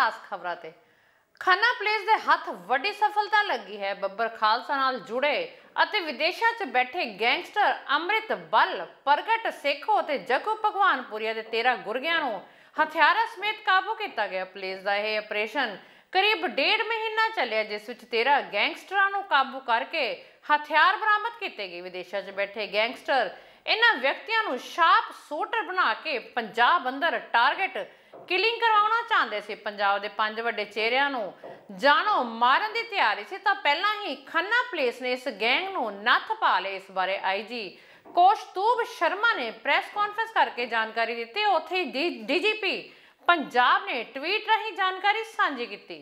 खास खबरां ते खन्ना पुलिस दे हथ वड्डी सफलता लगी है। बब्बर खालसा नाल जुड़े ਅਤੇ ਵਿਦੇਸ਼ਾਂ 'ਚ ਬੈਠੇ ਗੈਂਗਸਟਰ ਅੰਮ੍ਰਿਤ ਬੱਲ, ਪ੍ਰਗਟ ਸੇਖੋ ਅਤੇ ਜੱਗੂ ਭਗਵਾਨਪੁਰੀਆ ਦੇ 13 ਗੁਰਗਿਆਂ ਨੂੰ ਹਥਿਆਰਾਂ ਸਮੇਤ ਕਾਬੂ ਕੀਤਾ ਗਿਆ। ਪੁਲਿਸ ਦਾ ਇਹ ਆਪਰੇਸ਼ਨ करीब 1.5 महीना चलिया, जिस विच 13 गैंगस्टरां नूं काबू करके हथियार बरामद किए गए। विदेशों च बैठे गैंगस्टर इन्हां व्यक्तियों नूं शार्प शूटर बना के पंजाब अंदर टारगेट किलिंग करवाउणा चाहते सी। पंजाब दे 5 वड्डे चेहरिਆਂ नूं जानो मारन दी तैयारी सी तां पहलां ही खन्ना पुलिस ने इस गैंग नूं नत्थ पा लई। इस बारे IG कौशतुभ शर्मा ने प्रेस कॉन्फ्रेंस करके जानकारी दी। उत्थे DGP पंजाब ने ट्वीट राही जानकारी साझी की।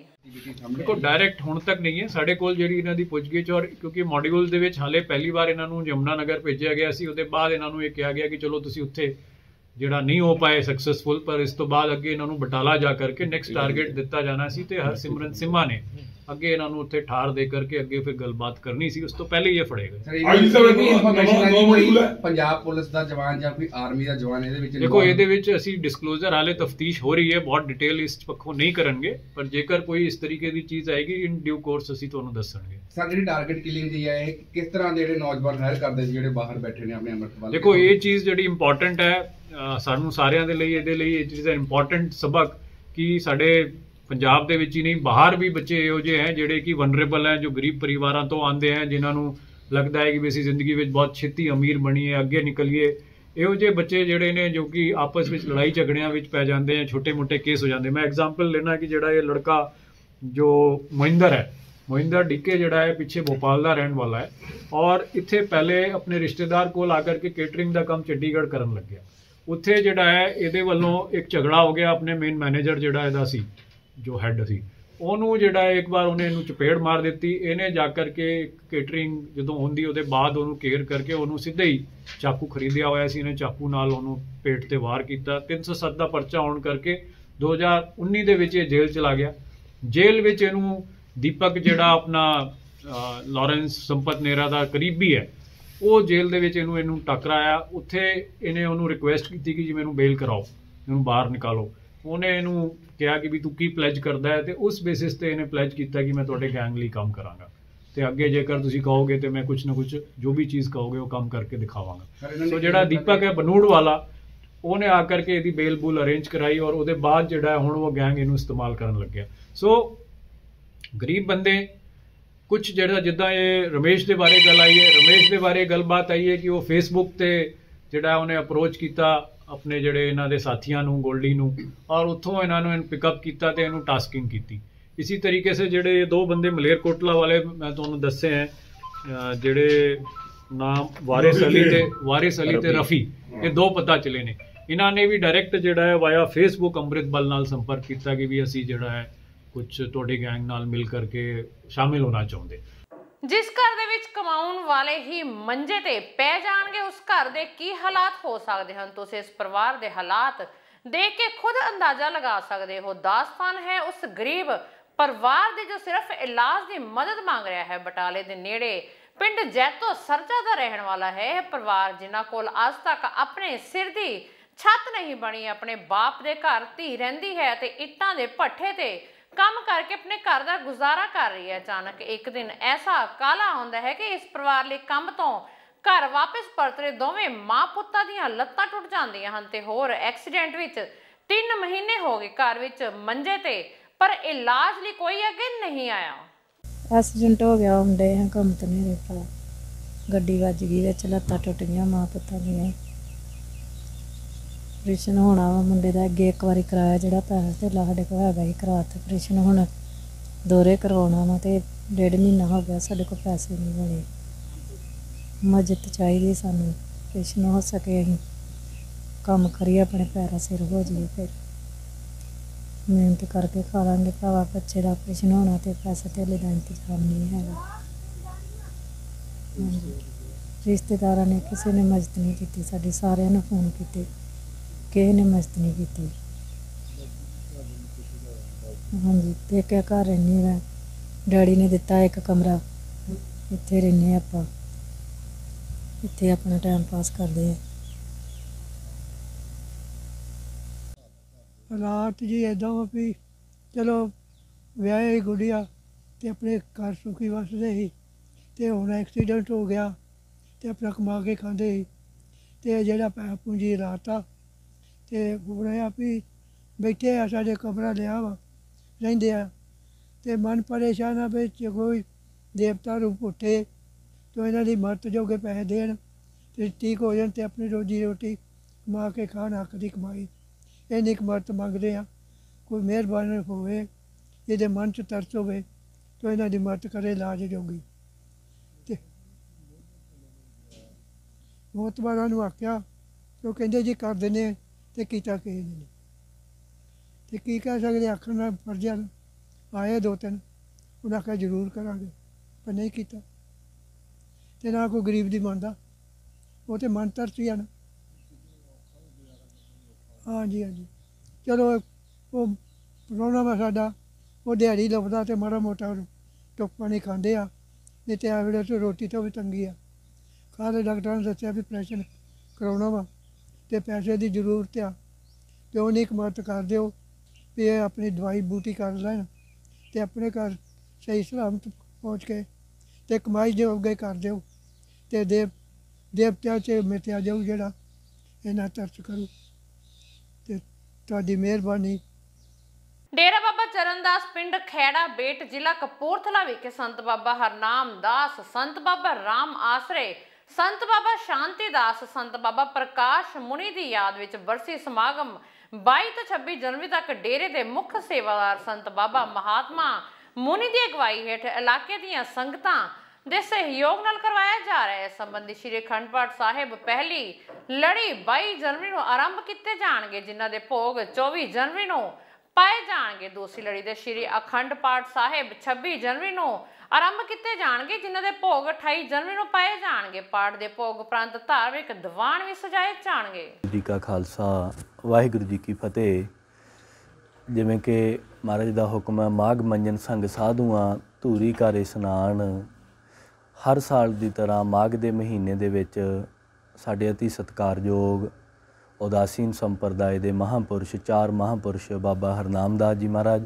देखो डायरैक्ट हुण तक नहीं है साडे कोल जिहड़ी इन्हां दी पुछगिछ, और क्योंकि मॉड्यूल दे विच हाले पहली बार इन्हां नूं यमुनानगर भेजिया गया सी, उहदे बाद इन्हां नूं इह कहा गया कि चलो तुसीं उत्थे जिहड़ा नहीं हो पाए सक्सैसफुल, पर इस तो बाद अगे इन्हां नूं बटाला जा करके नैक्सट टारगेट दिता जाना सी। ते हरसिमरन सिम्मा ने अगे इन्हां नूं उत्थे ठार दे करके अगे फिर गलबात करनी सी, उस तो पहले ही ये फड़े गए। पंजाब पुलिस दा जवान जां कोई आर्मी दा जवान इहदे विच देखो इहदे विच असीं डिस्कलोजर हाले तफ्तीश हो रही है, बहुत डिटेल इस पक्षों नहीं करनगे, पर जेकर कोई इस तरीके की चीज़ आएगी इन ड्यू कोर्स असीं तुहानूं दस्सणगे। सर जिहड़ी टारगेट किलिंग दी है किस तरह दे जिहड़े नौजवान हायर करदे जिहड़े बाहर बैठे ने अपने अमृतपाल? देखो ये चीज़ जिहड़ी इंपॉर्टेंट है सानूं सारिਆਂ ਦੇ ਲਈ, ਇਹਦੇ ਲਈ ਇਹ ਚੀਜ਼ ਇੰਪੋਰਟੈਂਟ ਸਬਕ कि ਸਾਡੇ ਪੰਜਾਬ ਦੇ ਵਿੱਚ ਹੀ नहीं बाहर भी बच्चे ਇਹੋ ਜਿਹੇ हैं ਜਿਹੜੇ कि वनरेबल हैं, जो गरीब परिवारों तो आते हैं, जिन्हों ਨੂੰ लगता है कि भी ਅਸੀਂ ਜ਼ਿੰਦਗੀ ਵਿੱਚ बहुत ਛੇਤੀ अमीर ਬਣੀਏ, ਅੱਗੇ ਨਿਕਲੀਏ। ਇਹੋ ਜਿਹੇ ਬੱਚੇ ਜਿਹੜੇ ਨੇ ਜੋ ਕਿ ਆਪਸ ਵਿੱਚ ਲੜਾਈ ਝਗੜਿਆਂ ਵਿੱਚ ਪੈ ਜਾਂਦੇ हैं, छोटे मोटे केस हो जाते हैं। मैं एग्जाम्पल लेना कि ਜਿਹੜਾ ਇਹ लड़का जो मोहिंदर है, मोहिंदर डिक्के ਜਿਹੜਾ है पिछे भोपाल का रहने वाला है, और इत्थे पहले अपने रिश्तेदार को आकर के केटरिंग का काम चंडीगढ़ करन लग गया। उत्थे ਜਿਹੜਾ है ਇਹਦੇ ਵੱਲੋਂ एक झगड़ा हो गया अपने मेन मैनेजर ਜਿਹੜਾ ਇਹਦਾ ਸੀ, जो हैड सी, ਉਹਨੂੰ ਜਿਹੜਾ एक बार ਉਹਨੇ ਇਹਨੂੰ ਚਪੇੜ ਮਾਰ ਦਿੱਤੀ। ਇਹਨੇ ਜਾ ਕਰਕੇ ਕੇਟਰਿੰਗ ਜਦੋਂ ਹੁੰਦੀ ਉਹਦੇ ਬਾਅਦ ਉਹਨੂੰ ਕੇਅਰ ਕਰਕੇ ਉਹਨੂੰ ਸਿੱਧਾ ਹੀ ਚਾਕੂ ਖਰੀਦਿਆ ਹੋਇਆ ਸੀ, ਇਹਨੇ ਚਾਕੂ ਨਾਲ ਉਹਨੂੰ ਪੇਟ ਤੇ ਵਾਰ ਕੀਤਾ। 307 ਦਾ ਪਰਚਾ ਹੋਣ ਕਰਕੇ 2019 ਦੇ ਵਿੱਚ ਇਹ ਜੇਲ੍ਹ ਚਲਾ ਗਿਆ। ਜੇਲ੍ਹ ਵਿੱਚ ਇਹਨੂੰ ਦੀਪਕ ਜਿਹੜਾ ਆਪਣਾ ਲਾਰੈਂਸ ਸੰਪਤ ਨੇਰਾ ਦਾ ਕਰੀਬੀ ਹੈ, ਉਹ ਜੇਲ੍ਹ ਦੇ ਵਿੱਚ ਇਹਨੂੰ ਟੱਕਰ ਆਇਆ। ਉੱਥੇ ਇਹਨੇ ਉਹਨੂੰ ਰਿਕੁਐਸਟ ਕੀਤੀ ਕਿ ਜੀ ਮੈਨੂੰ ਬੇਲ ਕਰਾਓ, ਇਹਨੂੰ ਬਾਹਰ ਨਿਕਾਲੋ। ਉਹਨੇ ਇਹਨੂੰ ਕਿਹਾ ਕਿ ਵੀ ਤੂੰ ਕੀ ਪਲੈਜ ਕਰਦਾ ਹੈ, ਤੇ ਉਸ ਬੇਸਿਸ ਤੇ ਇਹਨੇ ਪਲੈਜ ਕੀਤਾ ਕਿ ਮੈਂ ਤੁਹਾਡੇ ਗੈਂਗ ਲਈ ਕੰਮ ਕਰਾਂਗਾ, ਤੇ ਅੱਗੇ ਜੇਕਰ ਤੁਸੀਂ ਕਹੋਗੇ ਤੇ ਮੈਂ ਕੁਛ ਨਾ ਕੁਛ ਜੋ ਵੀ ਚੀਜ਼ ਕਹੋਗੇ ਉਹ ਕੰਮ ਕਰਕੇ ਦਿਖਾਵਾਂਗਾ। ਸੋ ਜਿਹੜਾ ਦੀਪਕ ਹੈ ਬਨੂੜ ਵਾਲਾ, ਉਹਨੇ ਆ ਕਰਕੇ ਇਹਦੀ ਬੇਲ ਬੂਲ ਅਰੇਂਜ ਕਰਾਈ, ਔਰ ਉਹਦੇ ਬਾਅਦ ਜਿਹੜਾ ਹੁਣ ਉਹ ਗੈਂਗ ਇਹਨੂੰ ਇਸਤੇਮਾਲ ਕਰਨ ਲੱਗਿਆ। ਸੋ ਗਰੀਬ ਬੰਦੇ ਕੁਛ ਜਿਹੜਾ ਜਿੱਦਾਂ ਇਹ ਰਮੇਸ਼ ਦੇ ਬਾਰੇ ਗੱਲ ਆਈ ਹੈ, ਰਮੇਸ਼ ਦੇ ਬਾਰੇ ਗੱਲਬਾਤ ਆਈ ਹੈ ਕਿ ਉਹ ਫੇਸਬੁੱਕ ਤੇ ਜਿਹੜਾ ਉਹਨੇ ਅਪਰੋਚ ਕੀਤਾ ਆਪਣੇ ਜਿਹੜੇ ਇਹਨਾਂ ਦੇ ਸਾਥੀਆਂ ਨੂੰ, ਗੋਲਡੀ ਨੂੰ, ਔਰ ਉੱਥੋਂ ਇਹਨਾਂ ਨੂੰ ਪਿਕਅਪ ਕੀਤਾ ਤੇ ਇਹਨੂੰ ਟਾਸਕਿੰਗ ਕੀਤੀ। ਇसी तरीके से ਜਿਹੜੇ ਦੋ ਬੰਦੇ ਮਲੇਰਕੋਟਲਾ ਵਾਲੇ ਮੈਂ ਤੁਹਾਨੂੰ ਦੱਸੇ ਹੈ, ਜਿਹੜੇ ਨਾਮ ਵਾਰਿਸ ਅਲੀ ਤੇ ਰਫੀ, ਇਹ ਦੋ ਪਤਾ ਚਲੇ ਨੇ। ਇਹਨਾਂ ਨੇ ਵੀ ਡਾਇਰੈਕਟ ਜਿਹੜਾ ਹੈ ਵਾਇਆ ਫੇਸਬੁੱਕ ਅੰਮ੍ਰਿਤ ਬਲ ਨਾਲ ਸੰਪਰਕ ਕੀਤਾ ਕਿ ਵੀ ਅਸੀਂ ਜਿਹੜਾ ਹੈ ਕੁਝ ਤੁਹਾਡੇ ਗੈਂਗ ਨਾਲ ਮਿਲ ਕਰਕੇ ਸ਼ਾਮਿਲ ਹੋਣਾ ਚਾਹੁੰਦੇ। जिस घर दे विच कमाउण वाले ही मंजे ते पै जाणगे, उस घर दे की हालात हो सकते हैं, तुसीं इस परिवार दे हालात देख के खुद अंदाजा लगा सकते हो। दास्तान है उस गरीब परिवार दे जो सिर्फ इलाज की मदद मांग रहा है। बटाले दे नेड़े पिंड जैतो सरजा दा रहण वाला है यह परिवार, जिन्हां कोल अज तक अपने सिर दी छत नहीं बनी। अपने बाप दे घर धी रहिंदी है ते इट्टां दे भट्ठे ते काम करके अपने घर का गुजारा कर रही है। अचानक एक दिन ऐसा काला आता है कि इस परिवार लिए काम तो घर वापस परत रहे दोवें मां पुत्तां दीयां लत्तां टुट जांदियां हन ते होर एक्सीडेंट विच 3 महीने हो गए घर विच मंजे ते, पर इलाज लिए कोई अगे नहीं आया। एक्सीडेंट हो गया, मुंडे काम तो नहीं रहता, गड्डी वज गई विच, लत्तां टुट गईयां मां पुत्तां दीयां। ऑपरेशन होना वा मुंडे का, अगे एक बार कराया जोड़ा पैसा धेला साढ़े को है ही कराता। ऑपरेशन हुण दोहरे करवाना वा ते 1.5 महीना हो गया, साढ़े को पैसे नहीं बने। मदद चाहिए सानू, ऑपरेशन हो सके, असीं काम करिए अपने पैरों सिर हो जाइए, फिर मेहनत करके खा लांगे। भरावा बच्चे का ऑपरेशन होना तो पैसे धेले का इंतजाम नहीं है। रिश्तेदार ने किसी ने मदद नहीं की, साडी सारिਆਂ ने फोन किए, किसी ने मदद नहीं की। हाँ जी, पेके घर रहनी मैं, डैडी ने दिता एक कमरा, इत्थे रहने आपां, इत्थे अपना टाइम पास करते हैं। रात जी इदा भी ਚਲੋ ਵਿਆਹੇ ਹੀ ਗੁੜੀਆ ਤੇ ਆਪਣੇ ਘਰ ਸੁਖੀ ਵਸਦੇ ਸੀ ਤੇ ਹੁਣ ਐਕਸੀਡੈਂਟ ਹੋ ਗਿਆ ਤੇ ਆਪਣਾ ਕਮਾ ਕੇ ਖਾਂਦੇ ਸੀ ਤੇ ਜਿਹੜਾ ਪੈਸਾ ਪੂੰਜੀ ਰਾਤਾ ਤੇ ਹੁਣ ਇਹ ਆ ਵੀ ਬੈਠੇ ਆ, ਸਾਡੇ ਕਮਰਾ ਲਿਆ ਵਾ, ਰਹਿੰਦੇ ਆ ਤੇ ਮਨ ਪਰੇਸ਼ਾਨ ਆ ਵੀ ਜੇ ਕੋਈ ਦੇਵਤਾ ਰੂਪ ਉੱਠੇ ਤੇ ਇਹਨਾਂ ਦੀ ਮਦਦ ਜੋਗੇ ਪੈਸੇ ਦੇਣ ਤੇ ਠੀਕ ਹੋ ਜਾਣ ਤੇ ਆਪਣੀ ਰੋਜੀ ਰੋਟੀ ਕਮਾ ਕੇ ਖਾਣ, ਹੱਕ ਦੀ ਕਮਾਈ। ਇੰਨੀ ਕੁ ਮਦਦ ਮੰਗਦੇ ਆ, ਕੋਈ ਮਿਹਰਬਾਨੀ ਹੋਵੇ ਜਿਹਦੇ ਮਨ 'ਚ ਤਰਸ ਹੋਵੇ ਤੇ ਇਹਨਾਂ ਦੀ ਮਦਦ ਕਰੇ ਇਲਾਜ ਜੋਗੀ। ਤੇ ਮੋਤਬਾਰਾਂ ਨੂੰ ਆਖਿਆ ਤੇ ਉਹ ਕਹਿੰਦੇ ਜੀ ਕਰ ਦਿੰਦੇ ਤੇ ਕੀਤਾ ਕਿਸੇ ਨੇ ਨਹੀਂ ਤੇ ਕੀ ਕਹਿ ਸਕਦੇ, ਆਖਣ ਨਾਲ ਫਰਜ਼ਾਂ ਆਏ 2-3, ਉਹਨਾਂ ਆਖਿਆ ਜ਼ਰੂਰ ਕਰਾਂਗੇ ਪਰ ਨਹੀਂ ਕੀਤਾ ਤੇ ਨਾ ਕੋਈ ਗਰੀਬ ਦੀ ਮੰਨਦਾ, ਉਹ ਤੇ ਮਨ ਤਰਸੀ ਆ ਨਾ। ਹਾਂਜੀ ਹਾਂਜੀ, ਚਲੋ ਉਹ ਪ੍ਰਾਹੁਣਾ ਵਾ ਸਾਡਾ, ਉਹ ਦਿਹਾੜੀ ਲੱਭਦਾ ਤੇ ਮਾੜਾ ਮੋਟਾ ਟੁੱਕ ਪਾਣੀ ਖਾਂਦੇ ਆ, ਨਹੀਂ ਤੇ ਆ ਵੇਲੇ ਤੇ ਰੋਟੀ ਤੋਂ ਵੀ ਤੰਗੀ ਆ। ਸਾਰੇ ਡਾਕਟਰਾਂ ਨੇ ਦੱਸਿਆ ਵੀ ਆਪਰੇਸ਼ਨ ਕਰਾਉਣਾ ਵਾ ਤੇ ਪੈਸੇ ਦੀ ਜ਼ਰੂਰਤ ਆ ਤੇ ਉਹਨੀ ਇੱਕ ਮਦਦ ਕਰ ਦਿਓ ਵੀ ਇਹ ਆਪਣੀ ਦਵਾਈ ਬੂਟੀ ਕਰ ਲੈਣ ਤੇ ਆਪਣੇ ਘਰ ਸਹੀ ਸਲਾਮਤ ਪਹੁੰਚ ਕੇ ਤੇ ਕਮਾਈ ਜੋ ਅੱਗੇ ਕਰ ਦਿਓ ਤੇ ਦੇਵਤਿਆਂ 'ਚ ਮਿਟਿਆ ਜਾਊ ਜਿਹੜਾ ਇਹਨਾਂ ਤਰਸ ਕਰੂ ਤੇ ਤੁਹਾਡੀ ਮਿਹਰਬਾਨੀ। ਡੇਰਾ ਬਾਬਾ ਚਰਨਦਾਸ ਪਿੰਡ ਖੈੜਾ ਬੇਟ ਜ਼ਿਲ੍ਹਾ ਕਪੂਰਥਲਾ ਵਿਖੇ ਸੰਤ ਬਾਬਾ ਹਰਨਾਮ ਦਾਸ, ਸੰਤ ਬਾਬਾ ਰਾਮ ਆਸਰੇ, ਸੰਤ ਬਾਬਾ ਸ਼ਾਂਤੀ ਦਾਸ, ਸੰਤ ਬਾਬਾ ਪ੍ਰਕਾਸ਼ ਮੁਨੀ ਦੀ ਯਾਦ ਵਿੱਚ ਬਰਸੀ ਸਮਾਗਮ 22 ਤੋਂ 26 ਜਨਵਰੀ ਤੱਕ ਡੇਰੇ ਦੇ ਮੁੱਖ ਸੇਵਾਦਾਰ ਸੰਤ ਬਾਬਾ ਮਹਾਤਮਾ ਮੁਨੀ ਦੀ ਅਗਵਾਈ ਹੇਠ ਇਲਾਕੇ ਦੀਆਂ ਸੰਗਤਾਂ ਦੇ ਸਹਿਯੋਗ ਨਾਲ ਕਰਵਾਇਆ ਜਾ ਰਿਹਾ ਹੈ। ਇਸ ਸੰਬੰਧੀ ਸ਼੍ਰੀ ਅਖੰਡ ਪਾਠ ਸਾਹਿਬ ਪਹਿਲੀ ਲੜੀ 22 ਜਨਵਰੀ ਨੂੰ ਆਰੰਭ ਕੀਤੇ ਜਾਣਗੇ, ਜਿਨ੍ਹਾਂ ਦੇ ਭੋਗ 24 ਜਨਵਰੀ ਨੂੰ ਪਾਏ ਜਾਣਗੇ। ਦੂਸਰੀ ਲੜੀ ਦੇ ਸ਼੍ਰੀ ਅਖੰਡ ਪਾਠ ਸਾਹਿਬ 26 ਜਨਵਰੀ ਨੂੰ ਆਰੰਭ ਕੀਤੇ ਜਾਣਗੇ, ਜਿਨ੍ਹਾਂ ਦੇ ਭੋਗ 28 ਜਨਵਰੀ ਨੂੰ ਪਾਏ ਜਾਣਗੇ। ਪਾਠ ਦੇ ਭੋਗ ਉਪਰੰਤ ਧਾਰਮਿਕ ਦੀਵਾਨ ਵੀ ਸਜਾਏ ਜਾਣਗੇ। ਜੀ ਕਾ ਖਾਲਸਾ, ਵਾਹਿਗੁਰੂ ਜੀ ਕੀ ਫਤਿਹ। ਜਿਵੇਂ ਕਿ ਮਹਾਰਾਜ ਦਾ ਹੁਕਮ ਹੈ, ਮਾਘ ਮੰਜਨ ਸੰਗ ਸਾਧੂਆਂ ਧੂਰੀ ਘਰ ਇਸ਼ਨਾਨ। ਹਰ ਸਾਲ ਦੀ ਤਰ੍ਹਾਂ ਮਾਘ ਦੇ ਮਹੀਨੇ ਦੇ ਵਿੱਚ ਸਾਡੇ ਅਤੀ ਸਤਿਕਾਰਯੋਗ ਉਦਾਸੀਨ ਸੰਪਰਦਾਇ ਦੇ ਮਹਾਂਪੁਰਸ਼, 4 ਮਹਾਂਪੁਰਸ਼ ਬਾਬਾ ਹਰਨਾਮ ਦਾਸ ਜੀ ਮਹਾਰਾਜ,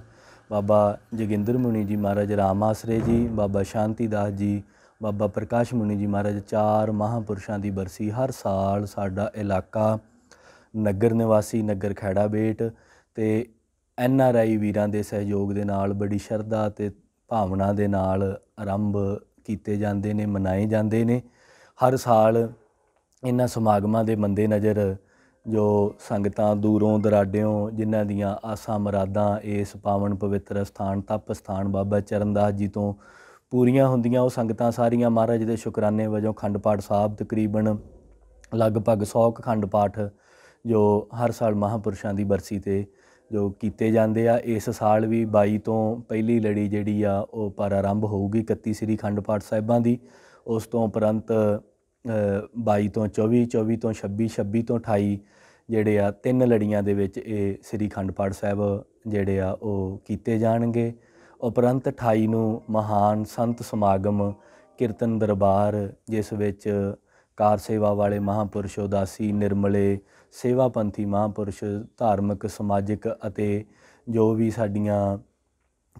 ਬਾਬਾ ਜੋਗਿੰਦਰ ਮੁਨੀ ਜੀ ਮਹਾਰਾਜ, ਰਾਮ ਆਸਰੇ ਜੀ, ਬਾਬਾ ਸ਼ਾਂਤੀ ਦਾਸ ਜੀ, ਬਾਬਾ ਪ੍ਰਕਾਸ਼ ਮੁਨੀ ਜੀ ਮਹਾਰਾਜ, 4 ਮਹਾਂਪੁਰਸ਼ਾਂ ਦੀ ਬਰਸੀ ਹਰ ਸਾਲ ਸਾਡਾ ਇਲਾਕਾ ਨਗਰ ਨਿਵਾਸੀ, ਨਗਰ ਖੈੜਾ ਬੇਟ ਤੇ NRI ਵੀਰਾਂ ਦੇ ਸਹਿਯੋਗ ਦੇ ਨਾਲ ਬੜੀ ਸ਼ਰਧਾ ਤੇ ਭਾਵਨਾ ਦੇ ਨਾਲ ਆਰੰਭ ਕੀਤੇ ਜਾਂਦੇ ਨੇ, ਮਨਾਏ ਜਾਂਦੇ ਨੇ। ਹਰ ਸਾਲ ਇਹਨਾਂ ਸਮਾਗਮਾਂ ਦੇ ਮੰਦੇ ਨਜ਼ਰ ਜੋ ਸੰਗਤਾਂ ਦੂਰੋਂ ਦਰਾਡਿਓਂ ਜਿਨ੍ਹਾਂ ਦੀਆਂ ਆਸਾਂ ਮੁਰਾਦਾਂ ਇਸ ਪਾਵਨ ਪਵਿੱਤਰ ਅਸਥਾਨ ਤਪ ਅਸਥਾਨ ਬਾਬਾ ਚਰਨਦਾਸ ਜੀ ਤੋਂ ਪੂਰੀਆਂ ਹੁੰਦੀਆਂ, ਉਹ ਸੰਗਤਾਂ ਸਾਰੀਆਂ ਮਹਾਰਾਜ ਦੇ ਸ਼ੁਕਰਾਨੇ ਵਜੋਂ ਅਖੰਡ ਪਾਠ ਸਾਹਿਬ ਤਕਰੀਬਨ ਲਗਭਗ 100 ਅਖੰਡ ਪਾਠ ਜੋ ਹਰ ਸਾਲ ਮਹਾਂਪੁਰਸ਼ਾਂ ਦੀ ਬਰਸੀ 'ਤੇ ਜੋ ਕੀਤੇ ਜਾਂਦੇ ਆ। ਇਸ ਸਾਲ ਵੀ 22 ਤੋਂ ਪਹਿਲੀ ਲੜੀ ਜਿਹੜੀ ਆ ਉਹ ਪਰ ਆਰੰਭ ਹੋਊਗੀ 31 ਸ੍ਰੀ ਅਖੰਡ ਪਾਠ ਸਾਹਿਬਾਂ ਦੀ। ਉਸ ਤੋਂ ਉਪਰੰਤ 22 ਤੋਂ 24, 24 ਤੋਂ 26, 26 ਤੋਂ 28 ਜਿਹੜੇ ਆ 3 ਲੜੀਆਂ ਦੇ ਵਿੱਚ ਇਹ ਸ੍ਰੀ ਅਖੰਡ ਪਾਠ ਸਾਹਿਬ ਜਿਹੜੇ ਆ ਉਹ ਕੀਤੇ ਜਾਣਗੇ। ਉਪਰੰਤ 28 ਨੂੰ ਮਹਾਨ ਸੰਤ ਸਮਾਗਮ ਕੀਰਤਨ ਦਰਬਾਰ, ਜਿਸ ਵਿੱਚ ਕਾਰ ਸੇਵਾ ਵਾਲੇ ਮਹਾਂਪੁਰਸ਼, ਉਦਾਸੀ, ਨਿਰਮਲੇ, ਸੇਵਾਪੰਥੀ ਮਹਾਂਪੁਰਸ਼, ਧਾਰਮਿਕ ਸਮਾਜਿਕ ਅਤੇ ਜੋ ਵੀ ਸਾਡੀਆਂ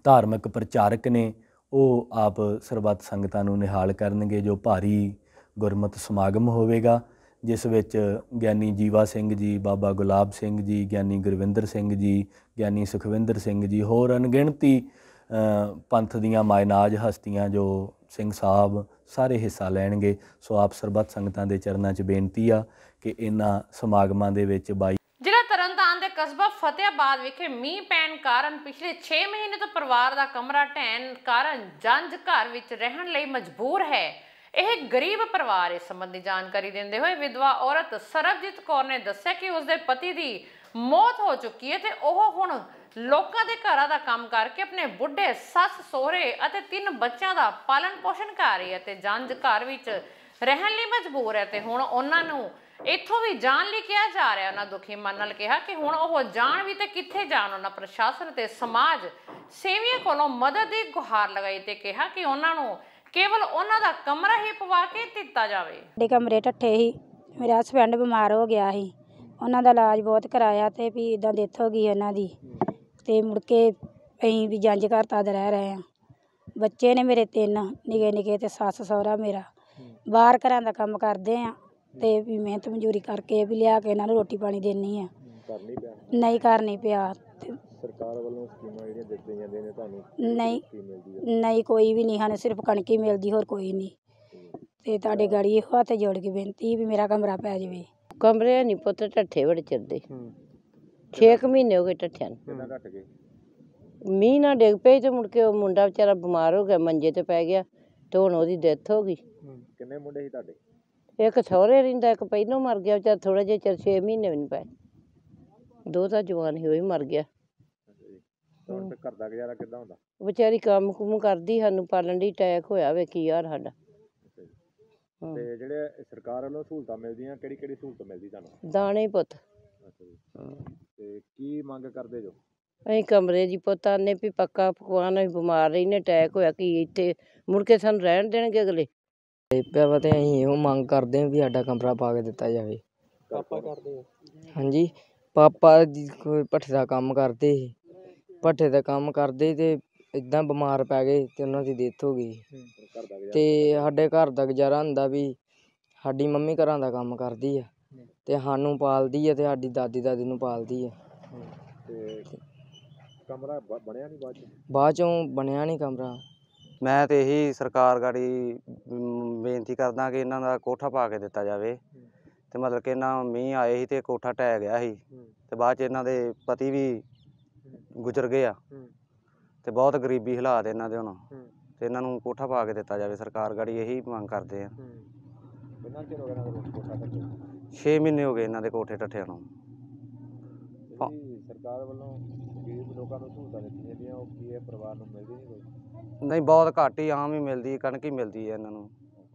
ਧਾਰਮਿਕ ਪ੍ਰਚਾਰਕ ਨੇ ਉਹ ਆਪ ਸਰਬੱਤ ਸੰਗਤਾਂ ਨੂੰ ਨਿਹਾਲ ਕਰਨਗੇ। ਜੋ ਭਾਰੀ ਗੁਰਮਤਿ ਸਮਾਗਮ ਹੋਵੇਗਾ, ਜਿਸ ਵਿੱਚ ਗਿਆਨੀ ਜੀਵਾ ਸਿੰਘ ਜੀ, ਬਾਬਾ ਗੁਲਾਬ ਸਿੰਘ ਜੀ, ਗਿਆਨੀ ਗੁਰਵਿੰਦਰ ਸਿੰਘ ਜੀ, ਗਿਆਨੀ ਸੁਖਵਿੰਦਰ ਸਿੰਘ ਜੀ, ਹੋਰ ਅਣਗਿਣਤੀ ਪੰਥ ਦੀਆਂ ਮਾਇਨਾਜ ਹਸਤੀਆਂ ਜੋ ਸਿੰਘ ਸਾਹਿਬ ਸਾਰੇ ਹਿੱਸਾ ਲੈਣਗੇ। ਸੋ ਆਪ ਸਰਬੱਤ ਸੰਗਤਾਂ ਦੇ ਚਰਨਾਂ 'ਚ ਬੇਨਤੀ ਆ ਕਿ ਇਹਨਾਂ ਸਮਾਗਮਾਂ ਦੇ ਵਿੱਚ ਜ਼ਿਲ੍ਹਾ ਤਰਨਤਾਰਨ ਦੇ ਕਸਬਾ ਫਤਿਆਬਾਦ ਵਿਖੇ ਮੀਂਹ ਪੈਣ ਕਾਰਨ ਪਿਛਲੇ 6 ਮਹੀਨੇ ਤੋਂ ਪਰਿਵਾਰ ਦਾ ਕਮਰਾ ਢਹਿਣ ਕਾਰਨ ਜੰਝ ਘਰ ਵਿੱਚ ਰਹਿਣ ਲਈ ਮਜਬੂਰ ਹੈ। ਇਹ ਗਰੀਬ ਪਰਿਵਾਰ ਇਸ ਸੰਬੰਧੀ ਜਾਣਕਾਰੀ ਦਿੰਦੇ ਹੋਏ ਵਿਧਵਾ ਔਰਤ ਸਰਬਜੀਤ ਕੌਰ ਨੇ ਦੱਸਿਆ ਕਿ ਉਸਦੇ ਪਤੀ ਦੀ ਮੌਤ ਹੋ ਚੁੱਕੀ ਹੈ ਤੇ ਉਹ ਹੁਣ ਲੋਕਾਂ ਦੇ ਘਰਾਂ ਦਾ ਕੰਮ ਕਰਕੇ ਆਪਣੇ ਬੁੱਢੇ ਸੱਸ ਸਹੁਰੇ ਅਤੇ 3 ਬੱਚਿਆਂ ਦਾ ਪਾਲਣ ਪੋਸ਼ਣ ਕਰ ਰਹੀ ਹੈ ਤੇ ਜੰਝ ਘਰ ਵਿੱਚ ਰਹਿਣ ਲਈ ਮਜਬੂਰ ਹੈ ਤੇ ਹੁਣ ਉਹਨਾਂ ਨੂੰ ਇੱਥੋਂ ਵੀ ਜਾਣ ਲਈ ਕਿਹਾ ਜਾ ਰਿਹਾ। ਉਹਨਾਂ ਦੁਖੀ ਮਨ ਨਾਲ ਕਿਹਾ ਕਿ ਹੁਣ ਉਹ ਜਾਣ ਵੀ ਤੇ ਕਿੱਥੇ ਜਾਣ। ਉਹਨਾਂ ਪ੍ਰਸ਼ਾਸਨ ਤੇ ਸਮਾਜ ਸੇਵੀਆਂ ਕੋਲੋਂ ਮਦਦ ਦੀ ਗੁਹਾਰ ਲਗਾਈ ਤੇ ਕਿਹਾ ਕਿ ਉਹਨਾਂ ਨੂੰ ਕੇਵਲ ਉਹਨਾਂ ਦਾ ਕਮਰਾ ਹੀ ਪਵਾ ਕੇ ਦਿੱਤਾ ਜਾਵੇ। ਸਾਡੇ ਕਮਰੇ ਢੱਠੇ ਸੀ, ਮੇਰਾ ਹਸਬੈਂਡ ਬਿਮਾਰ ਹੋ ਗਿਆ ਸੀ, ਉਹਨਾਂ ਦਾ ਇਲਾਜ ਬਹੁਤ ਕਰਾਇਆ ਤੇ ਵੀ ਇਦਾਂ ਡੈਥ ਹੋ ਗਈ ਉਹਨਾਂ ਦੀ ਤੇ ਮੁੜ ਕੇ ਅਸੀਂ ਵੀ ਜੰਝ ਘਰ ਤਦ ਰਹਿ ਰਹੇ ਹਾਂ। ਬੱਚੇ ਨੇ ਮੇਰੇ 3 ਨਿੱਕੇ ਨਿੱਕੇ ਤੇ ਸੱਸ ਸਹੁਰਾ ਮੇਰਾ ਬਾਹਰ ਘਰਾਂ ਦਾ ਕੰਮ ਕਰਦੇ ਆ ਤੇ ਵੀ ਮਿਹਨਤ ਮਜ਼ਦੂਰੀ ਕਰਕੇ ਵੀ ਲਿਆ ਕੇ ਇਹਨਾਂ ਨੂੰ ਰੋਟੀ ਪਾਣੀ ਦੇਣੀ ਆ। ਨਹੀਂ ਘਰ ਨਹੀਂ ਪਿਆ। ਸਰਕਾਰ ਵੱਲੋਂ ਸਕੀਮਾਂ ਜਿਹੜੀਆਂ ਦਿੱਤੀਆਂ ਜਾਂਦੀਆਂ ਨੇ ਤੁਹਾਨੂੰ ਨਹੀਂ ਕੋਈ ਵੀ ਨਹੀਂ, ਸਾਨੂੰ ਸਿਰਫ ਕਣਕ ਹੀ ਮਿਲਦੀ, ਹੋਰ ਕੋਈ ਨਹੀਂ। ਤੇ ਤੁਹਾਡੇ ਗਾੜੀ ਇਹੋ ਹੱਥ ਜੋੜ ਕੇ ਬੇਨਤੀ ਵੀ ਮੇਰਾ ਕਮਰਾ ਪੈ ਜਾਵੇ। ਕਮਰੇ ਨਹੀਂ ਪੁੱਤ, ਢੱਠੇ ਬੜੇ ਚਿਰਦੇ 6 ਮਹੀਨੇ ਹੋ ਗਏ ਢੱਠਿਆਂ ਨੂੰ। ਕਿੰਨਾ ਘੱਟ ਗਏ? ਮੀਂਹ ਨਾਲ ਡਿੱਗ ਪਈ ਤੇ ਮੁੜ ਕੇ ਉਹ ਮੁੰਡਾ ਵਿਚਾਰਾ ਬਿਮਾਰ ਹੋ ਗਿਆ, ਮੰਜੇ ਤੇ ਪੈ ਗਿਆ ਤੇ ਹੁਣ ਉਹਦੀ ਡੈਥ ਹੋ ਗਈ। ਕਿੰਨੇ ਮੁੰਡੇ ਸੀ ਤੁਹਾਡੇ? ਇੱਕ ਸਹੁਰੇ ਰਹਿੰਦਾ, ਇੱਕ ਪਹਿਲੋਂ ਮਰ ਗਿਆ ਵਿਚਾਰਾ, ਥੋੜਾ ਜਿਹਾ ਚਿਰ 6 ਮਹੀਨੇ ਵੀ ਨਹੀਂ ਪਏ। 2 ਤਾਂ ਜਵਾਨ ਸੀ, ਉਹ ਵੀ ਮਰ ਗਿਆ। ਹੁਣ ਫਿਰ ਘਰ ਦਾ ਗੁਜ਼ਾਰਾ ਕਿੱਦਾਂ ਹੁੰਦਾ? ਵਿਚਾਰੀ ਕੰਮ ਕੁਮ ਕਰਦੀ, ਸਾਨੂੰ ਪਾਲਣ ਦੀ ਅਟੈਕ ਹੋਇਆ ਵੇ ਕੀ ਯਾਰ ਸਾਡਾ। ਤੇ ਜਿਹੜੇ ਸਰਕਾਰ ਵੱਲੋਂ ਸਹੂਲਤਾਂ ਮਿਲਦੀਆਂ, ਕਿਹੜੀ ਕਿਹੜੀ ਸਹੂਲਤ ਮਿਲਦੀ ਤੁਹਾਨੂੰ? ਦਾਣੇ ਪੁੱਤ। ਤੇ ਕੀ ਮੰਗ ਕਰਦੇ ਜੋ? ਅਸੀਂ ਕਮਰੇ ਦੀ ਪੁੱਤ ਆਨੇ ਵੀ ਪੱਕਾ ਪਕਵਾਨ, ਅਸੀਂ ਬਿਮਾਰ ਰਹਿੰਦੇ, ਅਟੈਕ ਹੋਇਆ ਕੀ ਇੱਥੇ ਮੁੜ ਕੇ ਸਾਨੂੰ ਰਹਿਣ ਦੇਣਗੇ ਅਗਲੇ? ਪਿਆ ਵਾ ਤੇ ਅਸੀਂ ਇਹੋ ਮੰਗ ਕਰਦੇ ਹਾਂ ਵੀ ਸਾਡਾ ਕਮਰਾ ਪਾ ਕੇ ਦਿੱਤਾ ਜਾਵੇ। ਪਾਪਾ ਕਰਦੇ ਹੋ? ਹਾਂਜੀ, ਪਾਪਾ ਜੀ ਕੋਈ ਭੱਠੇ ਦਾ ਕੰਮ ਕਰਦੇ ਸੀ, ਭੱਠੇ ਦਾ ਕੰਮ ਕਰਦੇ ਤੇ ਇੱਦਾਂ ਬਿਮਾਰ ਪੈ ਗਏ ਤੇ ਉਹਨਾਂ ਦੀ ਡੈਥ ਹੋ ਗਈ। ਤੇ ਸਾਡੇ ਘਰ ਦਾ ਗੁਜ਼ਾਰਾ ਹੁੰਦਾ ਵੀ ਸਾਡੀ ਮੰਮੀ ਘਰਾਂ ਦਾ ਕੰਮ ਕਰਦੀ ਆ ਤੇ ਸਾਨੂੰ ਪਾਲਦੀ ਆ ਤੇ ਸਾਡੀ ਦਾਦੀ ਨੂੰ ਪਾਲਦੀ ਆ। ਤੇ ਕਮਰਾ ਬਣਿਆ ਨਹੀਂ ਬਾਅਦ ਚੋਂ ਬਣਿਆ ਨਹੀਂ ਕਮਰਾ। ਮੈਂ ਤੇ ਇਹੀ ਸਰਕਾਰ ਗਾੜੀ ਬੇਨਤੀ ਕਰਦਾ ਕਿ ਇਹਨਾਂ ਦਾ ਕੋਠਾ ਪਾ ਕੇ ਦਿੱਤਾ ਜਾਵੇ। ਤੇ ਮਤਲਬ ਕਿ ਇਹਨਾਂ ਮੀਂਹ ਆਏ ਸੀ ਤੇ ਕੋਠਾ ਢਹਿ ਗਿਆ ਸੀ ਤੇ ਬਾਅਦ 'ਚ ਇਹਨਾਂ ਦੇ ਪਤੀ ਵੀ ਗੁਜ਼ਰ ਗਏ ਆ ਤੇ ਬਹੁਤ ਗਰੀਬੀ ਹਾਲਾਤ ਇਹਨਾਂ ਦੇ ਹੁਣ, ਤੇ ਇਹਨਾਂ ਨੂੰ ਕੋਠਾ ਪਾ ਕੇ ਦਿੱਤਾ ਜਾਵੇ। ਸਰਕਾਰ ਗਾੜੀ ਇਹੀ ਮੰਗ ਕਰਦੇ ਆ। ਕਿੰਨਾ ਚਿਰ ਹੋ ਗਿਆ ਇਹਨਾਂ ਦਾ ਕੋਠਾ ਢੱਠੇ? 6 ਮਹੀਨੇ ਹੋ ਗਏ ਇਹਨਾਂ ਦੇ ਕੋਠੇ ਢੱਠਿਆਂ ਨੂੰ। ਸਰਕਾਰ ਵੱਲੋਂ ਗਰੀਬ ਲੋਕਾਂ ਨੂੰ ਸਹੂਲਤਾਂ ਦਿੱਤੀਆਂ ਜਾਂਦੀਆਂ, ਉਹ ਕੀ ਇਹ ਪਰਿਵਾਰ ਨੂੰ ਮਿਲਦੀ ਨਹੀਂ ਕੋਈ? ਨਹੀਂ, ਬਹੁਤ ਘੱਟ ਹੀ, ਆਮ ਹੀ ਮਿਲਦੀ, ਕਣਕ ਹੀ ਮਿਲਦੀ ਹੈ ਇਹਨਾਂ ਨੂੰ।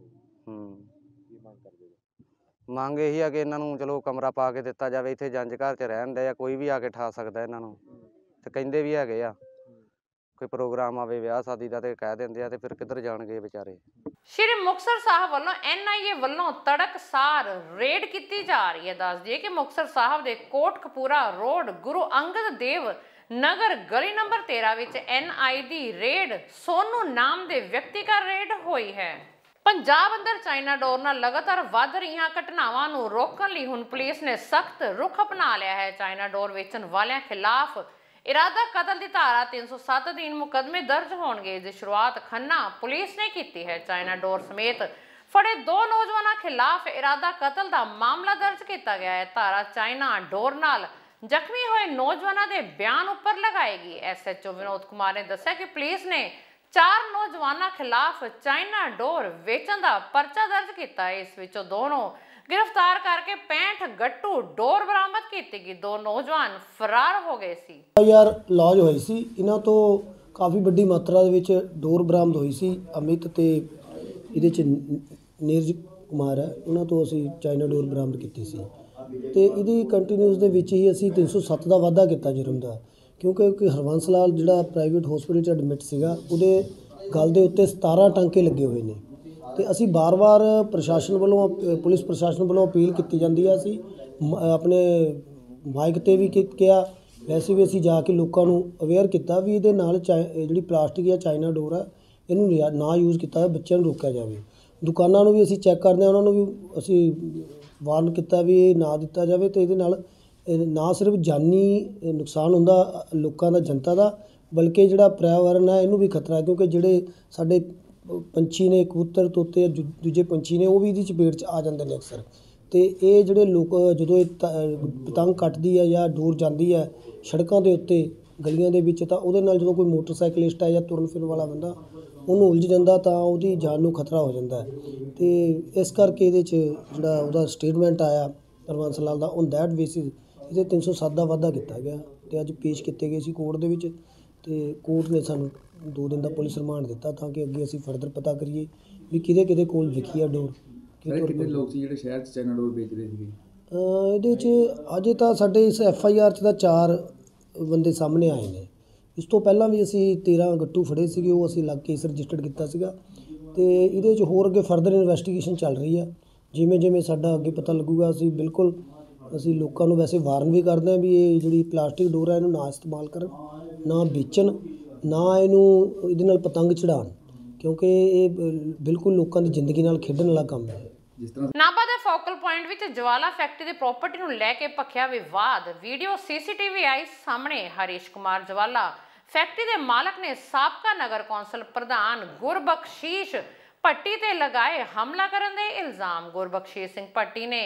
ਕੀ ਮੰਗ ਕਰਦੇ? ਮੰਗ ਇਹੀ ਆ ਕਿ ਇਹਨਾਂ ਨੂੰ ਚਲੋ ਕਮਰਾ ਪਾ ਕੇ ਦਿੱਤਾ ਜਾਵੇ। ਇੱਥੇ ਜੰਝ ਘਰ 'ਚ ਰਹਿਣ ਦੇ ਆ, ਕੋਈ ਵੀ ਆ ਕੇ ਠਾ ਸਕਦਾ ਇਹਨਾਂ ਨੂੰ। ਤੇ ਕਹਿੰਦੇ ਵੀ ਹੈਗੇ ਆ ਕੋਈ ਪ੍ਰੋਗਰਾਮ ਆਵੇ ਵਿਆਹ ਸ਼ਾਦੀ ਦਾ ਤੇ ਕਹਿ ਦਿੰਦੇ ਆ, ਤੇ ਫਿਰ ਕਿੱਧਰ ਜਾਣਗੇ ਵਿਚਾਰੇ। ਸ਼੍ਰੀ ਮੁਕਤਸਰ ਸਾਹਿਬ ਵੱਲੋਂ NIA ਵੱਲੋਂ ਤੜਕਸਾਰ ਰੇਡ ਕੀਤੀ ਜਾ ਰਹੀ ਹੈ। ਦੱਸ ਦਈਏ ਕਿ ਮੁਕਤਸਰ ਸਾਹਿਬ ਦੇ ਕੋਟਕਪੂਰਾ ਰੋਡ ਗੁਰੂ ਅੰਗਦ ਦੇਵ ਨਗਰ ਗਲੀ ਨੰਬਰ 13 ਵਿੱਚ NIA ਦੀ ਰੇਡ ਸੋਨੂ ਨਾਮ ਦੇ ਵਿਅਕਤੀ ਘਰ ਰੇਡ ਹੋਈ ਹੈ। ਪੰਜਾਬ ਅੰਦਰ ਚਾਈਨਾ ਡੋਰ ਨਾਲ ਲਗਾਤਾਰ ਵੱਧ ਰਹੀਆਂ ਘਟਨਾਵਾਂ ਨੂੰ ਰੋਕਣ ਲਈ ਹੁਣ ਪੁਲਿਸ ਨੇ ਸਖਤ ਰੁਖ ਅਪਣਾ ਲਿਆ ਹੈ। ਚਾਈਨਾ ਡੋਰ ਵੇਚਣ ਵਾਲਿਆਂ ਖਿਲਾਫ ਇਰਾਦਾ ਕਤਲ ਦੀ ਧਾਰਾ 307 ਅਧੀਨ ਮੁਕੱਦਮੇ ਦਰਜ ਹੋਣਗੇ, ਦੀ ਸ਼ੁਰੂਆਤ ਖੰਨਾ ਪੁਲਿਸ ਨੇ ਕੀਤੀ ਹੈ। ਚਾਈਨਾ ਡੋਰ ਸਮੇਤ ਫੜੇ 2 ਨੌਜਵਾਨਾਂ ਖਿਲਾਫ ਇਰਾਦਾ ਕਤਲ ਦਾ ਮਾਮਲਾ ਦਰਜ ਕੀਤਾ ਗਿਆ ਹੈ। ਧਾਰਾ ਚਾਈਨਾ ਡੋਰ ਨਾਲ ਜ਼ਖਮੀ ਹੋਏ ਨੌਜਵਾਨਾਂ ਦੇ ਬਿਆਨ ਉੱਪਰ ਲਗਾਏਗੀ। SHO ਵਿਨੋਦ ਕੁਮਾਰ ਨੇ ਦੱਸਿਆ ਕਿ ਪੁਲਿਸ ਨੇ 4 ਨੌਜਵਾਨਾਂ ਖਿਲਾਫ ਚਾਈਨਾ ਡੋਰ ਵੇਚਣ ਦਾ ਪਰਚਾ ਦਰਜ ਕੀਤਾ ਹੈ। ਇਸ ਵਿੱਚੋਂ 2 ਨੂੰ गिरफ्तार करके 65 गट्टू डोर बरामद की गई। 2 नौजवान फरार हो गए सी। यार लॉज होई सी, इन्हां तो काफ़ी वड्डी मात्रा दे विच डोर बरामद होई सी। अमित ते इहदे च नीरज कुमार है, उन्हां तो असीं चाइना डोर बरामद कीती सी ते इहदी कंटीन्यूस दे विच ही असीं 307 दा वाधा कीता जुर्म दा, क्योंकि हरवंस लाल जिहड़ा प्राइवेट हॉस्पिटल च एडमिट सीगा उहदे गल दे उत्ते 17 टांके लगे हुए ने। ਤੇ ਅਸੀਂ ਬਾਰ-ਬਾਰ ਪ੍ਰਸ਼ਾਸਨ ਵੱਲੋਂ ਪੁਲਿਸ ਪ੍ਰਸ਼ਾਸਨ ਵੱਲੋਂ ਅਪੀਲ ਕੀਤੀ ਜਾਂਦੀ ਹੈ। ਅਸੀਂ ਆਪਣੇ ਮਾਈਕ ਤੇ ਵੀ ਕਿਹਾ, ਵੈਸੇ ਵੀ ਅਸੀਂ ਜਾ ਕੇ ਲੋਕਾਂ ਨੂੰ ਅਵੇਅਰ ਕੀਤਾ ਵੀ ਇਹਦੇ ਨਾਲ ਜਿਹੜੀ ਪਲਾਸਟਿਕ ਜਾਂ ਚਾਈਨਾ ਡੋਰ ਆ ਇਹਨੂੰ ਨਾ ਯੂਜ਼ ਕੀਤਾ ਜਾਵੇ, ਬੱਚਿਆਂ ਨੂੰ ਰੋਕਿਆ ਜਾਵੇ। ਦੁਕਾਨਾਂ ਨੂੰ ਵੀ ਅਸੀਂ ਚੈੱਕ ਕਰਦੇ ਹਾਂ, ਉਹਨਾਂ ਨੂੰ ਵੀ ਅਸੀਂ ਵਾਰਨ ਕੀਤਾ ਵੀ ਇਹ ਨਾ ਦਿੱਤਾ ਜਾਵੇ। ਤੇ ਇਹਦੇ ਨਾਲ ਨਾ ਸਿਰਫ ਜਾਨੀ ਨੁਕਸਾਨ ਹੁੰਦਾ ਲੋਕਾਂ ਦਾ, ਜਨਤਾ ਦਾ, ਬਲਕਿ ਜਿਹੜਾ ਪਰਿਆਵਰਨ ਹੈ ਇਹਨੂੰ ਵੀ ਖਤਰਾ, ਕਿਉਂਕਿ ਜਿਹੜੇ ਸਾਡੇ ਪੰਛੀ ਨੇ, ਕਬੂਤਰ, ਤੋਤੇ, ਦੂਜੇ ਪੰਛੀ ਨੇ, ਉਹ ਵੀ ਇਹਦੀ ਚਪੇਟ 'ਚ ਆ ਜਾਂਦੇ ਨੇ ਅਕਸਰ। ਤੇ ਇਹ ਜਿਹੜੇ ਲੋਕ ਜਦੋਂ ਇਹ ਪਤੰਗ ਕੱਟਦੀ ਹੈ ਜਾਂ ਡੋਰ ਜਾਂਦੀ ਹੈ ਸੜਕਾਂ ਦੇ ਉੱਤੇ, ਗਲੀਆਂ ਦੇ ਵਿੱਚ, ਤਾਂ ਉਹਦੇ ਨਾਲ ਜਦੋਂ ਕੋਈ ਮੋਟਰਸਾਈਕਲਿਸਟ ਹੈ ਜਾਂ ਤੁਰਨ ਫਿਰਨ ਵਾਲਾ ਬੰਦਾ ਉਹਨੂੰ ਉਲਝ ਜਾਂਦਾ ਤਾਂ ਉਹਦੀ ਜਾਨ ਨੂੰ ਖਤਰਾ ਹੋ ਜਾਂਦਾ ਹੈ। ਤੇ ਇਸ ਕਰਕੇ ਇਹਦੇ 'ਚ ਜਿਹੜਾ ਉਹਦਾ ਸਟੇਟਮੈਂਟ ਆਇਆ ਹਰਵੰਸ ਲਾਲ ਦਾ, ਔਨ ਦੈਟ ਬੇਸਿਸ ਇਹਦੇ 307 ਦਾ ਵਾਧਾ ਕੀਤਾ ਗਿਆ ਤੇ ਅੱਜ ਪੇਸ਼ ਕੀਤੇ ਗਏ ਸੀ ਕੋਰਟ ਦੇ ਵਿੱਚ। ਤੇ ਕੋਰਟ ਨੇ ਸਾਨੂੰ 2 ਦਿਨ ਦਾ ਪੁਲਿਸ ਰਿਮਾਂਡ ਦਿੱਤਾ ਤਾਂ ਕਿ ਅੱਗੇ ਅਸੀਂ ਫਰਦਰ ਪਤਾ ਕਰੀਏ ਵੀ ਕਿਹਦੇ ਕੋਲ ਵਿਖੀ ਆ ਡੋਰ। ਕਿੰਨੇ ਲੋਕ ਸੀ ਜਿਹੜੇ ਸ਼ਹਿਰ 'ਚ ਚਾਈਨਾ ਡੋਰ ਵੇਚਦੇ ਸੀਗੇ? ਇਹਦੇ 'ਚ ਅਜੇ ਤਾਂ ਸਾਡੇ ਇਸ FIR 'ਚ ਤਾਂ 4 ਬੰਦੇ ਸਾਹਮਣੇ ਆਏ ਨੇ। ਇਸ ਤੋਂ ਪਹਿਲਾਂ ਵੀ ਅਸੀਂ 13 ਗੱਟੂ ਫੜੇ ਸੀਗੇ, ਉਹ ਅਸੀਂ ਅਲੱਗ ਕੇਸ ਰਜਿਸਟਰਡ ਕੀਤਾ ਸੀਗਾ। ਤੇ ਇਹਦੇ 'ਚ ਹੋਰ ਅੱਗੇ ਫਰਦਰ ਇਨਵੈਸਟੀਗੇਸ਼ਨ ਚੱਲ ਰਹੀ ਆ। ਜਿਵੇਂ ਸਾਡਾ ਅੱਗੇ ਪਤਾ ਲੱਗੂਗਾ ਅਸੀਂ ਲੋਕਾਂ ਨੂੰ ਵੈਸੇ ਵਾਰਨ ਵੀ ਕਰਦੇ ਹਾਂ ਵੀ ਇਹ ਜਿਹੜੀ ਪਲਾਸਟਿਕ ਡੋਰ ਹੈ ਇਹਨੂੰ ਨਾ ਇਸਤੇਮਾਲ ਕਰਨ, ਨਾ ਵੇਚਣ। ਨਾ ਇਹਨੂੰ ਇਹਦੇ ਨਾਲ ਪਤੰਗ ਚੜਾਉਣ, ਕਿਉਂਕਿ ਇਹ ਬਿਲਕੁਲ ਲੋਕਾਂ ਦੀ ਜ਼ਿੰਦਗੀ ਨਾਲ ਖੇਡਣ ਵਾਲਾ ਕੰਮ ਹੈ। ਨਾਭਾ ਦੇ ਫੋਕਲ ਪੁਆਇੰਟ ਵਿੱਚ ਜਵਾਲਾ ਫੈਕਟਰੀ ਦੀ ਪ੍ਰਾਪਰਟੀ ਨੂੰ ਲੈ ਕੇ ਭਖਿਆ ਵਿਵਾਦ। ਵੀਡੀਓ ਸੀਸੀਟੀਵੀ ਆਈ ਸਾਹਮਣੇ। ਹਰੀਸ਼ ਕੁਮਾਰ ਜਵਾਲਾ ਫੈਕਟਰੀ ਦੇ ਮਾਲਕ ਨੇ ਸਾਬਕਾ ਨਗਰ ਕੌਂਸਲ ਪ੍ਰਧਾਨ ਗੁਰਬਖਸ਼ੀਸ਼ ਭੱਟੀ ਤੇ ਲਗਾਏ ਹਮਲਾ ਕਰਨ ਦੇ ਇਲਜ਼ਾਮ। ਗੁਰਬਖਸ਼ੀਸ਼ ਸਿੰਘ ਭੱਟੀ ਨੇ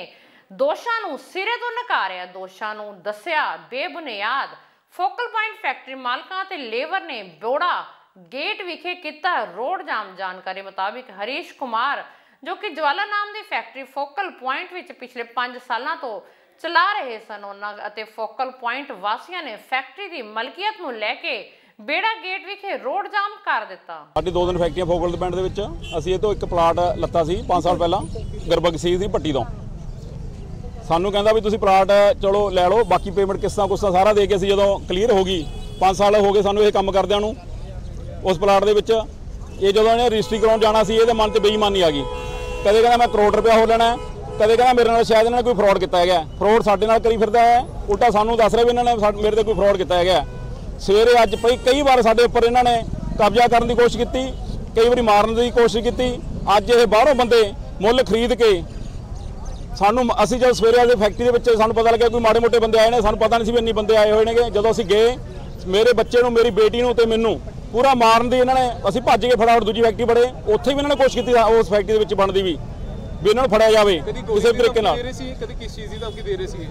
ਦੋਸ਼ਾਂ ਨੂੰ ਸਿਰੇ ਤੋਂ ਨਕਾਰਿਆ, ਦੋਸ਼ਾਂ ਨੂੰ ਦੱਸਿਆ ਬੇਬੁਨਿਆਦ। ਫੋਕਲ ਪੁਆਇੰਟ ਫੈਕਟਰੀ ਮਾਲਕਾਂ ਤੇ ਲੇਬਰ ਨੇ ਬੋੜਾ ਗੇਟ ਵਿਖੇ ਕੀਤਾ ਰੋਡ ਜਾਮ। ਜਾਣਕਾਰੀ ਮੁਤਾਬਿਕ ਹਰੀਸ਼ ਕੁਮਾਰ ਜੋ ਕਿ ਜਵਾਲਾ ਨਾਮ ਦੀ ਫੈਕਟਰੀ ਫੋਕਲ ਪੁਆਇੰਟ ਵਿੱਚ ਪਿਛਲੇ 5 ਸਾਲਾਂ ਤੋਂ ਚਲਾ ਰਹੇ ਸਨ, ਉਹਨਾਂ ਅਤੇ ਫੋਕਲ ਪੁਆਇੰਟ ਵਾਸੀਆਂ ਨੇ ਫੈਕਟਰੀ ਦੀ ਮਲਕੀਅਤ ਨੂੰ ਲੈ ਕੇ ਬੇੜਾ ਗੇਟ ਵਿਖੇ ਰੋਡ ਜਾਮ ਕਰ ਦਿੱਤਾ। ਸਾਡੀ 2 ਦਿਨ ਫੈਕਟਰੀਆਂ ਫੋਕਲ ਪੁਆਇੰਟ ਦੇ ਵਿੱਚ, ਅਸੀਂ ਇਹ ਤੋਂ ਇੱਕ ਪਲਾਟ ਲੱਤਾ ਸੀ 5 ਸਾਲ ਪਹਿਲਾਂ ਗੁਰਬਖਸ਼ੀਸ਼ ਦੀ ਭੱਟੀ ਤੋਂ। ਸਾਨੂੰ ਕਹਿੰਦਾ ਵੀ ਤੁਸੀਂ ਪਲਾਟ ਚਲੋ ਲੈ ਲਓ, ਬਾਕੀ ਪੇਮੈਂਟ ਕਿਸ਼ਤਾਂ ਸਾਰਾ ਦੇ ਕੇ ਅਸੀਂ ਜਦੋਂ ਕਲੀਅਰ ਹੋ ਗਈ, 5 ਸਾਲ ਹੋ ਗਏ ਸਾਨੂੰ ਇਹ ਕੰਮ ਕਰਦਿਆਂ ਨੂੰ ਉਸ ਪਲਾਟ ਦੇ ਵਿੱਚ। ਇਹ ਜਦੋਂ ਇਹਨੇ ਰਜਿਸਟਰੀ ਕਰਾਉਣ ਜਾਣਾ ਸੀ, ਇਹਦੇ ਮਨ 'ਚ ਬੇਈਮਾਨੀ ਆ ਗਈ। ਕਦੇ ਕਹਿੰਦਾ ਮੈਂ ਕਰੋੜ ਰੁਪਇਆ ਹੋ ਲੈਣਾ, ਕਦੇ ਕਹਿੰਦਾ ਮੇਰੇ ਨਾਲ ਸ਼ਾਇਦ ਇਹਨਾਂ ਨੇ ਕੋਈ ਫਰਾਡ ਕੀਤਾ ਹੈਗਾ। ਫਰਾਡ ਸਾਡੇ ਨਾਲ ਕਰੀ ਫਿਰਦਾ ਹੈ, ਉਲਟਾ ਸਾਨੂੰ ਦੱਸ ਰਿਹਾ ਵੀ ਇਹਨਾਂ ਨੇ ਮੇਰੇ ਤੇ ਕੋਈ ਫਰਾਡ ਕੀਤਾ ਹੈਗਾ। ਸਵੇਰੇ ਅੱਜ ਕਈ ਵਾਰ ਸਾਡੇ ਉੱਪਰ ਇਹਨਾਂ ਨੇ ਕਬਜ਼ਾ ਕਰਨ ਦੀ ਕੋਸ਼ਿਸ਼ ਕੀਤੀ, ਕਈ ਵਾਰੀ ਮਾਰਨ ਦੀ ਕੋਸ਼ਿਸ਼ ਕੀਤੀ। ਅੱਜ ਇਹ ਬਾਹਰੋਂ ਬੰਦੇ ਮੁੱਲ ਖਰੀਦ ਕੇ ਸਾਨੂੰ, ਅਸੀਂ ਜਦ ਸਵੇਰੇ ਅੱਜ ਫੈਕਟਰੀ ਦੇ ਵਿੱਚ ਸਾਨੂੰ ਪਤਾ ਲੱਗਿਆ ਕੋਈ ਮਾੜੇ ਮੋਟੇ ਬੰਦੇ ਆਏ ਨੇ, ਸਾਨੂੰ ਪਤਾ ਨਹੀਂ ਸੀ ਵੀ ਇੰਨੀ ਬੰਦੇ ਆਏ ਹੋਏ ਨੇਗੇ। ਜਦੋਂ ਅਸੀਂ ਗਏ, ਮੇਰੇ ਬੱਚੇ ਨੂੰ, ਮੇਰੀ ਬੇਟੀ ਨੂੰ ਤੇ ਮੈਨੂੰ ਪੂਰਾ ਮਾਰਨ ਦੀ ਇਹਨਾਂ ਨੇ, ਅਸੀਂ ਭੱਜ ਕੇ ਫਟਾਫਟ ਦੂਜੀ ਫੈਕਟਰੀ ਫੜੇ। ਉੱਥੇ ਵੀ ਇਹਨਾਂ ਨੇ ਕੋਸ਼ਿਸ਼ ਕੀਤੀ ਉਸ ਫੈਕਟਰੀ ਦੇ ਵਿੱਚ ਬਣਦੀ ਵੀ ਇਹਨਾਂ ਨੂੰ ਫੜਿਆ ਜਾਵੇ ਕਿਸੇ ਤਰੀਕੇ ਨਾਲ। ਕਦੀ ਕਿਸ ਚੀਜ਼ ਦੀ ਧਮਕੀ ਦੇ ਰਹੇ ਸੀ?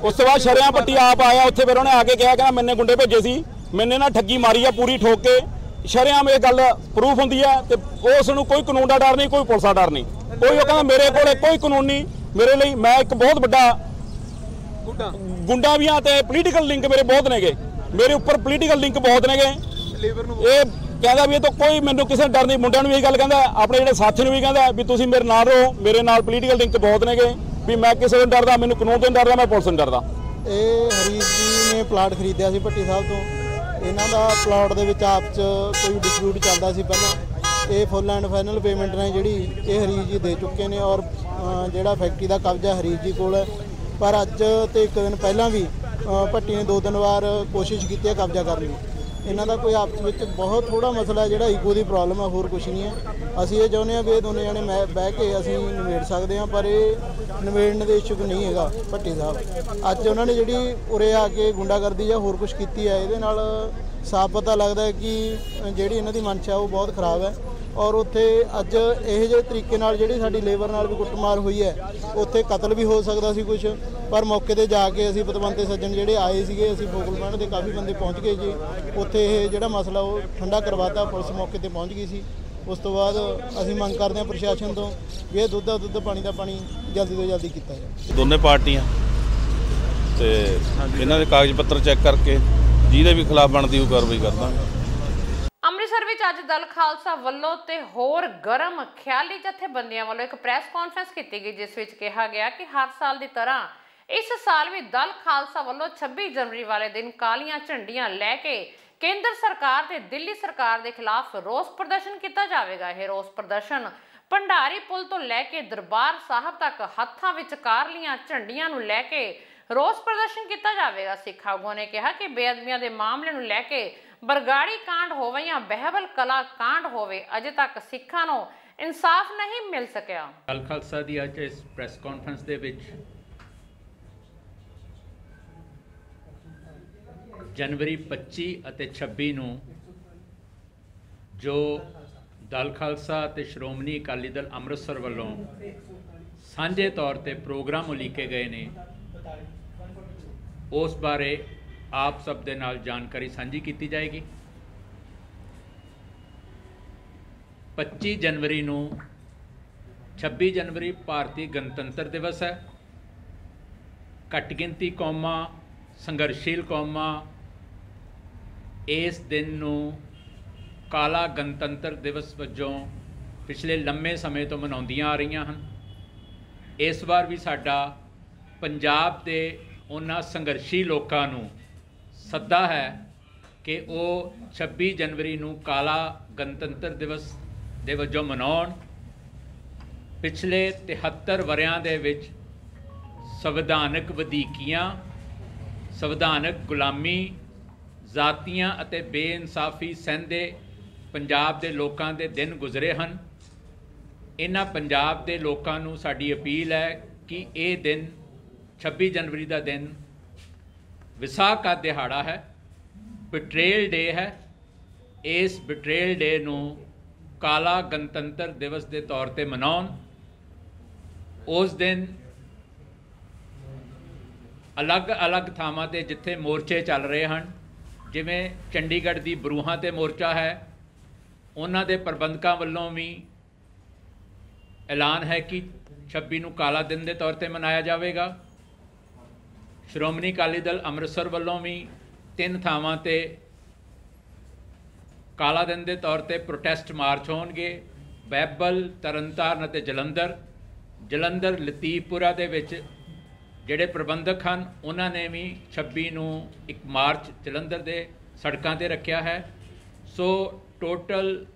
ਉਸ ਤੋਂ ਬਾਅਦ ਸ਼ਰਿਆਂ ਪੱਟੀ ਆਪ ਆਇਆ ਉੱਥੇ, ਫਿਰ ਉਹਨੇ ਆ ਕੇ ਕਿਹਾ ਮੈਨੇ ਗੁੰਡੇ ਭੇਜੇ ਸੀ, ਮੈਨੇ ਨਾ ਠੱਗੀ ਮਾਰੀ ਆ ਪੂਰੀ ਠੋਕ ਕੇ। ਸ਼ਰਿਆਮ ਇਹ ਗੱਲ ਪ੍ਰੂਫ ਹੁੰਦੀ ਹੈ ਤੇ ਉਸ ਨੂੰ ਕੋਈ ਕਾਨੂੰਨ ਦਾ ਡਰ ਨਹੀਂ, ਕੋਈ ਪੁਲਿਸ ਦਾ ਡਰ ਨਹੀਂ, ਕੋਈ। ਉਹ ਕਹਿੰਦਾ ਮੇਰੇ ਕੋਲ ਕੋਈ ਕਾਨੂੰਨ ਨਹੀਂ, ਮੇਰੇ ਲਈ ਮੈਂ ਇੱਕ ਬਹੁਤ ਵੱਡਾ ਗੁੰਡਾ ਵੀ ਹਾਂ ਤੇ ਪੋਲੀਟੀਕਲ ਲਿੰਕ ਮੇਰੇ ਬਹੁਤ ਨੇਗੇ, ਮੇਰੇ ਉੱਪਰ ਪੋਲੀਟੀਕਲ ਲਿੰਕ ਬਹੁਤ ਨੇਗੇ। ਇਹ ਕਹਿੰਦਾ ਵੀ ਇਹ ਤਾਂ ਕੋਈ ਮੈਨੂੰ ਕਿਸੇ ਡਰ ਨਹੀਂ। ਮੁੰਡਿਆਂ ਨੂੰ ਵੀ ਇਹ ਗੱਲ ਕਹਿੰਦਾ, ਆਪਣੇ ਜਿਹੜੇ ਸਾਥੀ ਨੂੰ ਵੀ ਕਹਿੰਦਾ ਵੀ ਤੁਸੀਂ ਮੇਰੇ ਨਾਲ ਰਹੋ, ਮੇਰੇ ਨਾਲ ਪੋਲੀਟੀਕਲ ਲਿੰਕ ਬਹੁਤ ਨੇਗੇ, ਵੀ ਮੈਂ ਕਿਸੇ ਨੂੰ ਡਰਦਾ, ਮੈਨੂੰ ਕਾਨੂੰਨ ਤੋਂ ਡਰਦਾ, ਮੈਂ ਪੁਲਿਸ ਨੂੰ ਡਰਦਾ। ਇਹ ਹਰੀਸ਼ ਜੀ ਨੇ ਪਲਾਟ ਖਰੀਦਿਆ ਸੀ ਭੱਟੀ ਸਾਹਿਬ ਤੋਂ। ਇਹਨਾਂ ਦਾ ਪਲਾਟ ਦੇ ਵਿੱਚ ਆਪਸ 'ਚ ਕੋਈ ਡਿਸਪਿਊਟ ਚੱਲਦਾ ਸੀ ਪਹਿਲਾਂ। ਇਹ ਫੁੱਲ ਐਂਡ ਫਾਈਨਲ ਪੇਮੈਂਟ ਨੇ ਜਿਹੜੀ ਇਹ ਹਰੀਸ਼ ਜੀ ਦੇ ਚੁੱਕੇ ਨੇ, ਔਰ ਜਿਹੜਾ ਫੈਕਟਰੀ ਦਾ ਕਬਜ਼ਾ ਹਰੀਸ਼ ਜੀ ਕੋਲ ਹੈ। ਪਰ ਅੱਜ ਤੇ ਇੱਕ ਦਿਨ ਪਹਿਲਾਂ ਵੀ ਭੱਟੀ ਨੇ 2-3 ਵਾਰ ਕੋਸ਼ਿਸ਼ ਕੀਤੀ ਹੈ ਕਬਜ਼ਾ ਕਰਨ ਦੀ। ਇਹਨਾਂ ਦਾ ਕੋਈ ਆਪਸ ਵਿੱਚ ਬਹੁਤ ਥੋੜਾ ਮਸਲਾ ਜਿਹੜਾ ਈਗੋ ਦੀ ਪ੍ਰੋਬਲਮ ਹੈ, ਹੋਰ ਕੁਝ ਨਹੀਂ ਹੈ। ਅਸੀਂ ਇਹ ਚਾਹੁੰਦੇ ਹਾਂ ਵੀ ਇਹ ਦੋਨੇ ਜਣੇ ਬਹਿ ਕੇ ਅਸੀਂ ਨਿਬੇੜ ਸਕਦੇ ਹਾਂ, ਪਰ ਇਹ ਨਿਬੇੜਨ ਦੇ ਇਛੁਕ ਨਹੀਂ ਹੈਗਾ ਭੱਟੀ ਸਾਹਿਬ। ਅੱਜ ਉਹਨਾਂ ਨੇ ਜਿਹੜੀ ਉਰੇ ਆ ਕੇ ਗੁੰਡਾਗਰਦੀ ਜਾਂ ਹੋਰ ਕੁਝ ਕੀਤੀ ਹੈ, ਇਹਦੇ ਨਾਲ ਸਾਫ਼ ਪਤਾ ਲੱਗਦਾ ਹੈ ਕਿ ਜਿਹੜੀ ਇਹਨਾਂ ਦੀ ਮਨਸ਼ਾ ਉਹ ਬਹੁਤ ਖਰਾਬ ਹੈ। ਔਰ ਉੱਥੇ ਅੱਜ ਇਹੋ ਜਿਹੇ ਤਰੀਕੇ ਨਾਲ ਜਿਹੜੀ ਸਾਡੀ ਲੇਬਰ ਨਾਲ ਵੀ ਕੁੱਟਮਾਰ ਹੋਈ ਹੈ, ਉੱਥੇ ਕਤਲ ਵੀ ਹੋ ਸਕਦਾ ਸੀ ਕੁਝ। ਪਰ ਮੌਕੇ 'ਤੇ ਜਾ ਕੇ ਅਸੀਂ ਪਤਵੰਤੇ ਸੱਜਣ ਜਿਹੜੇ ਆਏ ਸੀਗੇ, ਅਸੀਂ ਫੋਕਲ ਪੁਆਇੰਟ ਦੇ ਕਾਫੀ ਬੰਦੇ ਪਹੁੰਚ ਗਏ ਜੀ। ਉੱਥੇ ਇਹ ਜਿਹੜਾ ਮਸਲਾ ਉਹ ਠੰਡਾ ਕਰਵਾਤਾ, ਪੁਲਿਸ ਮੌਕੇ 'ਤੇ ਪਹੁੰਚ ਗਈ ਸੀ। ਉਸ ਤੋਂ ਬਾਅਦ ਅਸੀਂ ਮੰਗ ਕਰਦੇ ਹਾਂ ਪ੍ਰਸ਼ਾਸਨ ਤੋਂ ਵੀ ਇਹ ਦੁੱਧ ਦਾ ਦੁੱਧ, ਪਾਣੀ ਦਾ ਪਾਣੀ ਜਲਦੀ ਤੋਂ ਜਲਦੀ ਕੀਤਾ ਜਾਵੇ। ਦੋਨੇ ਪਾਰਟੀਆਂ ਤੇ ਇਹਨਾਂ ਦੇ ਕਾਗਜ਼ ਪੱਤਰ ਚੈੱਕ ਕਰਕੇ ਜਿਹਦੇ ਵੀ ਖਿਲਾਫ ਬਣਦੀ ਉਹ ਕਾਰਵਾਈ ਕਰ ਦਾਂਗੇ। ਅੰਮ੍ਰਿਤਸਰ ਵਿੱਚ ਅੱਜ ਦਲ ਖਾਲਸਾ ਵੱਲੋਂ ਤੇ ਹੋਰ ਗਰਮ ਖਿਆਲੀ ਜਥੇਬੰਦੀਆਂ ਵੱਲੋਂ ਇੱਕ ਪ੍ਰੈਸ ਕਾਨਫਰੰਸ ਕੀਤੀ ਗਈ, ਜਿਸ ਵਿੱਚ ਕਿਹਾ ਗਿਆ ਕਿ ਹਰ ਸਾਲ ਦੀ ਤਰ੍ਹਾਂ ਇਸ ਸਾਲ ਵੀ ਦਲ ਖਾਲਸਾ ਵੱਲੋਂ 26 ਜਨਵਰੀ ਵਾਲੇ ਦਿਨ ਕਾਲੀਆਂ ਝੰਡੀਆਂ ਲੈ ਕੇ ਕੇਂਦਰ ਸਰਕਾਰ ਤੇ ਦਿੱਲੀ ਸਰਕਾਰ ਦੇ ਖਿਲਾਫ ਰੋਸ ਪ੍ਰਦਰਸ਼ਨ ਕੀਤਾ ਜਾਵੇਗਾ। ਇਹ ਰੋਸ ਪ੍ਰਦਰਸ਼ਨ ਭੰਡਾਰੀ ਪੁਲ ਤੋਂ ਲੈ ਕੇ ਦਰਬਾਰ ਸਾਹਿਬ ਤੱਕ ਹੱਥਾਂ ਵਿੱਚ ਕਾਲੀਆਂ ਝੰਡੀਆਂ ਨੂੰ ਲੈ ਕੇ ਰੋਸ ਪ੍ਰਦਰਸ਼ਨ ਕੀਤਾ ਜਾਵੇਗਾ। ਸਿੱਖ ਆਗੂਆਂ ਨੇ ਕਿਹਾ ਕਿ ਬੇਅਦਬੀਆਂ ਦੇ ਮਾਮਲੇ ਨੂੰ ਲੈ ਕੇ ਬਰਗਾੜੀ ਕਾਂਡ ਹੋਵੇ ਜਾਂ ਬਹਿਬਲ ਕਲਾ ਕਾਂਡ ਹੋਵੇ, ਅਜੇ ਤੱਕ ਸਿੱਖਾਂ ਨੂੰ ਇਨਸਾਫ ਨਹੀਂ ਮਿਲ ਸਕਿਆ। ਦਲ ਖਾਲਸਾ ਦੀ ਅੱਜ ਇਸ ਪ੍ਰੈਸ ਕਾਨਫਰੰਸ ਦੇ ਵਿੱਚ ਜਨਵਰੀ 25 ਅਤੇ 26 ਨੂੰ ਜੋ ਦਲ ਖਾਲਸਾ ਅਤੇ ਸ਼੍ਰੋਮਣੀ ਅਕਾਲੀ ਦਲ ਅੰਮ੍ਰਿਤਸਰ ਵੱਲੋਂ ਸਾਂਝੇ ਤੌਰ ਤੇ ਪ੍ਰੋਗਰਾਮ ਉਲੀਕੇ ਗਏ ਨੇ, ਉਸ ਬਾਰੇ ਆਪ ਸਭ ਦੇ ਨਾਲ ਜਾਣਕਾਰੀ ਸਾਂਝੀ ਕੀਤੀ ਜਾਏਗੀ। 25 ਜਨਵਰੀ ਨੂੰ 26 ਜਨਵਰੀ ਭਾਰਤੀ ਗਣਤੰਤਰ ਦਿਵਸ ਹੈ। ਘੱਟ ਗਿਣਤੀ ਕੌਮਾਂ, ਸੰਘਰਸ਼ੀਲ ਕੌਮਾਂ ਇਸ ਦਿਨ ਨੂੰ ਕਾਲਾ ਗਣਤੰਤਰ ਦਿਵਸ ਵਜੋਂ ਪਿਛਲੇ ਲੰਮੇ ਸਮੇਂ ਤੋਂ ਮਨਾਉਂਦੀਆਂ ਆ ਰਹੀਆਂ ਹਨ। ਇਸ ਵਾਰ ਵੀ ਸਾਡਾ ਪੰਜਾਬ ਦੇ ਉਹਨਾਂ ਸੰਘਰਸ਼ੀ ਲੋਕਾਂ ਨੂੰ ਸੱਦਾ ਹੈ ਕਿ ਉਹ 26 ਜਨਵਰੀ ਨੂੰ ਕਾਲਾ ਗਣਤੰਤਰ ਦਿਵਸ ਦੇ ਵਜੋਂ ਮਨਾਉਣ। ਪਿਛਲੇ 73 ਵਰ੍ਹਿਆਂ ਦੇ ਵਿੱਚ ਸੰਵਿਧਾਨਕ ਵਧੀਕੀਆਂ, ਸੰਵਿਧਾਨਕ ਗੁਲਾਮੀ, ਜ਼ਾਤੀਆਂ ਅਤੇ ਬੇਇਨਸਾਫੀ ਸਹਿੰਦੇ ਪੰਜਾਬ ਦੇ ਲੋਕਾਂ ਦੇ ਦਿਨ ਗੁਜ਼ਰੇ ਹਨ। ਇਹਨਾਂ ਪੰਜਾਬ ਦੇ ਲੋਕਾਂ ਨੂੰ ਸਾਡੀ ਅਪੀਲ ਹੈ ਕਿ ਇਹ ਦਿਨ 26 ਜਨਵਰੀ ਦਾ ਦਿਨ ਵਿਸਾਖ ਦਾ ਦਿਹਾੜਾ ਹੈ, ਬਿਟਰੇਲ ਡੇ ਹੈ। ਇਸ ਬਿਟਰੇਲ ਡੇ ਨੂੰ ਕਾਲਾ ਗਣਤੰਤਰ ਦਿਵਸ ਦੇ ਤੌਰ ਤੇ ਮਨਾਉਣ। ਉਸ ਦਿਨ ਅਲੱਗ-ਅਲੱਗ ਥਾਵਾਂ ਤੇ ਜਿੱਥੇ ਮੋਰਚੇ ਚੱਲ ਰਹੇ ਹਨ, ਜਿਵੇਂ ਚੰਡੀਗੜ੍ਹ ਦੀ ਬਰੂਹਾਂ ਤੇ ਮੋਰਚਾ ਹੈ, ਉਹਨਾਂ ਦੇ ਪ੍ਰਬੰਧਕਾਂ ਵੱਲੋਂ ਵੀ ਐਲਾਨ ਹੈ ਕਿ 26 ਨੂੰ ਕਾਲਾ ਦਿਨ ਦੇ ਤੌਰ ਤੇ ਮਨਾਇਆ ਜਾਵੇਗਾ। ਸ਼੍ਰੋਮਣੀ ਅਕਾਲੀ ਦਲ ਅੰਮ੍ਰਿਤਸਰ ਵੱਲੋਂ ਵੀ 3 ਥਾਵਾਂ ਤੇ ਕਾਲਾ ਦਿਨ ਦੇ ਤੌਰ ਤੇ ਪ੍ਰੋਟੈਸਟ ਮਾਰਚ ਹੋਣਗੇ, ਬਹਿਬਲ, ਤਰਨਤਾਰਨ ਅਤੇ ਜਲੰਧਰ ਲਤੀਫਪੁਰਾ ਦੇ ਵਿੱਚ ਜਿਹੜੇ ਪ੍ਰਬੰਧਕ ਹਨ ਉਹਨਾਂ ਨੇ ਵੀ 26 ਨੂੰ ਇੱਕ ਮਾਰਚ ਜਲੰਧਰ ਦੇ ਸੜਕਾਂ ਤੇ ਰੱਖਿਆ ਹੈ। ਸੋ ਟੋਟਲ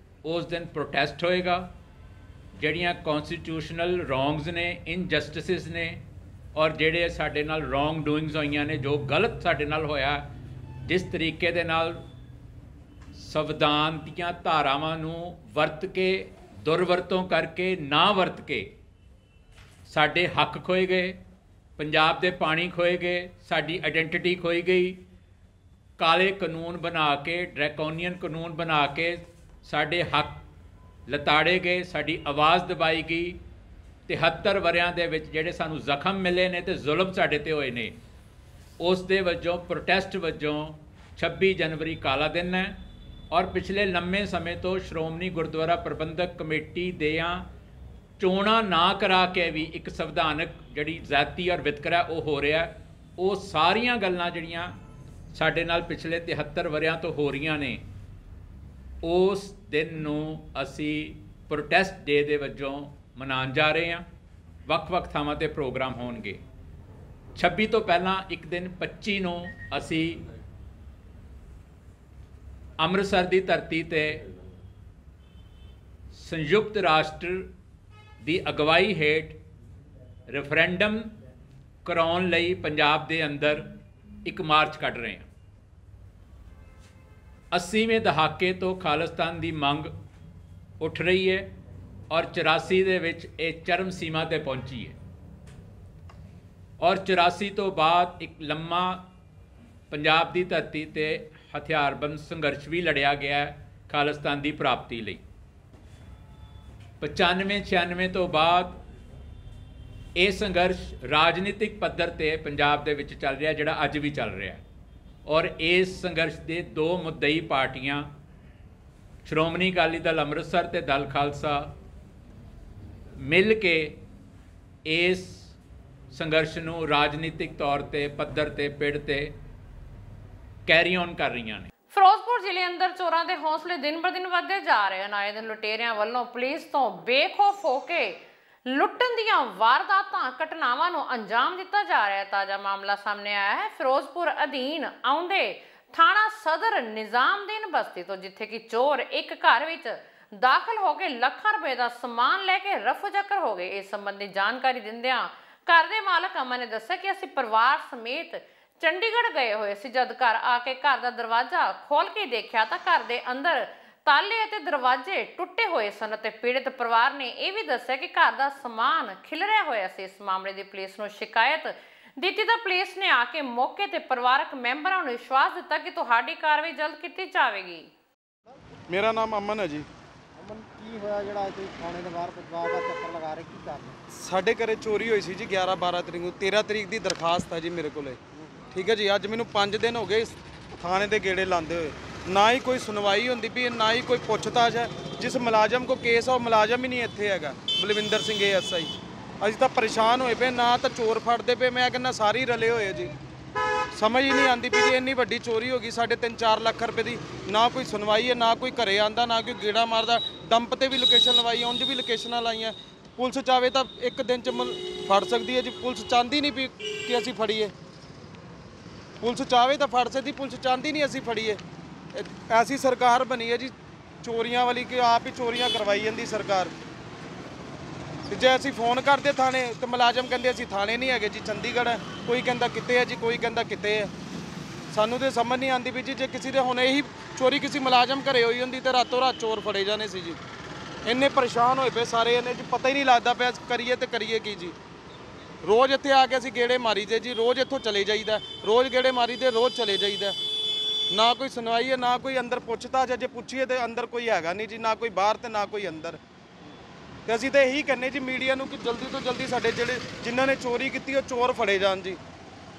ਉਸ ਦਿਨ ਪ੍ਰੋਟੈਸਟ ਹੋਏਗਾ। ਜਿਹੜੀਆਂ ਕੌਨਸਟੀਟਿਊਸ਼ਨਲ ਰੋਂਗਸ ਨੇ, ਇਨਜਸਟਿਸਿਸ ਨੇ, ਔਰ ਜਿਹੜੇ ਸਾਡੇ ਨਾਲ ਰੋਂਗ ਡੂਇੰਗਸ ਹੋਈਆਂ ਨੇ, ਜੋ ਗਲਤ ਸਾਡੇ ਨਾਲ ਹੋਇਆ, ਜਿਸ ਤਰੀਕੇ ਦੇ ਨਾਲ ਸੰਵਿਧਾਨ ਦੀਆਂ ਧਾਰਾਵਾਂ ਨੂੰ ਵਰਤ ਕੇ, ਦੁਰਵਰਤੋਂ ਕਰਕੇ, ਨਾ ਵਰਤ ਕੇ ਸਾਡੇ ਹੱਕ ਖੋਏ ਗਏ, ਪੰਜਾਬ ਦੇ ਪਾਣੀ ਖੋਏ ਗਏ, ਸਾਡੀ ਆਇਡੈਂਟੀਟੀ ਖੋਈ ਗਈ, ਕਾਲੇ ਕਾਨੂੰਨ ਬਣਾ ਕੇ, ਡਰੈਕੋਨੀਅਨ ਕਾਨੂੰਨ ਬਣਾ ਕੇ ਸਾਡੇ ਹੱਕ ਲਤਾੜੇ ਗਏ, ਸਾਡੀ ਆਵਾਜ਼ ਦਬਾਈ ਗਈ। 73 ਵਰਿਆਂ ਦੇ ਵਿੱਚ ਜਿਹੜੇ ਸਾਨੂੰ ਜ਼ਖਮ ਮਿਲੇ ਨੇ ਤੇ ਜ਼ੁਲਮ ਸਾਡੇ ਤੇ ਹੋਏ ਨੇ, ਉਸ ਦੇ ਵਜੋਂ ਪ੍ਰੋਟੈਸਟ ਵਜੋਂ 26 ਜਨਵਰੀ ਕਾਲਾ ਦਿਨ ਹੈ। ਔਰ ਪਿਛਲੇ ਲੰਮੇ ਸਮੇਂ ਤੋਂ ਸ਼੍ਰੋਮਣੀ ਗੁਰਦੁਆਰਾ ਪ੍ਰਬੰਧਕ ਕਮੇਟੀ ਦੀਆਂ ਚੋਣਾਂ ਨਾ ਕਰਾ ਕੇ ਵੀ ਇੱਕ ਸੰਵਿਧਾਨਕ ਜਿਹੜੀ ਜ਼ਾਤੀ ਔਰ ਵਿਤਕਰਾ ਉਹ ਹੋ ਰਿਹਾ, ਉਹ ਸਾਰੀਆਂ ਗੱਲਾਂ ਜਿਹੜੀਆਂ ਸਾਡੇ ਨਾਲ ਪਿਛਲੇ 73 ਵਰਿਆਂ ਤੋਂ ਹੋ ਰਹੀਆਂ ਨੇ, ਉਸ ਦਿਨ ਨੂੰ ਅਸੀਂ ਪ੍ਰੋਟੈਸਟ ਡੇ ਦੇ ਵਜੋਂ ਮਨਾਉਣ ਜਾ ਰਹੇ ਹਾਂ। ਵੱਖ-ਵੱਖ ਥਾਵਾਂ ਤੇ ਪ੍ਰੋਗਰਾਮ ਹੋਣਗੇ। 26 ਤੋਂ ਪਹਿਲਾਂ ਇੱਕ ਦਿਨ 25 ਨੂੰ ਅਸੀਂ ਅੰਮ੍ਰਿਤਸਰ ਦੀ ਧਰਤੀ ਤੇ ਸੰਯੁਕਤ ਰਾਸ਼ਟਰ ਦੀ ਅਗਵਾਈ ਹੇਠ ਰੈਫਰੈਂਡਮ ਕਰਾਉਣ ਲਈ ਪੰਜਾਬ ਦੇ ਅੰਦਰ ਇੱਕ ਮਾਰਚ ਕੱਢ ਰਹੇ ਹਾਂ। 80ਵੇਂ ਦਹਾਕੇ ਤੋਂ ਖਾਲਿਸਤਾਨ ਦੀ ਮੰਗ ਉੱਠ ਰਹੀ ਹੈ ਔਰ 84 ਦੇ ਵਿੱਚ ਇਹ ਚਰਮ ਸੀਮਾ ਤੇ ਪਹੁੰਚੀ ਹੈ ਔਰ 84 ਤੋਂ ਬਾਅਦ ਇੱਕ ਲੰਮਾ ਪੰਜਾਬ ਦੀ ਧਰਤੀ ਤੇ ਹਥਿਆਰਬੰਦ ਸੰਘਰਸ਼ ਵੀ ਲੜਿਆ ਗਿਆ ਖਾਲਿਸਤਾਨ ਦੀ ਪ੍ਰਾਪਤੀ ਲਈ। 95-96 ਤੋਂ ਬਾਅਦ ਇਹ ਸੰਘਰਸ਼ ਰਾਜਨੀਤਿਕ ਪੱਧਰ ਤੇ ਪੰਜਾਬ ਦੇ ਵਿੱਚ ਚੱਲ ਰਿਹਾ, ਜਿਹੜਾ ਅੱਜ ਵੀ ਚੱਲ ਰਿਹਾ। ਔਰ ਇਸ ਸੰਘਰਸ਼ ਦੇ 2 ਮੁੱਦਈ ਪਾਰਟੀਆਂ ਸ਼੍ਰੋਮਣੀ ਅਕਾਲੀ ਦਲ ਅੰਮ੍ਰਿਤਸਰ ਤੇ ਦਲ ਖਾਲਸਾ ਮਿਲ ਕੇ ਇਸ ਸੰਘਰਸ਼ ਨੂੰ ਰਾਜਨੀਤਿਕ ਤੌਰ ਤੇ ਪੱਧਰ ਤੇ ਪਿੜ ਤੇ ਕੈਰੀ ਔਨ ਕਰ ਰਹੀਆਂ ਨੇ। ਫਿਰੋਜ਼ਪੁਰ ਜ਼ਿਲ੍ਹੇ ਅੰਦਰ ਚੋਰਾਂ ਦੇ ਹੌਸਲੇ ਦਿਨ ਬਰ ਦਿਨ ਵੱਧਦੇ ਜਾ ਰਹੇ ਹਨ। ਆਏ ਦਿਨ ਲੁਟੇਰਿਆਂ ਵੱਲੋਂ ਪੁਲਿਸ ਤੋਂ ਬੇਖੌਫ ਹੋ ਕੇ ਲੁੱਟਣ ਦੀਆਂ ਵਾਰਦਾਤਾਂ, ਘਟਨਾਵਾਂ ਨੂੰ ਅੰਜਾਮ ਦਿੱਤਾ ਜਾ ਰਿਹਾ ਹੈ। ਤਾਜ਼ਾ ਮਾਮਲਾ ਸਾਹਮਣੇ ਆਇਆ ਹੈ ਫਿਰੋਜ਼ਪੁਰ ਅਧੀਨ ਆਉਂਦੇ ਥਾਣਾ ਸਦਰ ਨਿਜ਼ਾਮਦੀਨ ਬਸਤੀ ਤੋਂ, ਜਿੱਥੇ ਕਿ ਚੋਰ ਇੱਕ ਘਰ ਵਿੱਚ ਦਾਖਲ ਹੋ ਕੇ ਲੱਖਾਂ ਰੁਪਏ ਦਾ ਸਮਾਨ ਲੈ ਕੇ ਰਫੂ ਚੱਕਰ ਹੋ ਗਏ। ਇਸ ਸੰਬੰਧੀ ਜਾਣਕਾਰੀ ਦਿੰਦਿਆਂ ਘਰ ਦੇ ਮਾਲਕ ਅਮਨ ਨੇ ਦੱਸਿਆ ਕਿ ਅਸੀਂ ਪਰਿਵਾਰ ਸਮੇਤ ਚੰਡੀਗੜ੍ਹ ਗਏ ਹੋਏ ਸੀ। ਜਦ ਘਰ ਆ ਕੇ ਘਰ ਦਾ ਦਰਵਾਜ਼ਾ ਖੋਲ ਕੇ ਦੇਖਿਆ ਤਾਂ ਘਰ ਦੇ ਅੰਦਰ ਤਾਲੇ ਅਤੇ ਦਰਵਾਜ਼ੇ ਟੁੱਟੇ ਹੋਏ ਸਨ ਅਤੇ ਪੀੜਤ ਪਰਿਵਾਰ ਨੇ ਇਹ ਵੀ ਦੱਸਿਆ ਕਿ ਘਰ ਦਾ ਸਮਾਨ ਖਿਲਰਿਆ ਹੋਇਆ ਸੀ। ਇਸ ਮਾਮਲੇ ਦੀ ਪੁਲਿਸ ਨੂੰ ਸ਼ਿਕਾਇਤ ਦਿੱਤੀ ਤਾਂ ਪੁਲਿਸ ਨੇ ਆ ਕੇ ਮੌਕੇ ਤੇ ਪਰਿਵਾਰਕ ਮੈਂਬਰਾਂ ਨੂੰ ਵਿਸ਼ਵਾਸ ਦਿੱਤਾ ਕਿ ਤੁਹਾਡੀ ਕਾਰਵਾਈ ਜਲਦ ਕੀਤੀ ਜਾਵੇਗੀ। ਮੇਰਾ ਨਾਮ ਅਮਨ ਹੈ ਜੀ। ਅਮਨ, ਕੀ ਹੋਇਆ ਜਿਹੜਾ ਤੁਸੀਂ ਥਾਣੇ ਦੇ ਬਾਹਰ ਪਰਿਵਾਰ ਦਾ ਚੱਕਰ ਲਗਾ ਰਹੇ, ਕੀ ਕਾਰਨ? ਸਾਡੇ ਘਰੇ ਚੋਰੀ ਹੋਈ ਸੀ ਜੀ 11-12 ਤਰੀਕ ਨੂੰ। 13 ਤਰੀਕ ਦੀ ਦਰਖਾਸਤ ਹੈ ਜੀ ਮੇਰੇ ਕੋਲੇ। ਠੀਕ ਹੈ ਜੀ, ਅੱਜ ਮੈਨੂੰ 5 ਦਿਨ ਹੋ ਗਏ ਥਾਣੇ ਦੇ ਗੇੜੇ ਲਾਉਂਦੇ ਹੋਏ। ਨਾ ਹੀ ਕੋਈ ਸੁਣਵਾਈ ਹੁੰਦੀ ਵੀ, ਨਾ ਹੀ ਕੋਈ ਪੁੱਛਤਾਛ ਹੈ। ਜਿਸ ਮੁਲਾਜ਼ਮ ਕੋ ਕੇਸ ਆ ਉਹ ਮੁਲਾਜ਼ਮ ਹੀ ਨਹੀਂ ਇੱਥੇ ਹੈਗਾ, ਬਲਵਿੰਦਰ ਸਿੰਘ ASI। ਅਸੀਂ ਤਾਂ ਪਰੇਸ਼ਾਨ ਹੋਏ ਪਏ, ਨਾ ਤਾਂ ਚੋਰ ਫੜਦੇ ਪਏ, ਮੈਂ ਕਹਿੰਦਾ ਸਾਰੇ ਰਲੇ ਹੋਏ ਜੀ। ਸਮਝ ਹੀ ਨਹੀਂ ਆਉਂਦੀ ਵੀ ਜੀ ਇੰਨੀ ਵੱਡੀ ਚੋਰੀ ਹੋ ਗਈ, 3.5-4 ਲੱਖ ਰੁਪਏ ਦੀ। ਨਾ ਕੋਈ ਸੁਣਵਾਈ ਹੈ, ਨਾ ਕੋਈ ਘਰੇ ਆਂਦਾ, ਨਾ ਕੋਈ ਗੇੜਾ ਮਾਰਦਾ। ਡੰਪ ਤੇ ਵੀ ਲੋਕੇਸ਼ਨ ਲਵਾਈ, ਉਂਝ ਵੀ ਲੋਕੇਸ਼ਨਾਂ ਲਾਈਆਂ। ਪੁਲਿਸ ਚਾਹਵੇ ਤਾਂ ਇੱਕ ਦਿਨ 'ਚ ਫੜ ਸਕਦੀ ਹੈ ਜੀ। ਪੁਲਿਸ ਚਾਹੁੰਦੀ ਨਹੀਂ ਵੀ ਕਿ ਅਸੀਂ ਫੜੀਏ। ਪੁਲਿਸ ਚਾਹਵੇ ਤਾਂ ਫੜ ਸਕਦੀ, ਪੁਲਿਸ ਚਾਹੁੰਦੀ ਨਹੀਂ ਅਸੀਂ ਫੜੀਏ। ਐਸੀ ਸਰਕਾਰ ਬਣੀ ਹੈ ਜੀ ਚੋਰੀਆਂ ਵਾਲੀ ਕਿ ਆਪ ਹੀ ਚੋਰੀਆਂ ਕਰਵਾਈ ਜਾਂਦੀ ਸਰਕਾਰ। ਤੇ ਜੇ ਅਸੀਂ ਫੋਨ ਕਰਦੇ ਥਾਣੇ ਤੇ ਮੁਲਾਜ਼ਮ ਕਹਿੰਦੇ ਅਸੀਂ ਥਾਣੇ ਨਹੀਂ ਹੈਗੇ ਜੀ, ਚੰਡੀਗੜ੍ਹ ਹੈ। ਕੋਈ ਕਹਿੰਦਾ ਕਿਤੇ ਹੈ ਜੀ, ਕੋਈ ਕਹਿੰਦਾ ਕਿਤੇ ਹੈ। ਸਾਨੂੰ ਤੇ ਸਮਝ ਨਹੀਂ ਆਉਂਦੀ ਵੀ ਜੀ ਜੇ ਕਿਸੇ ਦੇ ਹੁਣ ਇਹੀ ਚੋਰੀ ਕਿਸੇ ਮੁਲਾਜ਼ਮ ਘਰੇ ਹੋਈ ਹੁੰਦੀ ਤੇ ਰਾਤੋਂ ਰਾਤ ਚੋਰ ਫੜੇ ਜਾਣੇ ਸੀ ਜੀ। ਇੰਨੇ ਪਰੇਸ਼ਾਨ ਹੋਏ ਪਏ ਸਾਰੇ ਇਹਨੇ ਜੀ, ਪਤਾ ਹੀ ਨਹੀਂ ਲੱਗਦਾ ਪਿਆ ਕਰੀਏ ਤੇ ਕਰੀਏ ਕੀ ਜੀ। ਰੋਜ਼ ਇੱਥੇ ਆ ਕੇ ਅਸੀਂ ਗੇੜੇ ਮਾਰੀ ਦੇ ਜੀ, ਰੋਜ਼ ਇੱਥੋਂ ਚਲੇ ਜਾਈਦਾ, ਰੋਜ਼ ਗੇੜੇ ਮਾਰੀ ਦੇ, ਰੋਜ਼ ਚਲੇ ਜਾਈਦਾ। ਨਾ ਕੋਈ ਸੁਣਵਾਈ ਹੈ, ਨਾ ਕੋਈ ਅੰਦਰ ਪੁੱਛਤਾ, ਜੇ ਪੁੱਛੀਏ ਤੇ ਅੰਦਰ ਕੋਈ ਹੈਗਾ ਨਹੀਂ ਜੀ, ਨਾ ਕੋਈ ਬਾਹਰ ਤੇ ਨਾ ਕੋਈ ਅੰਦਰ। ਤੇ ਅਸੀਂ ਤਾਂ ਇਹੀ ਕਹਿੰਦੇ ਜੀ ਮੀਡੀਆ ਨੂੰ ਕਿ ਜਲਦੀ ਤੋਂ ਜਲਦੀ ਸਾਡੇ ਜਿਹੜੇ ਜਿਨ੍ਹਾਂ ਨੇ ਚੋਰੀ ਕੀਤੀ ਉਹ ਚੋਰ ਫੜੇ ਜਾਣ ਜੀ।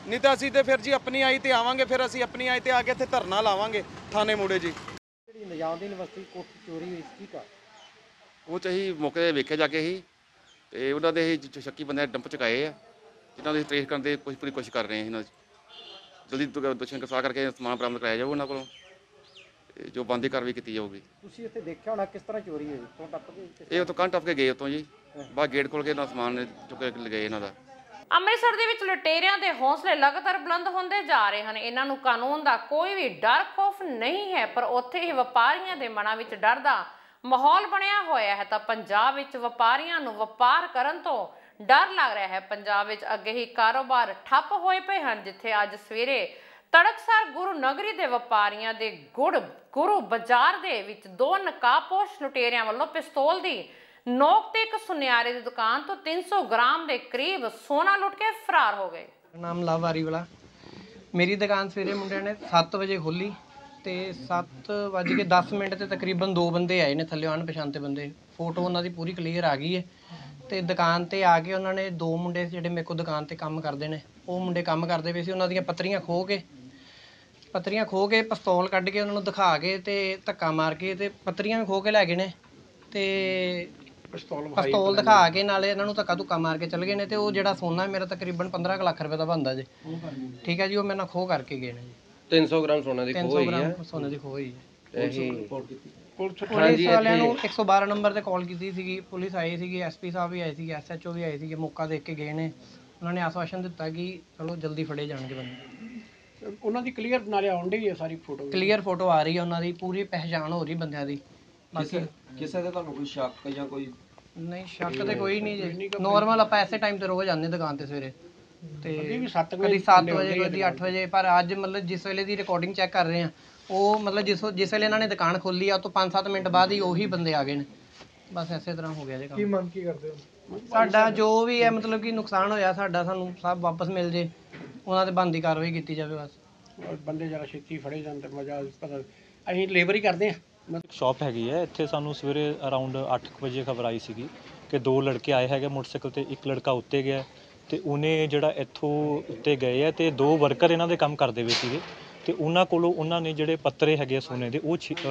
ਨਹੀਂ ਤਾਂ ਅਸੀਂ ਤੇ ਫਿਰ ਜੀ ਆਪਣੀ ਆਈ ਤੇ ਆਵਾਂਗੇ, ਫਿਰ ਅਸੀਂ ਆਪਣੀ ਆਈ ਤੇ ਆ ਕੇ ਇੱਥੇ ਧਰਨਾ ਲਾਵਾਂਗੇ ਥਾਣੇ ਮੋੜੇ ਜੀ। ਜਿਹੜੀ ਨਿਜ਼ਾਮਦੀਨ ਬਸਤੀ ਕੋਠੀ ਚੋਰੀ ਹੋਈ ਸੀ ਕੀ ਉਹ 'ਚ ਅਸੀਂ ਮੌਕੇ 'ਤੇ ਵੇਖਿਆ ਜਾ ਕੇ ਹੀ ਤੇ ਉਹਨਾਂ ਦੇ ਅਸੀਂ ਸ਼ੱਕੀ ਬੰਦੇ ਡੰਪ ਚੁਕਾਏ ਆ, ਜਿਨ੍ਹਾਂ ਦੀ ਟ੍ਰੇਸ ਕਰਨ ਦੀ ਪੂਰੀ ਕੋਸ਼ਿਸ਼ ਕਰ ਰਹੇ ਹਾਂ। ਇਹਨਾਂ ਜਲਦੀ ਦੋਸ਼ੀਆਂ ਨੂੰ ਗ੍ਰਿਫਤਾਰ ਕਰਕੇ ਸਮਾਨ ਬਰਾਮਦ ਕਰਾਇਆ ਜਾਊ ਉਹਨਾਂ ਕੋਲੋਂ, ਜੋ ਬੰਦੀ ਕਾਰਵਾਈ ਕੀਤੀ ਜਾਊਗੀ। ਤੁਸੀਂ ਇੱਥੇ ਦੇਖਿਆ ਹੋਣਾ ਕਿਸ ਤਰ੍ਹਾਂ ਚੋਰੀ ਹੋਈ? ਤੋਂ ਟੱਪ ਕੇ ਇਹ ਉਤੋਂ ਕੰਨ ਟੱਪ ਕੇ ਗਏ ਉੱਥੋਂ ਜੀ, ਬਾਅਦ ਗੇਟ ਖੋਲ ਕੇ ਇਹਨਾਂ ਸਮਾਨ ਚੁੱਕ ਕੇ ਲਗਾਏ ਇਹਨਾਂ ਦਾ। ਅੰਮ੍ਰਿਤਸਰ ਦੇ ਵਿੱਚ ਲੁਟੇਰਿਆਂ ਦੇ ਹੌਸਲੇ ਲਗਾਤਾਰ ਬੁਲੰਦ ਹੁੰਦੇ ਜਾ ਰਹੇ ਹਨ। ਇਹਨਾਂ ਨੂੰ ਕਾਨੂੰਨ ਦਾ ਕੋਈ ਵੀ ਡਰ ਖੌਫ ਨਹੀਂ ਹੈ, ਪਰ ਉੱਥੇ ਹੀ ਵਪਾਰੀਆਂ ਦੇ ਮਨਾਂ ਵਿੱਚ ਡਰ ਦਾ ਮਾਹੌਲ ਬਣਿਆ ਹੋਇਆ ਹੈ। ਤਾਂ ਪੰਜਾਬ ਵਿੱਚ ਵਪਾਰੀਆਂ ਨੂੰ ਵਪਾਰ ਕਰਨ ਤੋਂ ਡਰ ਲੱਗ ਰਿਹਾ ਹੈ। ਪੰਜਾਬ ਵਿੱਚ ਅੱਗੇ ਹੀ ਕਾਰੋਬਾਰ ਠੱਪ ਹੋਏ ਪਏ ਹਨ, ਜਿੱਥੇ ਅੱਜ ਸਵੇਰੇ ਤੜਕਸਾਰ ਗੁਰੂ ਨਗਰੀ ਦੇ ਵਪਾਰੀਆਂ ਦੇ ਗੁਰੂ ਬਾਜ਼ਾਰ ਦੇ ਵਿੱਚ 2 ਨਕਾਬਪੋਸ਼ ਲੁਟੇਰਿਆਂ ਵੱਲੋਂ ਪਿਸਤੌਲ ਦੀ ਨੋਕ ਤੇ ਇੱਕ ਸੁਨਿਆਰੇ ਦੀ ਦੁਕਾਨ ਤੋਂ 300 ਗ੍ਰਾਮ ਦੇ ਕਰੀਬ ਸੋਨਾ ਲੁੱਟ ਕੇ ਫਰਾਰ ਹੋ ਗਏ। ਨਾਮ ਲਾਵਾਰੀ ਵਾਲਾ। ਮੇਰੀ ਦੁਕਾਨ ਸਵੇਰੇ ਮੁੰਡਿਆਂ ਨੇ 7 ਵਜੇ ਖੋਲੀ ਤੇ 7:10 ਤੇ ਤਕਰੀਬਨ 2 ਬੰਦੇ ਆਏ ਨੇ, ਥੱਲੇ ਅਣਪਛਾਤੇ ਬੰਦੇ। ਫੋਟੋ ਉਹਨਾਂ ਦੀ ਪੂਰੀ ਕਲੀਅਰ ਆ ਗਈ ਹੈ। ਤੇ ਦੁਕਾਨ ਤੇ ਆ ਕੇ ਉਹਨਾਂ ਨੇ 2 ਮੁੰਡੇ ਜਿਹੜੇ ਮੇਰੇ ਕੋਲ ਦੁਕਾਨ ਤੇ ਕੰਮ ਕਰਦੇ ਨੇ, ਉਹ ਮੁੰਡੇ ਕੰਮ ਕਰਦੇ ਪਏ ਸੀ। ਉਹਨਾਂ ਦੀਆਂ ਪੱਤਰੀਆਂ ਖੋਹ ਕੇ ਪਿਸਤੌਲ ਕੱਢ ਕੇ ਉਹਨਾਂ ਨੂੰ ਦਿਖਾ ਕੇ ਤੇ ਧੱਕਾ ਮਾਰ ਕੇ ਤੇ ਪੱਤਰੀਆਂ ਵੀ ਖੋਹ ਕੇ ਲੈ ਗਏ ਨੇ ਤੇ ਪਿਸਤੌਲ ਦਿਖਾ ਕੇ ਨਾਲੇ ਇਹਨਾਂ ਨੂੰ ਧੱਕਾ ਮਾਰ ਕੇ ਚਲੇ ਗਏ ਨੇ। ਤੇ ਉਹ ਜਿਹੜਾ ਸੋਨਾ ਮੇਰਾ ਤਕਰੀਬਨ 15 ਲੱਖ ਰੁਪਏ ਦਾ ਬਣਦਾ ਜੀ, ਠੀਕ ਹੈ ਜੀ, ਉਹ ਮੇਰੇ ਨਾਲ ਖੋਹ ਕਰਕੇ ਗਏ ਨੇ ਜੀ। 300 ਗ੍ਰਾਮ ਸੋਨੇ ਦੀ ਖੋਹ ਹੋਈ ਹੈ। 300 ਗ੍ਰਾਮ ਸੋਨੇ ਦੀ ਖੋਹ ਹੋਈ ਹੈ। ਪੁਲਿਸ ਵਾਲਿਆਂ ਨੂੰ 112 ਨੰਬਰ ਤੇ ਕਾਲ ਕੀਤੀ ਸੀਗੀ, ਪੁਲਿਸ ਆਈ ਸੀਗੀ, ਐਸਪੀ ਸਾਹਿਬ ਵੀ ਆਏ ਸੀਗੇ, SHO ਵੀ ਆਏ ਸੀਗੇ, ਮੌਕਾ ਦੇਖ ਕੇ ਗਏ ਨੇ। ਉਹਨਾਂ ਨੇ ਆਸ਼ਵਾਸਨ ਦਿੱਤਾ ਕਿ ਚਲੋ ਜਲਦੀ ਫੜੇ ਜਾਣਗੇ ਬੰਦੇ। ਉਹਨਾਂ ਦੀ ਕਲੀਅਰ ਨਾਲੇ ਆਉਂਦੀ ਹੈ ਸਾਰੀ ਫੋਟੋ, ਕਲੀਅਰ ਫੋਟੋ ਆ ਰਹੀ ਹੈ, ਉਹਨਾਂ ਦੀ ਪੂਰੀ ਪਹਿਚਾਣ ਹੋ ਰਹੀ ਬੰਦਿਆਂ ਦੀ। ਬਾਕੀ ਕਿਸੇ ਦੇ ਤੁਹਾਨੂੰ ਕੋਈ ਸ਼ੱਕ ਜਾਂ ਕੋਈ? ਨਹੀਂ, ਸ਼ੱਕ ਤੇ ਕੋਈ ਨਹੀਂ ਜੀ, ਨੋਰਮਲ ਆਪਾਂ ਐਸੇ ਟਾਈਮ ਤੇ ਰੋਜ਼ ਆਉਂਦੇ ਦੁਕਾਨ ਤੇ ਸਵੇਰੇ, ਤੇ ਕਦੀ 7 ਵਜੇ ਕਦੀ 8 ਵਜੇ। ਪਰ ਅੱਜ ਮਤਲਬ ਜਿਸ ਵੇਲੇ ਦੀ ਰਿਕਾਰਡਿੰਗ ਚੈੱਕ ਕਰ ਰਹੇ ਆ, ਉਹ ਮਤਲਬ ਜਿਸ ਵੇਲੇ ਇਹਨਾਂ ਨੇ ਦੁਕਾਨ ਖੋਲੀ ਆ, ਉਹ ਤੋਂ 5-7 ਮਿੰਟ ਬਾਅਦ ਹੀ ਉਹੀ ਬੰਦੇ ਆ ਗਏ ਨੇ। ਬਸ ਐਸੇ ਤਰ੍ਹਾਂ ਹੋ ਗਿਆ ਜੀ ਕੰਮ। ਕੀ ਮੰਗ ਕੀ ਕਰਦੇ ਹੋ? ਸਾਡਾ ਜੋ ਵੀ ਹੈ ਮਤਲਬ ਕਿ ਨੁਕਸਾਨ ਹੋਇਆ ਸਾਡਾ, ਸਾਨੂੰ ਸਭ ਵਾਪਸ ਮਿਲ ਜੇ, ਉਹਨਾਂ ਤੇ ਬਣਦੀ ਕਾਰਵਾਈ ਕੀਤੀ ਜਾਵੇ ਬਸ। ਬੰਦੇ ਜਰਾ ਛੇਤੀ ਫੜੇ ਜਾਣ ਤੇ ਮਜ਼ਾ। ਅਸੀਂ ਲੇਬਰ ਹੀ ਕਰਦੇ ਹਾਂ। ਸ਼ਾਪ ਹੈਗੀ ਹੈ ਇੱਥੇ। ਸਾਨੂੰ ਸਵੇਰੇ ਅਰਾਊਂਡ 8 ਵਜੇ ਖਬਰ ਆਈ ਸੀਗੀ ਕਿ 2 ਲੜਕੇ ਆਏ ਹੈਗੇ ਮੋਟਰਸਾਈਕਲ ਤੇ, ਇੱਕ ਲੜਕਾ ਉੱਤੇ ਗਿਆ ਤੇ ਉਹਨੇ ਜਿਹੜਾ ਇੱਥੋਂ ਉੱਤੇ ਗਏ ਹੈ ਤੇ 2 ਵਰਕਰ ਇਹਨਾਂ ਦੇ ਕੰਮ ਕਰਦੇ ਪਏ ਸੀਗੇ ਤੇ ਉਹਨਾਂ ਕੋਲੋਂ ਉਹਨਾਂ ਨੇ ਜਿਹੜੇ ਪੱਤਰੇ ਹੈਗੇ ਸੋਨੇ ਦੇ ਉਹ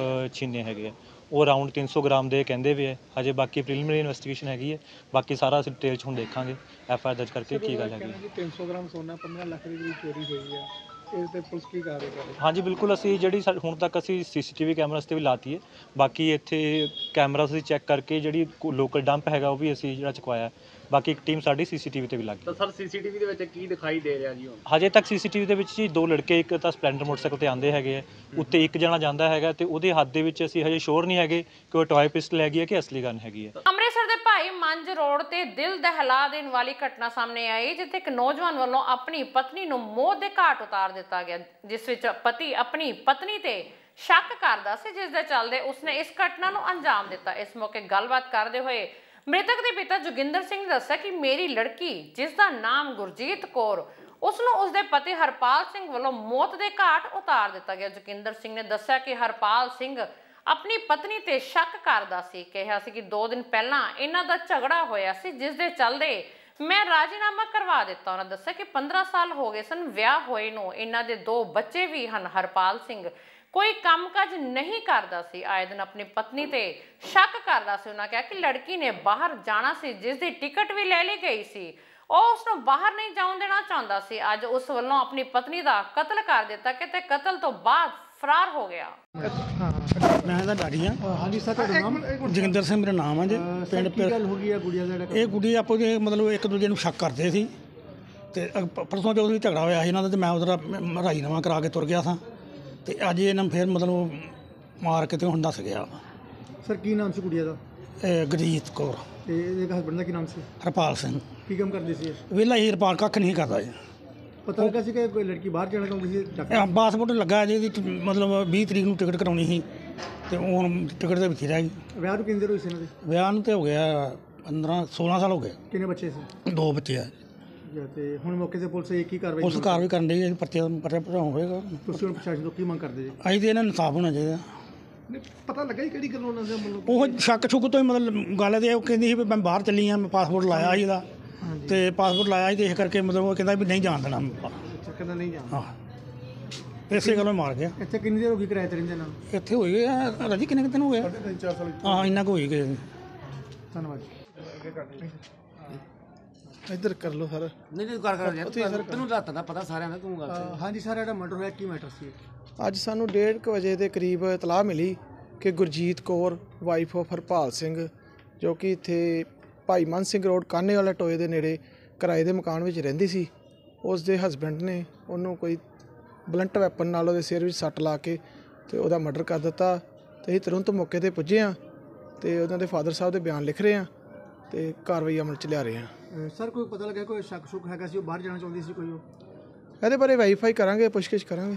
ਛੀਨੇ ਹੈਗੇ ਆ। ਉਹ ਅਰਾਊਂਡ 300 ਗ੍ਰਾਮ ਦੇ ਕਹਿੰਦੇ ਪਏ ਹੈ। ਹਜੇ ਬਾਕੀ ਪ੍ਰੀਲਿਮਿਨਰੀ ਇਨਵੈਸਟੀਗੇਸ਼ਨ ਹੈਗੀ ਹੈ, ਬਾਕੀ ਸਾਰਾ ਅਸੀਂ ਡਿਟੇਲ 'ਚ ਹੁਣ ਦੇਖਾਂਗੇ FIR ਦਰਜ ਕਰਕੇ ਕੀ ਗੱਲ ਹੈਗੀ। 300 ਗ੍ਰਾਮ ਸੋਨਾ 15 ਲੱਖ ਦੀ ਜਿਹੜੀ ਚੋਰੀ ਹੋਈ ਹੈ, ਇਸ ਤੇ ਪੁਲਿਸ ਕੀ ਕਰ ਰਹੀ ਹੈ? ਹਾਂਜੀ ਬਿਲਕੁਲ, ਅਸੀਂ ਜਿਹੜੀ ਹੁਣ ਤੱਕ ਅਸੀਂ CCTV ਕੈਮਰਾਸ ਤੇ ਵੀ ਲਾਤੀ ਹੈ। ਬਾਕੀ ਇੱਥੇ ਕੈਮਰਾਸ ਅਸੀਂ ਚੈੱਕ ਕਰਕੇ ਜਿਹੜੀ ਲੋਕਲ ਡੰਪ ਹੈਗਾ ਉਹ ਵੀ ਅਸੀਂ ਜਿਹੜਾ ਚੁਕਵਾਇਆ। ਬਾਕੀ ਇੱਕ ਟੀਮ ਸਾਡੀ CCTV ਤੇ ਵੀ ਲੱਗ ਗਈ। ਤਾਂ ਸਰ CCTV ਦੇ ਵਿੱਚ ਕੀ ਦਿਖਾਈ ਦੇ ਰਿਹਾ ਜੀ ਹੁਣ? ਹਜੇ ਤੱਕ CCTV ਦੇ ਵਿੱਚ ਜੀ 2 ਲੜਕੇ, ਇੱਕ ਤਾਂ ਸਪਲੈਂਡਰ ਮੋਟਰਸਾਈਕਲ ਤੇ ਆਉਂਦੇ ਹੈਗੇ ਆ, ਉੱਤੇ ਇੱਕ ਜਣਾ ਜਾਂਦਾ ਹੈਗਾ ਤੇ ਉਹਦੇ ਹੱਥ ਦੇ ਵਿੱਚ ਅਸੀਂ ਹਜੇ ਸ਼ੋਰ ਨਹੀਂ ਹੈਗੇ ਕਿ ਉਹ ਟੌਏ ਪਿਸਟਲ ਹੈਗੀ ਹੈ ਕਿ ਅਸਲੀ ਗਨ ਹੈਗੀ ਹੈ। ਅੰਮ੍ਰਿਤਸਰ ਦੇ ਭਾਈ ਮੰਜ ਰੋਡ ਤੇ ਦਿਲ ਦਹਿਲਾ ਦੇਣ ਵਾਲੀ ਘਟਨਾ ਸਾਹਮਣੇ ਆਈ, ਜਿੱਥੇ ਇੱਕ ਨੌਜਵਾਨ ਵੱਲੋਂ ਆਪਣੀ ਪਤਨੀ ਨੂੰ ਮੌਤ ਦੇ ਘਾਟ ਉਤਾਰ ਦਿੱਤਾ ਗਿਆ, ਜਿਸ ਵਿੱਚ ਪਤੀ ਆਪਣੀ ਪਤਨੀ ਤੇ ਸ਼ੱਕ ਕਰਦਾ ਸੀ, ਜਿਸ ਦੇ ਚੱਲਦੇ ਉਸਨੇ ਇਸ ਘਟਨਾ ਨੂੰ ਅੰਜਾਮ ਦਿੱਤਾ। ਇਸ ਮੌਕੇ ਗੱਲਬਾਤ ਕਰਦੇ ਹੋਏ ਮ੍ਰਿਤਕ ਦੇ ਪਿਤਾ ਜੋਗਿੰਦਰ ਸਿੰਘ ਨੇ ਦੱਸਿਆ ਕਿ ਮੇਰੀ ਲੜਕੀ, ਜਿਸ ਦਾ ਨਾਮ ਗੁਰਜੀਤ ਕੌਰ, ਉਸ ਨੂੰ ਉਸਦੇ ਪਤੀ ਹਰਪਾਲ ਸਿੰਘ ਵੱਲੋਂ ਮੌਤ ਦੇ ਘਾਟ ਉਤਾਰ ਦਿੱਤਾ ਗਿਆ। ਜੋਗਿੰਦਰ ਸਿੰਘ ਨੇ ਦੱਸਿਆ ਕਿ ਹਰਪਾਲ ਸਿੰਘ ਆਪਣੀ ਪਤਨੀ ਤੇ ਸ਼ੱਕ ਕਰਦਾ ਸੀ, ਕਿਹਾ ਸੀ ਕਿ 2 ਦਿਨ ਪਹਿਲਾਂ ਇਹਨਾਂ ਦਾ ਝਗੜਾ ਹੋਇਆ ਸੀ, ਜਿਸ ਦੇ ਚੱਲਦੇ ਮੈਂ ਰਾਜੀਨਾਮਾ ਕਰਵਾ ਦਿੱਤਾ। ਉਹਨਾਂ ਦੱਸਿਆ ਕਿ 15 ਸਾਲ ਹੋ ਗਏ ਸਨ ਵਿਆਹ ਹੋਏ ਨੂੰ, ਇਹਨਾਂ ਦੇ 2 ਬੱਚੇ ਵੀ ਹਨ। ਹਰਪਾਲ ਸਿੰਘ ਕੋਈ ਕੰਮਕਾਜ ਨਹੀਂ ਕਰਦਾ ਸੀ, ਆਏ ਦਿਨ ਆਪਣੀ ਪਤਨੀ ਤੇ ਸ਼ੱਕ ਕਰਦਾ ਸੀ। ਉਹਨਾਂ ਕਿਹਾ ਕਿ ਲੜਕੀ ਨੇ ਬਾਹਰ ਜਾਣਾ ਸੀ, ਜਿਸ ਦੀ ਟਿਕਟ ਵੀ ਲੈ ਲਈ ਗਈ ਸੀ, ਉਹ ਉਸ ਨੂੰ ਬਾਹਰ ਨਹੀਂ ਜਾਣ ਦੇਣਾ ਚਾਹੁੰਦਾ ਸੀ। ਅੱਜ ਉਸ ਵੱਲੋਂ ਆਪਣੀ ਪਤਨੀ ਦਾ ਕਤਲ ਕਰ ਦਿੱਤਾ ਕਿ ਤੇ ਕਤਲ ਤੋਂ ਬਾਅਦ ਫਰਾਰ ਹੋ ਗਿਆ। ਮੈਂ ਇਹਦਾ ਡੈਡੀ ਹਾਂ। ਹਾਂਜੀ ਸਰ, ਤੁਹਾਡਾ ਨਾਮ? ਜੋਗਿੰਦਰ ਸਿੰਘ ਮੇਰਾ ਨਾਮ ਹੈ ਜੀ। ਪਿੰਡ ਕੀ ਗੱਲ ਹੋ ਗਈ ਹੈ ਗੁੜੀਆ ਦਾ? ਇਹ ਗੁੜੀਆ ਆਪੋ ਦੇ ਮਤਲਬ ਇੱਕ ਦੂਜੇ ਨੂੰ ਸ਼ੱਕ ਕਰਦੇ ਸੀ ਤੇ ਪਰਸੋਂ ਚੌਥ ਵੀ ਝਗੜਾ ਹੋਇਆ ਸੀ ਇਹਨਾਂ ਦਾ ਤੇ ਮੈਂ ਉਧਰ ਰਾਜੀਨਾਮਾ ਕਰਾ ਕੇ ਤੁਰ ਗਿਆ ਸਾਂ ਤੇ ਅੱਜ ਇਹਨਾਂ ਫਿਰ ਮਤਲਬ ਮਾਰ ਕੇ ਤੇ ਹੁਣ ਦੱਸ ਗਿਆ। ਸਰ ਕੀ ਨਾਮ ਸੀ ਗੁੜੀਆ ਦਾ? ਗੁਰਜੀਤ ਕੌਰ। ਤੇ ਇਹਦੇ ਹਸਬੰਡ ਦਾ ਕੀ ਨਾਮ ਸੀ? ਹਰਪਾਲ ਸਿੰਘ। ਕੀ ਕੰਮ ਕਰਦੇ ਸੀ? ਵਿਹਲਾ ਹੀ। ਹਰਪਾਲ ਕੱਖ ਨਹੀਂ ਕਰਦਾ ਜੀ। ਪਤਾ ਲੱਗਾ ਸੀ ਕਿ ਕੋਈ ਲੜਕੀ ਬਾਹਰ ਜਾਣਾ ਚਾਹੁੰਦੀ ਸੀ? ਪਾਸਪੋਰਟ ਲੱਗਾ ਜੀ ਇਹਦੀ ਮਤਲਬ 20 ਤਰੀਕ ਨੂੰ ਟਿਕਟ ਕਰਾਉਣੀ ਸੀ ਤੇ ਹੁਣ ਟਿਕਟ ਦੇ ਵਿੱਚ ਰਹਿ ਗਈ। ਵਿਆਹ ਨੂੰ ਕਿੰਨੀ ਦੇਰ ਹੋਈ ਸੀ ਇਹਨਾਂ ਦੇ? ਵਿਆਹ ਨੂੰ ਤੇ ਹੋ ਗਿਆ 15-16 ਸਾਲ ਹੋ ਗਏ। ਕਿੰਨੇ ਬੱਚੇ ਸੀ? 2 ਬੱਚੇ ਆ। ਤੇ ਹੁਣ ਮੌਕੇ ਤੇ ਪੁਲਿਸ ਇਹ ਕੀ ਕਾਰਵਾਈ? ਪੁਲਿਸ ਕਾਰਵਾਈ ਕਰਨ ਡਈ ਹੈ, ਪਰਚਾ ਹੋਵੇਗਾ। ਤੁਸੀਂ ਹੁਣ ਪ੍ਰਸ਼ਾਸਨ ਤੋਂ ਕੀ ਮੰਗ ਕਰਦੇ ਜੀ? ਅਸੀਂ ਤੇ ਇਹਨਾਂ ਨੂੰ ਇਨਸਾਫ ਹੋਣਾ ਚਾਹੀਦਾ। ਪਤਾ ਲੱਗਾ ਜੀ ਕਿਹੜੀ ਗੱਲ ਉਹਨਾਂ ਦੇ ਮਤਲਬ ਉਹ ਸ਼ੱਕ ਤੋਂ ਹੀ ਮਤਲਬ ਗੱਲ ਤੇ ਉਹ ਕਹਿੰਦੀ ਸੀ ਵੀ ਮੈਂ ਬਾਹਰ ਚੱਲੀ ਆ, ਮੈਂ ਪਾਸਪੋਰਟ ਲਾਇਆ ਸੀ ਇਹਦਾ ਤੇ ਪਾਸਪੋਰਟ ਲਾਇਆ ਸੀ ਤੇ ਇਸ ਕਰਕੇ ਮਤਲਬ ਉਹ ਕਹਿੰਦਾ ਵੀ ਨਹੀਂ ਜਾਣ ਦੇਣਾ। ਅੱਛਾ, ਕਹਿੰਦਾ ਨਹੀਂ ਜਾਣ। ਹਾਂ, ਇਸੇ ਗੱਲੋਂ ਮਾਰ ਗਿਆ। ਇੱਥੇ ਕਿੰਨੀ ਦੇਰ ਹੋ ਗਈ ਕਿਰਾਏ ਤੇ ਰਹਿੰਦੇ ਨਾਲ? ਇੱਥੇ ਹੋਈ ਗਏ ਰਾਜੀ ਕਿੰਨੇ ਦਿਨ ਹੋ ਗਏ? 3-4 ਸਾਲ। ਹਾਂ, ਇੰਨਾ ਕੁ ਹੋਈ ਗਏ। ਧੰਨਵਾਦ। ਇੱਧਰ ਕਰ ਲਓ ਸਰ। ਨਹੀਂ ਤੈਨੂੰ ਰਾਤ ਦਾ ਪਤਾ ਸਾਰਿਆਂ ਦਾ, ਤੂੰ ਗੱਲ। ਹਾਂਜੀ ਸਰ, ਜਿਹੜਾ ਮਰਡਰ ਹੋਇਆ ਕੀ ਮੈਟਰ ਸੀ? ਅੱਜ ਸਾਨੂੰ 1:30 ਵਜੇ ਦੇ ਕਰੀਬ ਇਤਲਾਹ ਮਿਲੀ ਕਿ ਗੁਰਜੀਤ ਕੌਰ ਵਾਈਫ ਆਫ ਹਰਪਾਲ ਸਿੰਘ, ਜੋ ਕਿ ਇੱਥੇ ਭਾਈ ਮਨ ਸਿੰਘ ਰੋਡ ਕਾਨੇ ਵਾਲਾ ਟੋਏ ਦੇ ਨੇੜੇ ਕਿਰਾਏ ਦੇ ਮਕਾਨ ਵਿੱਚ ਰਹਿੰਦੀ ਸੀ, ਉਸ ਦੇ ਹਸਬੈਂਡ ਨੇ ਉਹਨੂੰ ਕੋਈ ਬਲੰਟ ਵੈਪਨ ਨਾਲ ਉਹਦੇ ਸਿਰ ਵਿੱਚ ਸੱਟ ਲਾ ਕੇ ਤੇ ਉਹਦਾ ਮਰਡਰ ਕਰ ਦਿੱਤਾ। ਤੇ ਅਸੀਂ ਤੁਰੰਤ ਮੌਕੇ 'ਤੇ ਪੁੱਜੇ ਹਾਂ ਤੇ ਉਹਨਾਂ ਦੇ ਫਾਦਰ ਸਾਹਿਬ ਦੇ ਬਿਆਨ ਲਿਖ ਰਹੇ ਹਾਂ ਤੇ ਕਾਰਵਾਈ ਅਮਲ 'ਚ ਲਿਆ ਰਹੇ ਹਾਂ। ਸਰ, ਕੋਈ ਪਤਾ ਲੱਗਾ ਕੋਈ ਸ਼ੱਕ ਸ਼ੁਕ ਹੈਗਾ ਸੀ ਉਹ ਬਾਹਰ ਜਾਣਾ ਚਾਹੁੰਦੀ ਸੀ ਕੋਈ? ਇਹਦੇ ਬਾਰੇ ਵੈਰੀਫਾਈ ਕਰਾਂਗੇ, ਪੁੱਛਗਿੱਛ ਕਰਾਂਗੇ।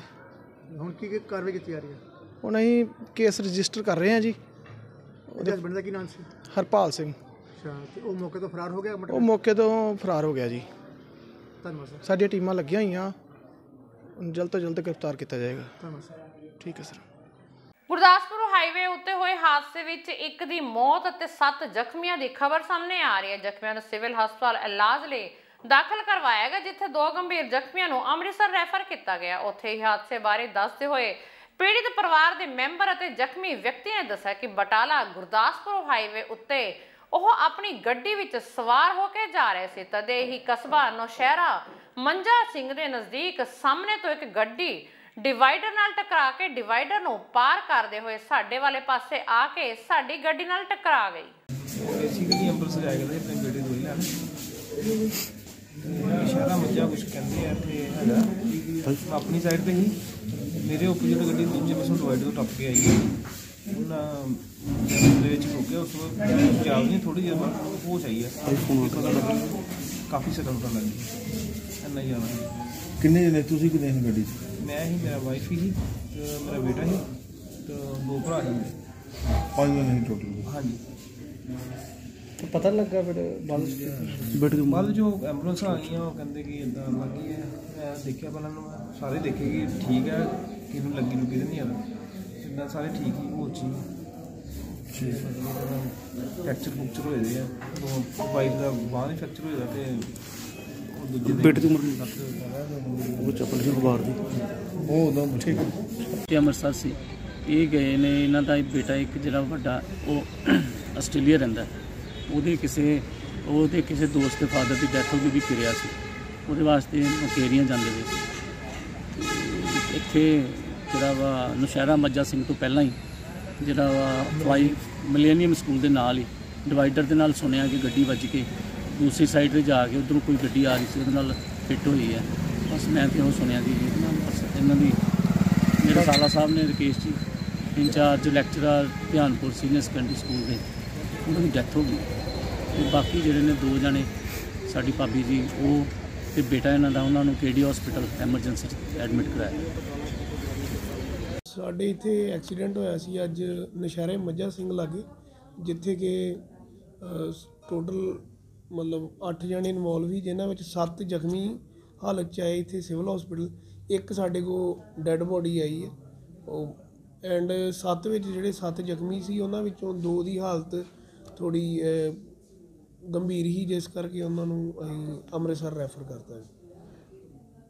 ਹੁਣ ਕੀ ਕਾਰਵਾਈ ਕੀਤੀ ਜਾ ਰਹੀ ਹੈ? ਹੁਣ ਅਸੀਂ ਕੇਸ ਰਜਿਸਟਰ ਕਰ ਰਹੇ ਹਾਂ ਜੀ। ਉਹਦੇ ਹਸਬੈਂਡ ਦਾ ਕੀ ਨਾਮ ਸੀ? ਹਰਪਾਲ ਸਿੰਘ। ਅੱਛਾ, ਤੇ ਉਹ ਮੌਕੇ ਤੋਂ ਫਰਾਰ ਹੋ ਗਿਆ? ਉਹ ਮੌਕੇ ਤੋਂ ਫਰਾਰ ਹੋ ਗਿਆ ਜੀ। ਧੰਨਵਾਦ ਸਰ। ਸਾਡੀਆਂ ਟੀਮਾਂ ਲੱਗੀਆਂ ਹੋਈਆਂ, ਜਲਦ ਤੋਂ ਜਲਦ ਗ੍ਰਿਫਤਾਰ ਕੀਤਾ ਜਾਏਗਾ। ਧੰਨਵਾਦ ਸਰ। ਠੀਕ ਹੈ ਸਰ। ਗੁਰਦਾਸਪੁਰ ਹਾਈਵੇ ਉੱਤੇ ਹੋਏ ਹਾਦਸੇ ਵਿੱਚ ਇੱਕ ਦੀ ਮੌਤ ਅਤੇ 7 ਜ਼ਖਮੀਆਂ ਦੀ ਖਬਰ ਸਾਹਮਣੇ ਆ ਰਹੀ ਹੈ। ਜ਼ਖਮੀਆਂ ਨੂੰ ਸਿਵਲ ਹਸਪਤਾਲ ਇਲਾਜ ਲਈ ਦਾਖਲ ਕਰਵਾਇਆ ਗਿਆ, ਜਿੱਥੇ 2 ਗੰਭੀਰ ਜ਼ਖਮੀਆਂ ਨੂੰ ਅੰਮ੍ਰਿਤਸਰ ਰੈਫਰ ਕੀਤਾ ਗਿਆ। ਉੱਥੇ ਹੀ ਹਾਦਸੇ ਬਾਰੇ ਦੱਸਦੇ ਹੋਏ ਪੀੜਿਤ ਪਰਿਵਾਰ ਦੇ ਮੈਂਬਰ ਅਤੇ ਜ਼ਖਮੀ ਵਿਅਕਤੀ ਨੇ ਦੱਸਿਆ ਕਿ ਬਟਾਲਾ ਗੁਰਦਾਸਪੁਰ ਹਾਈਵੇ ਉੱਤੇ ਉਹ ਆਪਣੀ ਗੱਡੀ ਵਿੱਚ ਸਵਾਰ ਹੋ ਕੇ ਜਾ ਰਹੇ ਸੀ। ਤਦੇ ਹੀ ਕਸਬਾ ਨੌਸ਼ਹਿਰਾ ਮੰਜਾ ਸਿੰਘ ਦੇ ਨਜ਼ਦੀਕ ਸਾਹਮਣੇ ਤੋਂ ਇੱਕ ਗੱਡੀ ਡਿਵਾਈਡਰ ਨਾਲ ਟਕਰਾ ਕੇ ਡਿਵਾਈਡਰ ਨੂੰ ਪਾਰ ਕਰਦੇ ਹੋਏ ਸਾਡੇ ਵਾਲੇ ਪਾਸੇ ਆ ਕੇ ਸਾਡੀ ਗੱਡੀ ਨਾਲ ਟਕਰਾ ਗਈ। ਬੇਸਿਕਲੀ ਅੰਮ੍ਰਿਤਸਰ ਆਇਆ ਕਰਦੇ ਆਪਣੀ ਬੇਟੇ ਨੂੰ ਲੈਣ ਸ਼ਹਿਰਾ ਮੱਝਾ ਕੁਝ ਕਹਿੰਦੇ ਆ ਤੇ ਹੈਗਾ ਆਪਣੀ ਸਾਈਡ ਤੇ ਹੀ ਮੇਰੇ ਓਪੋਜ਼ਿਟ ਗੱਡੀ ਦੂਜੇ ਪਾਸੋਂ ਡਿਵਾਈਡਰ ਤੋਂ ਟੱਪ ਕੇ ਆਈ ਹੈ। ਉਹਨਾਂ ਦੇ ਵਿੱਚ ਠੋਕਿਆ, ਉਸ ਤੋਂ ਬਾਅਦ ਜਾਬ ਨਹੀਂ ਥੋੜੀ ਜਿਹੀ ਬਾਅਦ ਹੋਸ਼ ਆਈ ਹੈ, ਕਾਫੀ ਸੈਕੰਡ ਤੋਂ ਲੱਗੀ ਇੰਨਾ ਹੀ ਜ਼ਿਆਦਾ। ਕਿੰਨੇ ਜਣੇ ਤੁਸੀਂ? ਕਿੰਨੇ ਸੀ ਗੱਡੀ 'ਚ? ਮੈਂ ਹੀ, ਮੇਰਾ ਵਾਈਫ ਹੀ, ਤੇ ਮੇਰਾ ਬੇਟਾ ਸੀ ਤੇ 2 ਭਰਾ ਸੀ। 5 ਜਣੇ ਸੀ ਟੋਟਲ? ਹਾਂਜੀ। ਪਤਾ ਲੱਗਾ ਫਿਰ ਬਾਅਦ ਜੋ ਐਂਬੂਲੈਂਸ ਆ ਗਈਆਂ ਉਹ ਕਹਿੰਦੇ ਕਿ ਇੱਦਾਂ ਲੱਗੀ ਹੈ। ਮੈਂ ਦੇਖਿਆ ਪਹਿਲਾਂ ਨੂੰ, ਸਾਰੇ ਦੇਖੇ ਕਿ ਠੀਕ ਹੈ, ਕਿਹਨੂੰ ਲੱਗੀ ਲੁੱਗੀ ਤਾਂ ਨਹੀਂ ਆਦਾ, ਇੱਦਾਂ ਸਾਰੇ ਠੀਕ ਹੀ ਹੋ ਚੀ। ਫ੍ਰੈਕਚਰ ਹੋਏ ਦੇ ਆ, ਵਾਈਫ ਦਾ ਬਾਂਹ ਹੀ ਫ੍ਰੈਕਚਰ ਹੋਇਆ ਤੇ ਬੇਟੇ ਦੀ ਉਮਰ ਉਹ ਚੱਪਲ ਸੀ ਬਾਹਰ ਦੀ ਉਹ ਉਦੋਂ ਠੀਕ ਤੇ ਅੰਮ੍ਰਿਤਸਰ ਸੀ ਇਹ ਗਏ ਨੇ। ਇਹਨਾਂ ਦਾ ਬੇਟਾ ਇੱਕ ਜਿਹੜਾ ਵੱਡਾ ਉਹ ਆਸਟ੍ਰੇਲੀਆ ਰਹਿੰਦਾ, ਉਹਦੇ ਕਿਸੇ ਦੋਸਤ ਦੇ ਫਾਦਰ ਦੀ ਡੈਥ ਹੋ ਗਈ ਵੀ ਕਿਰਿਆ ਸੀ, ਉਹਦੇ ਵਾਸਤੇ ਮੁਕੇਰੀਆਂ ਜਾਂਦੇ ਹੋਏ ਸੀ। ਇੱਥੇ ਜਿਹੜਾ ਵਾ ਨੌਸ਼ਹਿਰਾ ਮੱਝਾ ਸਿੰਘ ਤੋਂ ਪਹਿਲਾਂ ਹੀ ਜਿਹੜਾ ਵਾ ਫਲਾਈ ਮਿਲੇਨੀਅਮ ਸਕੂਲ ਦੇ ਨਾਲ ਹੀ ਡਿਵਾਈਡਰ ਦੇ ਨਾਲ ਸੁਣਿਆ ਕਿ ਗੱਡੀ ਵੱਜ ਕੇ ਦੂਸਰੀ ਸਾਈਡ 'ਤੇ ਜਾ ਕੇ ਉੱਧਰੋਂ ਕੋਈ ਗੱਡੀ ਆ ਰਹੀ ਸੀ, ਉਹਦੇ ਨਾਲ ਫਿੱਟ ਹੋਈ ਹੈ। ਬਸ ਮੈਂ ਤਾਂ ਉਹ ਸੁਣਿਆ ਕਿ ਇਹਨਾਂ ਦੀ ਮੇਰੇ ਸਾਲਾ ਸਾਹਿਬ ਨੇ Rakesh ji incharge lecturer Dhianpur senior secondary school ਦੇ, ਉਹਨਾਂ ਦੀ ਡੈਥ ਹੋ ਗਈ। ਅਤੇ ਬਾਕੀ ਜਿਹੜੇ ਨੇ 2 ਜਣੇ ਸਾਡੀ ਭਾਬੀ ਜੀ ਉਹ ਅਤੇ ਬੇਟਾ ਇਹਨਾਂ ਦਾ, ਉਹਨਾਂ ਨੂੰ KD ਹਸਪੀਟਲ ਐਮਰਜੈਂਸੀ 'ਚ ਐਡਮਿਟ ਕਰਾਇਆ। ਸਾਡੇ ਇੱਥੇ ਐਕਸੀਡੈਂਟ ਹੋਇਆ ਸੀ ਅੱਜ ਨੌਸ਼ਹਿਰੇ ਮੱਝਾ ਸਿੰਘ ਲਾਗੇ, ਜਿੱਥੇ ਕਿ ਟੋਟਲ ਮਤਲਬ 8 ਜਣੇ ਇਨਵੋਲਵ ਸੀ, ਜਿਨ੍ਹਾਂ ਵਿੱਚ 7 ਜ਼ਖਮੀ ਹਾਲਤ 'ਚ ਆਏ ਇੱਥੇ ਸਿਵਲ ਹਸਪੀਟਲ। ਇੱਕ ਸਾਡੇ ਕੋਲ ਡੈੱਡ ਬੋਡੀ ਆਈ ਹੈ ਉਹ, ਐਂਡ 7 ਵਿੱਚ ਜਿਹੜੇ 7 ਜ਼ਖਮੀ ਸੀ ਉਹਨਾਂ ਵਿੱਚੋਂ 2 ਦੀ ਹਾਲਤ ਥੋੜ੍ਹੀ ਗੰਭੀਰ ਹੀ, ਜਿਸ ਕਰਕੇ ਉਹਨਾਂ ਨੂੰ ਅਸੀਂ ਅੰਮ੍ਰਿਤਸਰ ਰੈਫਰ ਕਰਤਾ ਹੈ।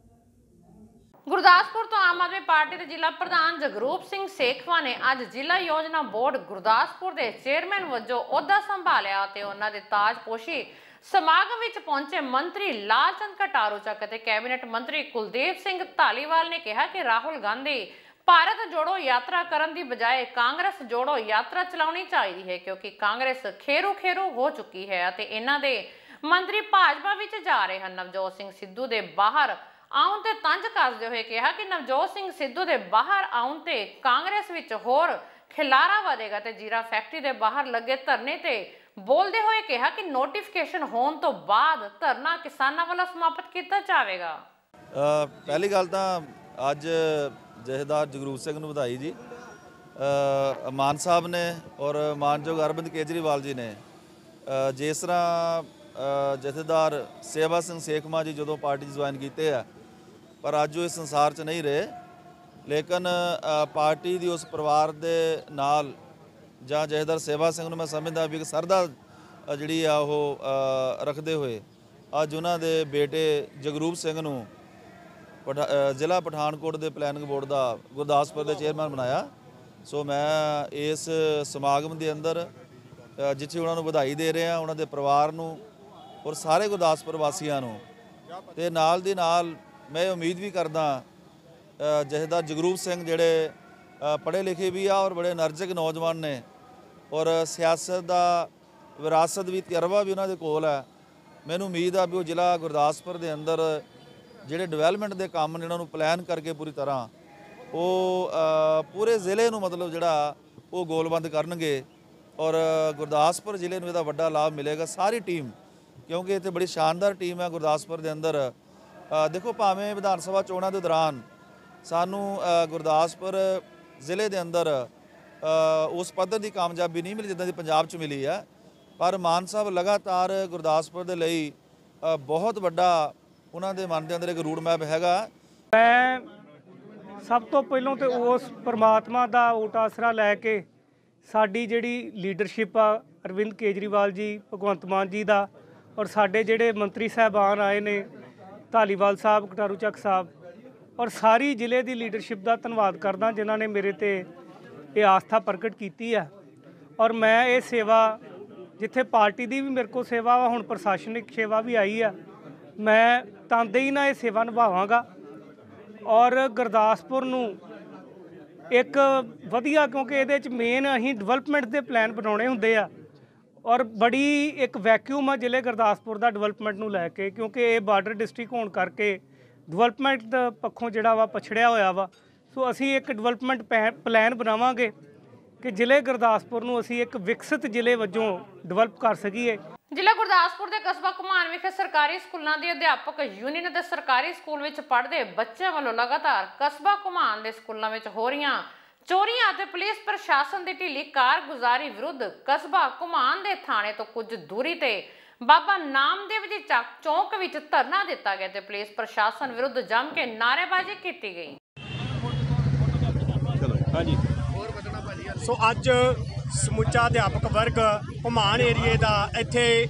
ਗੁਰਦਾਸਪੁਰ ਤੋਂ ਆਮ ਆਦਮੀ ਪਾਰਟੀ ਦੇ ਜ਼ਿਲ੍ਹਾ ਪ੍ਰਧਾਨ ਜਗਰੂਪ ਸਿੰਘ ਸੇਖਵਾ ਨੇ ਅੱਜ ਜ਼ਿਲ੍ਹਾ ਯੋਜਨਾ ਬੋਰਡ ਗੁਰਦਾਸਪੁਰ ਦੇ ਚੇਅਰਮੈਨ ਵਜੋਂ ਅਹੁਦਾ ਸੰਭਾਲਿਆ ਤੇ ਉਹਨਾਂ ਦੇ ਤਾਜਪੋਸ਼ੀ ਸਮਾਗਮ ਵਿੱਚ ਪਹੁੰਚੇ ਮੰਤਰੀ ਲਾਲਚੰਦ ਕਟਾਰੂ ਚੱਕ ਅਤੇ ਕੈਬਨਿਟ ਮੰਤਰੀ ਕੁਲਦੀਪ ਸਿੰਘ ਧਾਲੀਵਾਲ ਨੇ ਕਿਹਾ ਕਿ ਰਾਹੁਲ ਗਾਂਧੀ ਭਾਰਤ ਜੋੜੋ ਯਾਤਰਾ ਕਰਨ ਦੀ ਬਜਾਏ ਕਾਂਗਰਸ ਜੋੜੋ ਯਾਤਰਾ ਚਲਾਉਣੀ ਚਾਹੀਦੀ ਹੈ, ਕਿਉਂਕਿ ਕਾਂਗਰਸ ਖੇਰੂ ਹੋ ਚੁੱਕੀ ਹੈ ਅਤੇ ਇਹਨਾਂ ਦੇ ਮੰਤਰੀ ਭਾਜਪਾ ਵਿੱਚ ਜਾ ਰਹੇ ਹਨ। ਨਵਜੋਤ ਸਿੰਘ ਸਿੱਧੂ ਦੇ ਬਾਹਰ ਆਉਣ ਤੇ ਤੰਜ ਕਰਦੇ ਹੋਏ ਕਿਹਾ ਕਿ ਨਵਜੋਤ ਸਿੰਘ ਸਿੱਧੂ ਦੇ ਬਾਹਰ ਆਉਣ ਤੇ ਕਾਂਗਰਸ ਵਿੱਚ ਹੋਰ ਖਿਲਾਰਾ ਵਧੇਗਾ ਤੇ ਜੀਰਾ ਫੈਕਟਰੀ ਦੇ ਬਾਹਰ ਲੱਗੇ ਧਰਨੇ ਤੇ ਬੋਲਦੇ ਹੋਏ ਕਿਹਾ ਕਿ ਨੋਟੀਫਿਕੇਸ਼ਨ ਹੋਣ ਤੋਂ ਬਾਅਦ ਧਰਨਾ ਕਿਸਾਨਾਂ ਵੱਲੋਂ ਸਮਾਪਤ ਕੀਤਾ ਜਾਵੇਗਾ। ਪਹਿਲੀ ਗੱਲ ਤਾਂ ਅੱਜ ਜਥੇਦਾਰ ਜਗਰੂਪ ਸਿੰਘ ਨੂੰ ਵਧਾਈ ਜੀ। ਮਾਨ ਸਾਹਿਬ ਨੇ ਔਰ ਮਾਨਯੋਗ ਅਰਵਿੰਦ ਕੇਜਰੀਵਾਲ ਜੀ ਨੇ ਜਿਸ ਤਰ੍ਹਾਂ ਜਥੇਦਾਰ ਸੇਵਾ ਸਿੰਘ ਸੇਖਵਾਂ ਜੀ ਜਦੋਂ ਪਾਰਟੀ ਜੁਆਇਨ ਕੀਤੇ ਆ, ਪਰ ਅੱਜ ਉਹ ਇਸ ਸੰਸਾਰ 'ਚ ਨਹੀਂ ਰਹੇ, ਲੇਕਿਨ ਪਾਰਟੀ ਦੀ ਉਸ ਪਰਿਵਾਰ ਦੇ ਨਾਲ ਜਾਂ ਜਥੇਦਾਰ ਸੇਵਾ ਸਿੰਘ ਨੂੰ ਮੈਂ ਸਮਝਦਾ ਵੀ ਇੱਕ ਸਰਦਾ ਜਿਹੜੀ ਆ ਉਹ ਰੱਖਦੇ ਹੋਏ ਅੱਜ ਉਹਨਾਂ ਦੇ ਬੇਟੇ ਜਗਰੂਪ ਸਿੰਘ ਨੂੰ ਜ਼ਿਲ੍ਹਾ ਪਠਾਨਕੋਟ ਦੇ ਪਲੈਨਿੰਗ ਬੋਰਡ ਦਾ ਗੁਰਦਾਸਪੁਰ ਦੇ ਚੇਅਰਮੈਨ ਬਣਾਇਆ। ਸੋ ਮੈਂ ਇਸ ਸਮਾਗਮ ਦੇ ਅੰਦਰ ਜਿੱਥੇ ਉਹਨਾਂ ਨੂੰ ਵਧਾਈ ਦੇ ਰਿਹਾ, ਉਹਨਾਂ ਦੇ ਪਰਿਵਾਰ ਨੂੰ ਔਰ ਸਾਰੇ ਗੁਰਦਾਸਪੁਰ ਵਾਸੀਆਂ ਨੂੰ, ਤੇ ਨਾਲ ਦੀ ਨਾਲ ਮੈਂ ਉਮੀਦ ਵੀ ਕਰਦਾ ਜਥੇਦਾਰ ਜਗਰੂਪ ਸਿੰਘ ਜਿਹੜੇ ਪੜ੍ਹੇ ਲਿਖੇ ਵੀ ਆ ਔਰ ਬੜੇ એનર્ਜਿਕ ਨੌਜਵਾਨ ਨੇ ਔਰ ਸਿਆਸਤ ਦਾ ਵਿਰਾਸਤ ਵੀ ਤਜਰਬਾ ਵੀ ਉਹਨਾਂ ਦੇ ਕੋਲ ਹੈ। ਮੈਨੂੰ ਉਮੀਦ ਆ ਵੀ ਉਹ ਜ਼ਿਲ੍ਹਾ ਗੁਰਦਾਸਪੁਰ ਦੇ ਅੰਦਰ ਜਿਹੜੇ ਡਿਵੈਲਪਮੈਂਟ ਦੇ ਕੰਮ ਨੇ ਉਹਨਾਂ ਨੂੰ ਪਲਾਨ ਕਰਕੇ ਪੂਰੀ ਤਰ੍ਹਾਂ ਉਹ ਪੂਰੇ ਜ਼ਿਲ੍ਹੇ ਨੂੰ ਮਤਲਬ ਜਿਹੜਾ ਉਹ ਗੋਲਬੰਦ ਕਰਨਗੇ ਔਰ ਗੁਰਦਾਸਪੁਰ ਜ਼ਿਲ੍ਹੇ ਨੂੰ ਇਹਦਾ ਵੱਡਾ ਲਾਭ ਮਿਲੇਗਾ। ਸਾਰੀ ਟੀਮ, ਕਿਉਂਕਿ ਇੱਥੇ ਬੜੀ ਸ਼ਾਨਦਾਰ ਟੀਮ ਹੈ ਗੁਰਦਾਸਪੁਰ ਦੇ ਅੰਦਰ। ਦੇਖੋ ਭਾਵੇਂ ਵਿਧਾਨ ਸਭਾ ਚੋਣਾਂ ਦੇ ਦੌਰਾਨ ਸਾਨੂੰ ਗੁਰਦਾਸਪੁਰ ਜ਼ਿਲ੍ਹੇ ਦੇ ਅੰਦਰ ਉਸ ਪੱਧਰ ਦੀ ਕਾਮਯਾਬੀ ਨਹੀਂ ਮਿਲੀ ਜਿੱਦਾਂ ਦੀ ਪੰਜਾਬ 'ਚ ਮਿਲੀ ਹੈ, ਪਰ ਮਾਨ ਸਾਹਿਬ ਲਗਾਤਾਰ ਗੁਰਦਾਸਪੁਰ ਦੇ ਲਈ ਬਹੁਤ ਵੱਡਾ ਉਹਨਾਂ ਦੇ ਮਨ ਦੇ ਅੰਦਰ ਇੱਕ ਰੂਟ ਮੈਪ ਹੈਗਾ। ਮੈਂ ਸਭ ਤੋਂ ਪਹਿਲਾਂ ਤੇ ਉਸ ਪਰਮਾਤਮਾ ਦਾ ਓਟ ਆਸਰਾ ਲੈ ਕੇ ਸਾਡੀ ਜਿਹੜੀ ਲੀਡਰਸ਼ਿਪ ਆ ਅਰਵਿੰਦ ਕੇਜਰੀਵਾਲ ਜੀ, ਭਗਵੰਤ ਮਾਨ ਜੀ ਦਾ, ਔਰ ਸਾਡੇ ਜਿਹੜੇ ਮੰਤਰੀ ਸਾਹਿਬਾਨ ਆਏ ਨੇ ਧਾਲੀਵਾਲ ਸਾਹਿਬ, ਕਟਾਰੂ ਚੱਕ ਸਾਹਿਬ, ਔਰ ਸਾਰੀ ਜ਼ਿਲ੍ਹੇ ਦੀ ਲੀਡਰਸ਼ਿਪ ਦਾ ਧੰਨਵਾਦ ਕਰਦਾ ਜਿਨ੍ਹਾਂ ਨੇ ਮੇਰੇ ਤੇ ਇਹ ਆਸਥਾ ਪ੍ਰਗਟ ਕੀਤੀ ਆ। ਔਰ ਮੈਂ ਇਹ ਸੇਵਾ ਜਿੱਥੇ ਪਾਰਟੀ ਦੀ ਵੀ ਮੇਰੇ ਕੋਲ ਸੇਵਾ ਵਾ, ਹੁਣ ਪ੍ਰਸ਼ਾਸਨਿਕ ਸੇਵਾ ਵੀ ਆਈ ਆ, ਮੈਂ ਤਨਦੇਹੀ ਨਾਲ ਇਹ ਸੇਵਾ ਨਿਭਾਵਾਂਗਾ ਔਰ ਗੁਰਦਾਸਪੁਰ ਨੂੰ ਇੱਕ ਵਧੀਆ, ਕਿਉਂਕਿ ਇਹਦੇ 'ਚ ਮੇਨ ਅਸੀਂ ਡਿਵੈਲਪਮੈਂਟ ਦੇ ਪਲਾਨ ਬਣਾਉਣੇ ਹੁੰਦੇ ਆ ਔਰ ਬੜੀ ਇੱਕ ਵੈਕਿਊਮ ਆ ਜ਼ਿਲ੍ਹੇ ਗੁਰਦਾਸਪੁਰ ਦਾ ਡਿਵੈਲਪਮੈਂਟ ਨੂੰ ਲੈ ਕੇ, ਕਿਉਂਕਿ ਇਹ ਬਾਰਡਰ ਡਿਸਟ੍ਰਿਕਟ ਹੋਣ ਕਰਕੇ ਡਿਵੈਲਪਮੈਂਟ ਪੱਖੋਂ ਜਿਹੜਾ ਵਾ ਪਛੜਿਆ ਹੋਇਆ ਵਾ। ਸੋ ਅਸੀਂ ਇੱਕ ਡਿਵੈਲਪਮੈਂਟ ਪਲਾਨ ਬਣਾਵਾਂਗੇ ਕਿ ਜ਼ਿਲ੍ਹੇ ਗੁਰਦਾਸਪੁਰ ਨੂੰ ਅਸੀਂ ਇੱਕ ਵਿਕਸਿਤ ਜ਼ਿਲ੍ਹੇ ਵਜੋਂ ਡਿਵੈਲਪ ਕਰ ਸਕੀਏ। ਜ਼ਿਲ੍ਹਾ ਗੁਰਦਾਸਪੁਰ ਦੇ ਕਸਬਾ ਘੁਮਾਣ ਵਿਖੇ ਸਰਕਾਰੀ ਸਕੂਲਾਂ ਦੇ ਅਧਿਆਪਕ ਯੂਨੀਅਨ ਅਤੇ ਸਰਕਾਰੀ ਸਕੂਲ ਵਿੱਚ ਪੜ੍ਹਦੇ ਬੱਚਿਆਂ ਵੱਲੋਂ ਲਗਾਤਾਰ ਕਸਬਾ ਘੁਮਾਣ ਦੇ ਸਕੂਲਾਂ ਵਿੱਚ ਹੋ ਰਹੀਆਂ ਚੋਰੀਆਂ ਅਤੇ ਪੁਲਿਸ ਪ੍ਰਸ਼ਾਸਨ ਦੀ ਢਿੱਲੀ ਕਾਰਗੁਜ਼ਾਰੀ ਵਿਰੁੱਧ ਕਸਬਾ ਘੁਮਾਣ ਦੇ ਥਾਣੇ ਤੋਂ ਕੁਝ ਦੂਰੀ ਤੇ ਬਾਬਾ ਨਾਮਦੇਵ ਜੀ ਚੌਂਕ ਵਿੱਚ ਧਰਨਾ ਦਿੱਤਾ ਗਿਆ ਤੇ ਪੁਲਿਸ ਪ੍ਰਸ਼ਾਸਨ ਵਿਰੁੱਧ ਜੰਮ ਕੇ ਨਾਅਰੇਬਾਜ਼ੀ ਕੀਤੀ ਗਈ। ਹਾਂਜੀ, ਸੋ ਅੱਜ ਸਮੁੱਚਾ ਅਧਿਆਪਕ ਵਰਗ ਘੁਮਾਣ ਏਰੀਏ ਦਾ ਇੱਥੇ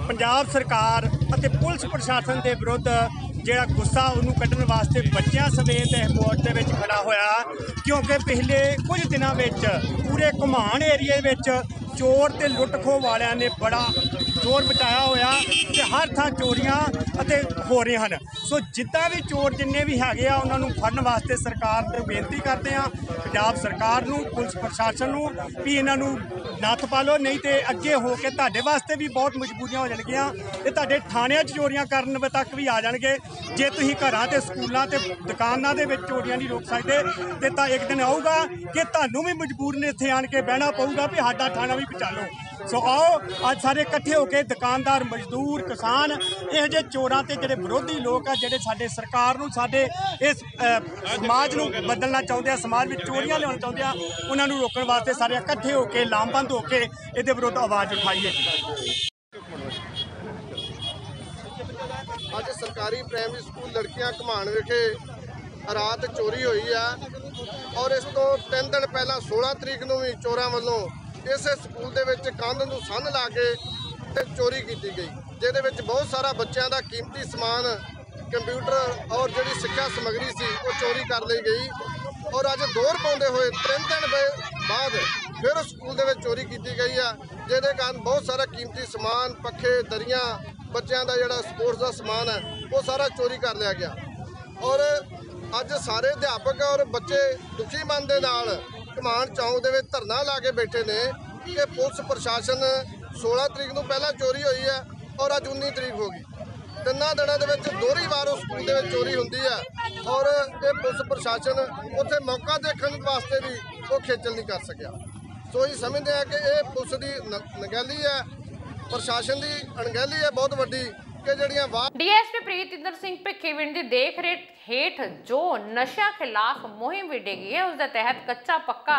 ਪੰਜਾਬ ਸਰਕਾਰ ਅਤੇ ਪੁਲਿਸ ਪ੍ਰਸ਼ਾਸਨ ਦੇ ਵਿਰੁੱਧ ਜਿਹੜਾ ਗੁੱਸਾ ਉਹਨੂੰ ਕੱਢਣ ਵਾਸਤੇ ਬੱਚਿਆਂ ਸਮੇਤ ਇਹ ਮੋਰਚ ਦੇ ਵਿੱਚ ਖੜਾ ਹੋਇਆ, ਕਿਉਂਕਿ ਪਿਛਲੇ ਕੁਝ ਦਿਨਾਂ ਵਿੱਚ ਪੂਰੇ ਘੁਮਾਣ ਏਰੀਏ ਵਿੱਚ ਚੋਰ ਤੇ ਲੁੱਟ ਖੋਹ ਵਾਲਿਆਂ ਨੇ ਬੜਾ ਜ਼ੋਰ ਮਚਾਇਆ ਹੋਇਆ ਤੇ ਹਰ ਥਾਂ ਚੋਰੀਆਂ ਅਤੇ ਹੋ ਰਹੀਆਂ ਹਨ। ਸੋ ਜਿੱਦਾਂ ਵੀ ਚੋਰ ਜਿੰਨੇ ਵੀ ਹੈਗੇ ਆ ਉਹਨਾਂ ਨੂੰ ਫੜਨ ਵਾਸਤੇ ਸਰਕਾਰ ਨੂੰ ਬੇਨਤੀ ਕਰਦੇ ਆ, ਪੰਜਾਬ ਸਰਕਾਰ ਨੂੰ, ਪੁਲਿਸ ਪ੍ਰਸ਼ਾਸਨ ਨੂੰ ਵੀ ਇਹਨਾਂ ਨੂੰ ਨੱਥ ਪਾ ਲਓ, ਨਹੀਂ ਤੇ ਅੱਗੇ ਹੋ ਕੇ ਤੁਹਾਡੇ ਵਾਸਤੇ ਵੀ ਬਹੁਤ ਮਜਬੂਰੀਆਂ ਹੋ ਜਾਣਗੀਆਂ ਤੇ ਤੁਹਾਡੇ ਥਾਣਿਆਂ 'ਚ ਚੋਰੀਆਂ ਕਰਨ ਤੱਕ ਵੀ ਆ ਜਾਣਗੇ। ਜੇ ਤੁਸੀਂ ਘਰਾਂ ਤੇ ਸਕੂਲਾਂ ਤੇ ਦੁਕਾਨਾਂ ਦੇ ਵਿੱਚ ਚੋਰੀਆਂ ਨਹੀਂ ਰੋਕ ਸਕਦੇ ਤੇ ਤਾਂ ਇੱਕ ਦਿਨ ਆਊਗਾ ਕਿ ਤੁਹਾਨੂੰ ਵੀ ਮਜਬੂਰ ਇੱਥੇ ਆਣ ਕੇ ਬਹਿਣਾ ਪਊਗਾ ਵੀ ਸਾਡਾ ਥਾਣਾ ਵੀ ਬਚਾਲੋ। ਸੋ ਆਓ ਅੱਜ ਸਾਰੇ ਇਕੱਠੇ ਹੋ ਕੇ ਦੁਕਾਨਦਾਰ, ਮਜ਼ਦੂਰ, ਕਿਸਾਨ, ਇਹੋ ਜਿਹੇ ਚੋਰਾਂ ਤੇ ਜਿਹੜੇ ਵਿਰੋਧੀ ਲੋਕ ਆ ਜਿਹੜੇ ਸਾਡੇ ਸਰਕਾਰ ਨੂੰ, ਸਾਡੇ ਇਸ ਸਮਾਜ ਨੂੰ ਬਦਲਣਾ ਚਾਹੁੰਦੇ ਆ, ਸਮਾਜ ਵਿੱਚ ਚੋਰੀਆਂ ਲਿਆਉਣਾ ਚਾਹੁੰਦੇ ਆ, ਉਹਨਾਂ ਨੂੰ ਰੋਕਣ ਵਾਸਤੇ ਸਾਰੇ ਇਕੱਠੇ ਹੋ ਕੇ ਲਾਮਬੰਦ ਹੋ ਕੇ ਇਹਦੇ ਵਿਰੁੱਧ ਆਵਾਜ਼ ਉਠਾਈਏ। ਅੱਜ ਸਰਕਾਰੀ ਪ੍ਰਾਇਮਰੀ ਸਕੂਲ ਲੜਕੀਆਂ ਘੁਮਾਣ ਵਿਖੇ ਰਾਤ ਚੋਰੀ ਹੋਈ ਆ ਔਰ ਇਸ ਤੋਂ 3 ਦਿਨ ਪਹਿਲਾਂ 16 ਤਰੀਕ ਨੂੰ ਵੀ ਚੋਰਾਂ ਵੱਲੋਂ ਇਸੇ ਸਕੂਲ ਦੇ ਵਿੱਚ ਕੰਧ ਨੂੰ ਸੰਨ ਲਾ ਕੇ ਚੋਰੀ ਕੀਤੀ ਗਈ, ਜਿਹਦੇ ਵਿੱਚ ਬਹੁਤ ਸਾਰਾ ਬੱਚਿਆਂ ਦਾ ਕੀਮਤੀ ਸਮਾਨ, ਕੰਪਿਊਟਰ ਔਰ ਜਿਹੜੀ ਸਿੱਖਿਆ ਸਮੱਗਰੀ ਸੀ ਉਹ ਚੋਰੀ ਕਰ ਲਈ ਗਈ। ਔਰ ਅੱਜ ਦੌਰ ਪਾਉਂਦੇ ਹੋਏ 3 ਦਿਨ ਬਾਅਦ ਫਿਰ ਸਕੂਲ ਦੇ ਵਿੱਚ ਚੋਰੀ ਕੀਤੀ ਗਈ ਆ, ਜਿਹਦੇ ਕਾਰਨ ਬਹੁਤ ਸਾਰਾ ਕੀਮਤੀ ਸਮਾਨ, ਪੱਖੇ, ਦਰੀਆਂ, ਬੱਚਿਆਂ ਦਾ ਜਿਹੜਾ ਸਪੋਰਟਸ ਦਾ ਸਮਾਨ ਹੈ ਉਹ ਸਾਰਾ ਚੋਰੀ ਕਰ ਲਿਆ ਗਿਆ। ਔਰ ਅੱਜ ਸਾਰੇ ਅਧਿਆਪਕ ਔਰ ਬੱਚੇ ਦੁਖੀ ਮਨ ਦੇ ਨਾਲ ਘੁਮਾਣ ਚੌਂਕ ਦੇ ਵਿੱਚ ਧਰਨਾ ਲਾ ਕੇ ਬੈਠੇ ਨੇ ਕਿ ਪੁਲਿਸ ਪ੍ਰਸ਼ਾਸਨ 16 ਤਰੀਕ ਨੂੰ ਪਹਿਲਾਂ ਚੋਰੀ ਹੋਈ ਹੈ ਔਰ ਅੱਜ 19 ਤਰੀਕ ਹੋ ਗਈ। 3 ਦਿਨਾਂ ਦੇ ਵਿੱਚ ਦੋਹਰੀ ਵਾਰ ਉਸ ਸਕੂਲ ਦੇ ਵਿੱਚ ਚੋਰੀ ਹੁੰਦੀ ਹੈ ਔਰ ਇਹ ਪੁਲਿਸ ਪ੍ਰਸ਼ਾਸਨ ਉੱਥੇ ਮੌਕਾ ਦੇਖਣ ਵਾਸਤੇ ਵੀ ਉਹ ਖੇਚਲ ਨਹੀਂ ਕਰ ਸਕਿਆ। ਸੋ ਇਹ ਸਮਝਦੇ ਆ ਕਿ ਇਹ ਪੁਲਿਸ ਦੀ ਨਗਹਿਲੀ ਹੈ, ਪ੍ਰਸ਼ਾਸਨ ਦੀ ਅਣਗਹਿਲੀ ਹੈ ਬਹੁਤ ਵੱਡੀ ਕਿ ਜਿਹੜੀਆਂ ਡੀਐਸਪੀ ਪ੍ਰੀਤਿੰਦਰ ਸਿੰਘ ਭਿੱਖੀਵਿੰਡ ਦੀ ਦੇਖ ਰੇਖ ਹੇਠ ਜੋ ਨਸ਼ਾ ਖਿਲਾਫ ਮੁਹਿੰਮ ਵਿੱਢੀ ਗਈ ਹੈ, ਉਸ ਦੇ ਤਹਿਤ ਕੱਚਾ ਪੱਕਾ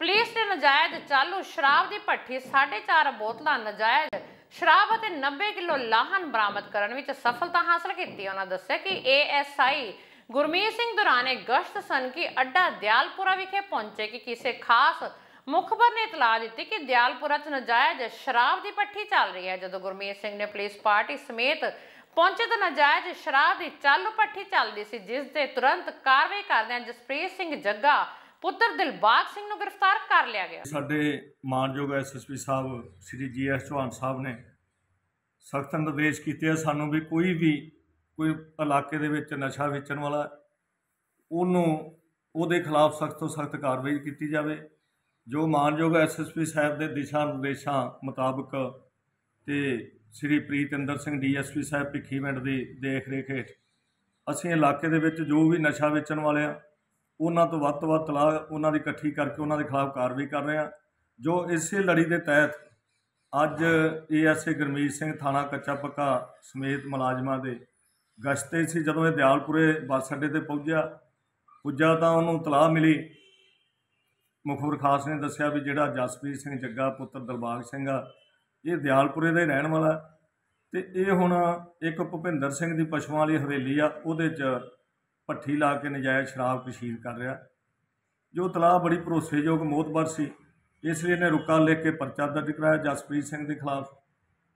ਪੁਲਿਸ ਨੇ ਨਜਾਇਜ਼ ਚਾਲੂ ਸ਼ਰਾਬ ਦੀ ਭੱਠੀ 4.5 ਬੋਤਲਾਂ ਨਜਾਇਜ਼ ਸ਼ਰਾਬ ਅਤੇ 90 ਕਿਲੋ ਲਾਹਨ ਬਰਾਮਦ ਕਰਨ ਵਿੱਚ ਸਫਲਤਾ ਹਾਸਲ ਕੀਤੀ। ਉਹਨਾਂ ਦੱਸਿਆ ਕਿ ਏਐਸਆਈ ਗੁਰਮੀਤ ਸਿੰਘ ਦੌਰਾਨ ਗਸ਼ਤ ਸਨ ਕਿ ਅੱਡਾ ਦਿਆਲਪੁਰਾ ਵਿਖੇ ਪਹੁੰਚੇ ਕਿ ਕਿਸੇ ਖਾਸ ਮੁਖਬਰ ਨੇ ਇਤਲਾਹ ਦਿੱਤੀ ਕਿ ਦਿਆਲਪੁਰਾ 'ਚ ਨਜਾਇਜ਼ ਸ਼ਰਾਬ ਦੀ ਭੱਠੀ ਚੱਲ ਰਹੀ ਹੈ। ਜਦੋਂ ਗੁਰਮੀਤ ਸਿੰਘ ਨੇ ਪੁਲਿਸ ਪਾਰਟੀ ਸਮੇਤ ਪਹੁੰਚੇ ਤਾਂ ਨਜਾਇਜ਼ ਸ਼ਰਾਬ ਦੀ ਚਾਲੂ ਭੱਠੀ ਚੱਲਦੀ ਸੀ, ਜਿਸ ਦੇ ਤੁਰੰਤ ਕਾਰਵਾਈ ਕਰਦਿਆਂ ਜਸਪ੍ਰੀਤ ਸਿੰਘ ਜੱਗਾ ਪੁੱਤਰ ਦਿਲਬਾਗ ਸਿੰਘ ਨੂੰ ਗ੍ਰਿਫਤਾਰ ਕਰ ਲਿਆ ਗਿਆ। ਸਾਡੇ ਮਾਨਯੋਗ ਐਸਐਸਪੀ ਸਾਹਿਬ ਸ਼੍ਰੀ ਜੀਐਸ ਚੌਹਾਨ ਸਾਹਿਬ ਨੇ ਸਖਤ ਨਿਰਦੇਸ਼ ਕੀਤੇ ਆ ਸਾਨੂੰ ਵੀ ਕੋਈ ਇਲਾਕੇ ਦੇ ਵਿੱਚ ਨਸ਼ਾ ਵੇਚਣ ਵਾਲਾ ਉਹਦੇ ਖਿਲਾਫ ਸਖਤ ਤੋਂ ਸਖਤ ਕਾਰਵਾਈ ਕੀਤੀ ਜਾਵੇ। ਜੋ ਮਾਨਯੋਗ ਐਸਐਸਪੀ ਸਾਹਿਬ ਦੇ ਦਿਸ਼ਾ ਨਿਰਦੇਸ਼ਾਂ ਮੁਤਾਬਕ ਤੇ ਸ਼੍ਰੀ ਪ੍ਰੀਤਿੰਦਰ ਸਿੰਘ ਡੀਐਸਪੀ ਸਾਹਿਬ ਭਿੱਖੀਵਿੰਡ ਦੀ ਦੇਖ ਰੇਖ ਹੇਠ ਅਸੀਂ ਇਲਾਕੇ ਦੇ ਵਿੱਚ ਜੋ ਵੀ ਨਸ਼ਾ ਵੇਚਣ ਵਾਲੇ ਆ ਉਹਨਾਂ ਤੋਂ ਵੱਧ ਤਲਾਹ ਉਹਨਾਂ ਦੀ ਇਕੱਠੀ ਕਰਕੇ ਉਹਨਾਂ ਦੇ ਖਿਲਾਫ ਕਾਰਵਾਈ ਕਰ ਰਹੇ ਹਾਂ। ਜੋ ਇਸੇ ਲੜੀ ਦੇ ਤਹਿਤ ਅੱਜ ਏਐਸਏ ਗੁਰਮੀਤ ਸਿੰਘ ਥਾਣਾ ਕੱਚਾ ਪੱਕਾ ਸਮੇਤ ਮੁਲਾਜ਼ਮਾਂ ਦੇ ਗਸ਼ਤੇ ਸੀ। ਜਦੋਂ ਇਹ ਦਿਆਲਪੁਰੇ ਬੱਸ ਅੱਡੇ ਤੇ ਪੁੱਜਾ ਤਾਂ ਉਹਨੂੰ ਤਲਾਹ ਮਿਲੀ, ਮੁਖਬਰ ਖਾਸ ਨੇ ਦੱਸਿਆ ਵੀ ਜਿਹੜਾ ਜਸਪ੍ਰੀਤ ਸਿੰਘ ਜੱਗਾ ਪੁੱਤਰ ਦਿਲਬਾਗ ਸਿੰਘ ਆ ਇਹ ਦਿਆਲਪੁਰੇ ਦਾ ਹੀ ਰਹਿਣ ਵਾਲਾ ਤੇ ਇਹ ਹੁਣ ਇੱਕ ਭੁਪਿੰਦਰ ਸਿੰਘ ਦੀ ਪਸ਼ੂਆਂ ਵਾਲੀ ਹਵੇਲੀ ਆ ਉਹਦੇ 'ਚ ਭੱਠੀ ਲਾ ਕੇ ਨਜਾਇਜ਼ ਸ਼ਰਾਬ ਕਸ਼ੀਦ ਕਰ ਰਿਹਾ। ਜੋ ਤਲਾਹ ਬੜੀ ਭਰੋਸੇਯੋਗ ਮੋਹਤਬਰ ਸੀ, ਇਸ ਲਈ ਇਹਨੇ ਰੁਕਾ ਲਿਖ ਕੇ ਪਰਚਾ ਦਰਜ ਕਰਾਇਆ ਜਸਪ੍ਰੀਤ ਸਿੰਘ ਦੇ ਖਿਲਾਫ।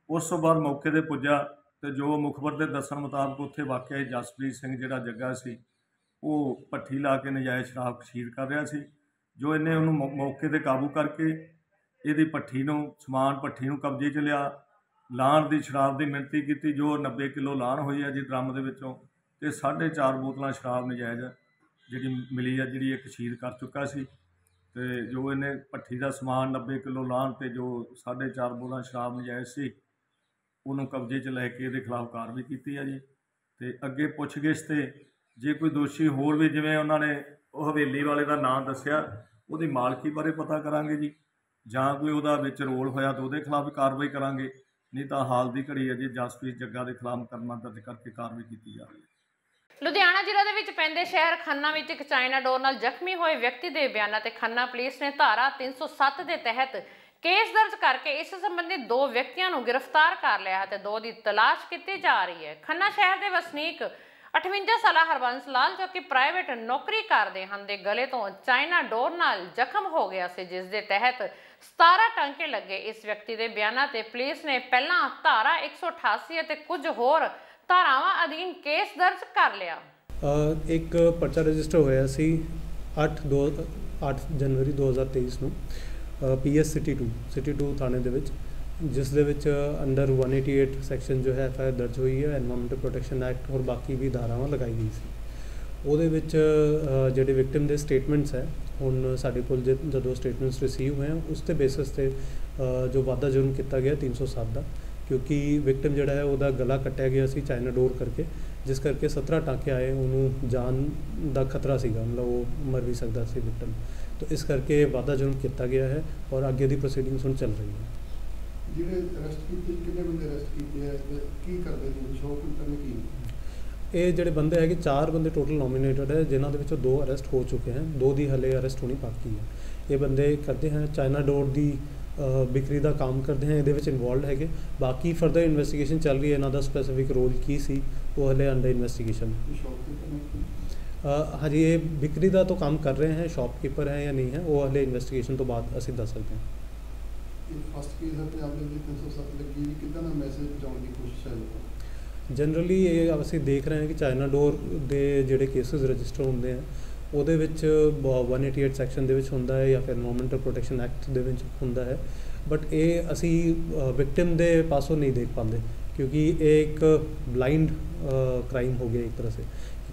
ਉਸ ਤੋਂ ਬਾਅਦ ਮੌਕੇ 'ਤੇ ਪੁੱਜਾ ਤੇ ਜੋ ਮੁਖਬਰ ਦੇ ਦੱਸਣ ਮੁਤਾਬਕ ਉੱਥੇ ਵਾਕਿਆ ਜਸਪ੍ਰੀਤ ਸਿੰਘ ਜਿਹੜਾ ਜੱਗਾ ਸੀ ਉਹ ਭੱਠੀ ਲਾ ਕੇ ਨਜਾਇਜ਼ ਸ਼ਰਾਬ ਕਸ਼ੀਦ ਕਰ ਰਿਹਾ ਸੀ। ਜੋ ਇਹਨੇ ਉਹਨੂੰ ਮੌਕੇ 'ਤੇ ਕਾਬੂ ਕਰਕੇ ਇਹਦੀ ਭੱਠੀ ਨੂੰ ਕਬਜ਼ੇ 'ਚ ਲਿਆ। ਲਾਹਣ ਦੀ ਸ਼ਰਾਬ ਦੀ ਮਿਣਤੀ ਕੀਤੀ, ਜੋ 90 ਕਿਲੋ ਲਾਹਣ ਹੋਈ ਹੈ ਜੀ ਡਰਮ ਦੇ ਵਿੱਚੋਂ, ਤੇ 4.5 ਬੋਤਲਾਂ ਸ਼ਰਾਬ ਨਜਾਇਜ਼ ਜਿਹੜੀ ਮਿਲੀ ਹੈ ਜਿਹੜੀ ਇਹ ਕਸ਼ੀਦ ਕਰ ਚੁੱਕਾ ਸੀ। ਤੇ ਜੋ ਇਹਨੇ ਭੱਠੀ ਦਾ ਸਮਾਨ 90 ਕਿਲੋ ਲਾਹਣ ਤੇ ਜੋ 4.5 ਬੋਤਲਾਂ ਸ਼ਰਾਬ ਨਜਾਇਜ਼ ਸੀ ਉਹਨੂੰ ਕਬਜ਼ੇ 'ਚ ਲੈ ਕੇ ਇਹਦੇ ਖਿਲਾਫ ਕਾਰਵਾਈ ਕੀਤੀ ਹੈ ਜੀ। ਤੇ ਅੱਗੇ ਪੁੱਛਗਿੱਛ ਤੇ ਜੇ ਕੋਈ ਦੋਸ਼ੀ ਹੋਰ ਵੀ, ਜਿਵੇਂ ਉਹਨਾਂ ਨੇ ਉਹ ਹਵੇਲੀ ਵਾਲੇ ਦਾ ਨਾਂ ਦੱਸਿਆ, ਉਹਦੀ ਮਾਲਕੀ ਬਾਰੇ ਪਤਾ ਕਰਾਂਗੇ ਜੀ, ਜਾਂ ਕੋਈ ਉਹਦਾ ਵਿੱਚ ਰੋਲ ਹੋਇਆ ਤਾਂ ਉਹਦੇ ਖਿਲਾਫ ਕਾਰਵਾਈ ਕਰਾਂਗੇ। ਨਹੀਂ ਤਾਂ ਹਾਲ ਦੀ ਘੜੀ ਅਜੇ ਜਸਪ੍ਰੀਤ ਜੱਗਾ ਦੇ ਖਿਲਾਫ ਮੁਕੱਦਮਾ ਦਰਜ ਕਰਕੇ ਕਾਰਵਾਈ ਕੀਤੀ ਜਾ ਰਹੀ ਹੈ। ਲੁਧਿਆਣਾ ਜ਼ਿਲ੍ਹੇ ਦੇ ਵਿੱਚ ਪੈਂਦੇ ਸ਼ਹਿਰ ਖੰਨਾ ਵਿੱਚ ਇੱਕ ਚਾਈਨਾ ਡੋਰ ਨਾਲ ਜ਼ਖਮੀ ਹੋਏ ਵਿਅਕਤੀ ਦੇ ਬਿਆਨਾਂ ਤੇ ਖੰਨਾ ਪੁਲਿਸ ਨੇ ਧਾਰਾ 307 ਦੇ ਤਹਿਤ ਕੇਸ ਦਰਜ ਕਰਕੇ ਇਸ ਸੰਬੰਧੀ 2 ਵਿਅਕਤੀਆਂ ਨੂੰ ਗ੍ਰਿਫਤਾਰ ਕਰ ਲਿਆ ਹੈ ਤੇ 2 ਦੀ ਤਲਾਸ਼ ਕੀਤੀ ਜਾ ਰਹੀ ਹੈ। ਖੰਨਾ ਸ਼ਹਿਰ ਦੇ ਵਸਨੀਕ 58 ਸਾਲਾ ਹਰਬੰਸ ਲਾਲ, ਜੋ ਕਿ ਪ੍ਰਾਈਵੇਟ ਨੌਕਰੀ ਕਰਦੇ ਹਨ, ਦੇ ਗਲੇ ਤੋਂ ਚਾਈਨਾ ਡੋਰ ਨਾਲ ਜ਼ਖਮ ਹੋ ਗਿਆ ਸੀ, ਜਿਸ ਦੇ ਤਹਿਤ 17 ਟਾਂਕੇ ਲੱਗੇ। ਇਸ ਵਿਅਕਤੀ ਦੇ ਬਿਆਨਾਂ ਤੇ ਪੁਲਿਸ ਨੇ ਪਹਿਲਾਂ ਧਾਰਾ 188 ਅਤੇ ਕੁਝ ਹੋਰ ਧਾਰਾਵਾਂ ਅਧੀਨ ਕੇਸ ਦਰਜ ਕਰ ਲਿਆ। ਇੱਕ ਪਰਚਾ ਰਜਿਸਟਰ ਹੋਇਆ ਸੀ 8 ਜਨਵਰੀ 2023 ਨੂੰ ਪੀਐਸ ਸਿਟੀ 2 ਥਾਣੇ ਦੇ ਵਿੱਚ, ਜਿਸ ਦੇ ਵਿੱਚ ਅੰਡਰ 188 ਸੈਕਸ਼ਨ ਜੋ ਹੈ ਐਫਆਈਆਰ ਦਰਜ ਹੋਈ ਹੈ, ਐਨਵਾਇਰਨਮੈਂਟਲ ਪ੍ਰੋਟੈਕਸ਼ਨ ਐਕਟ ਔਰ ਬਾਕੀ ਵੀ ਧਾਰਾਵਾਂ ਲਗਾਈ ਗਈ ਸੀ। ਉਹਦੇ ਵਿੱਚ ਜਿਹੜੇ ਵਿਕਟਿਮ ਦੇ ਸਟੇਟਮੈਂਟਸ ਹੈ, ਹੁਣ ਸਾਡੇ ਕੋਲ ਜਦੋਂ ਸਟੇਟਮੈਂਟਸ ਰਿਸੀਵ ਹੋਏ ਉਸ ਤੇ ਬੇਸਿਸ ਤੇ ਜੋ ਵਾਧਾ ਜੁਰਮ ਕੀਤਾ ਗਿਆ 307 ਦਾ, ਕਿਉਂਕਿ ਵਿਕਟਿਮ ਜਿਹੜਾ ਹੈ ਉਹਦਾ ਗਲਾ ਕੱਟਿਆ ਗਿਆ ਸੀ ਚਾਈਨਾ ਡੋਰ ਕਰਕੇ, ਜਿਸ ਕਰਕੇ 17 ਟਾਂਕੇ ਆਏ, ਉਹਨੂੰ ਜਾਨ ਦਾ ਖਤਰਾ ਸੀਗਾ, ਮਤਲਬ ਉਹ ਮਰ ਵੀ ਸਕਦਾ ਸੀ ਵਿਕਟਿਮ। ਤਾਂ ਇਸ ਕਰਕੇ ਵਾਧਾ ਜੁਰਮ ਕੀਤਾ ਗਿਆ ਹੈ ਔਰ ਅੱਗੇ ਦੀ ਪ੍ਰੋਸੀਡਿੰਗਸ ਹੁਣ ਚੱਲ ਰਹੀ ਹੈ। ਜਿਹੜੇ ਅਰੈਸਟ ਕੀਤੇ ਕਿੰਨੇ ਬੰਦੇ ਅਰੈਸਟ ਕੀਤੇ ਹੈ ਤੇ ਕੀ ਕਰਦੇ ਨੇ ਸ਼ੋਅ ਕਰਨ ਕੀ? ਇਹ ਜਿਹੜੇ ਬੰਦੇ ਹੈਗੇ 4 ਬੰਦੇ ਟੋਟਲ ਨੋਮੀਨੇਟਡ ਹੈ, ਜਿਨ੍ਹਾਂ ਦੇ ਵਿੱਚੋਂ 2 ਅਰੈਸਟ ਹੋ ਚੁੱਕੇ ਹਨ, 2 ਦੀ ਹਲੇ ਅਰੈਸਟ ਹੋਣੀ ਬਾਕੀ ਹੈ। ਇਹ ਬੰਦੇ ਕਰਦੇ ਹਨ ਚਾਈਨਾ ਡੋਰ ਦੀ ਵਿਕਰੀ ਦਾ ਕੰਮ ਕਰਦੇ ਹਨ, ਇਹਦੇ ਵਿੱਚ ਇਨਵੋਲਵਡ ਹੈਗੇ। ਬਾਕੀ ਫਰਦਰ ਇਨਵੈਸਟੀਗੇਸ਼ਨ ਚੱਲ ਰਹੀ ਹੈ, ਇਹਨਾਂ ਦਾ ਸਪੈਸੀਫਿਕ ਰੋਲ ਕੀ ਸੀ ਉਹ ਹਲੇ ਅੰਡਰ ਇਨਵੈਸਟੀਗੇਸ਼ਨ। ਹਜੇ ਇਹ ਵਿਕਰੀ ਦਾ ਤਾਂ ਕੰਮ ਕਰ ਰਹੇ ਹਨ, ਸ਼ॉपकीपर ਹੈ ਜਾਂ ਨਹੀਂ ਹੈ ਉਹ ਹਲੇ ਇਨਵੈਸਟੀਗੇਸ਼ਨ ਤੋਂ ਬਾਅਦ ਅਸੀਂ ਦੱਸ ਸਕਦੇ ਹਾਂ। ਫਸਟ ਕੇਸ ਹੈ ਪੰਜਾਬ ਦੇ ਵਿੱਚ 307 ਲੱਗੀ ਵੀ ਕਿੱਦਾਂ ਦਾ ਮੈਸੇਜ ਪਹੁੰਚਾਉਣ ਦੀ ਕੋਸ਼ਿਸ਼ ਹੈ ਲੋਕਾਂ? ਜਨਰਲੀ ਇਹ ਅਸੀਂ ਦੇਖ ਰਹੇ ਹਾਂ ਕਿ ਚਾਈਨਾ ਡੋਰ ਦੇ ਜਿਹੜੇ ਕੇਸਿਸ ਰਜਿਸਟਰ ਹੁੰਦੇ ਆ ਉਹਦੇ ਵਿੱਚ 188 ਸੈਕਸ਼ਨ ਦੇ ਵਿੱਚ ਹੁੰਦਾ ਹੈ ਜਾਂ ਫਿਰ ਐਨਵਾਇਰਨਮੈਂਟਲ ਪ੍ਰੋਟੈਕਸ਼ਨ ਐਕਟ ਦੇ ਵਿੱਚ ਹੁੰਦਾ ਹੈ, ਬਟ ਇਹ ਅਸੀਂ ਵਿਕਟਿਮ ਦੇ ਪਾਸੋਂ ਨਹੀਂ ਦੇਖ ਪਾਉਂਦੇ, ਕਿਉਂਕਿ ਇਹ ਇੱਕ ਬਲਾਈਂਡ ਕ੍ਰਾਈਮ ਹੋ ਗਿਆ ਇੱਕ ਤਰ੍ਹਾਂ ਸੇ।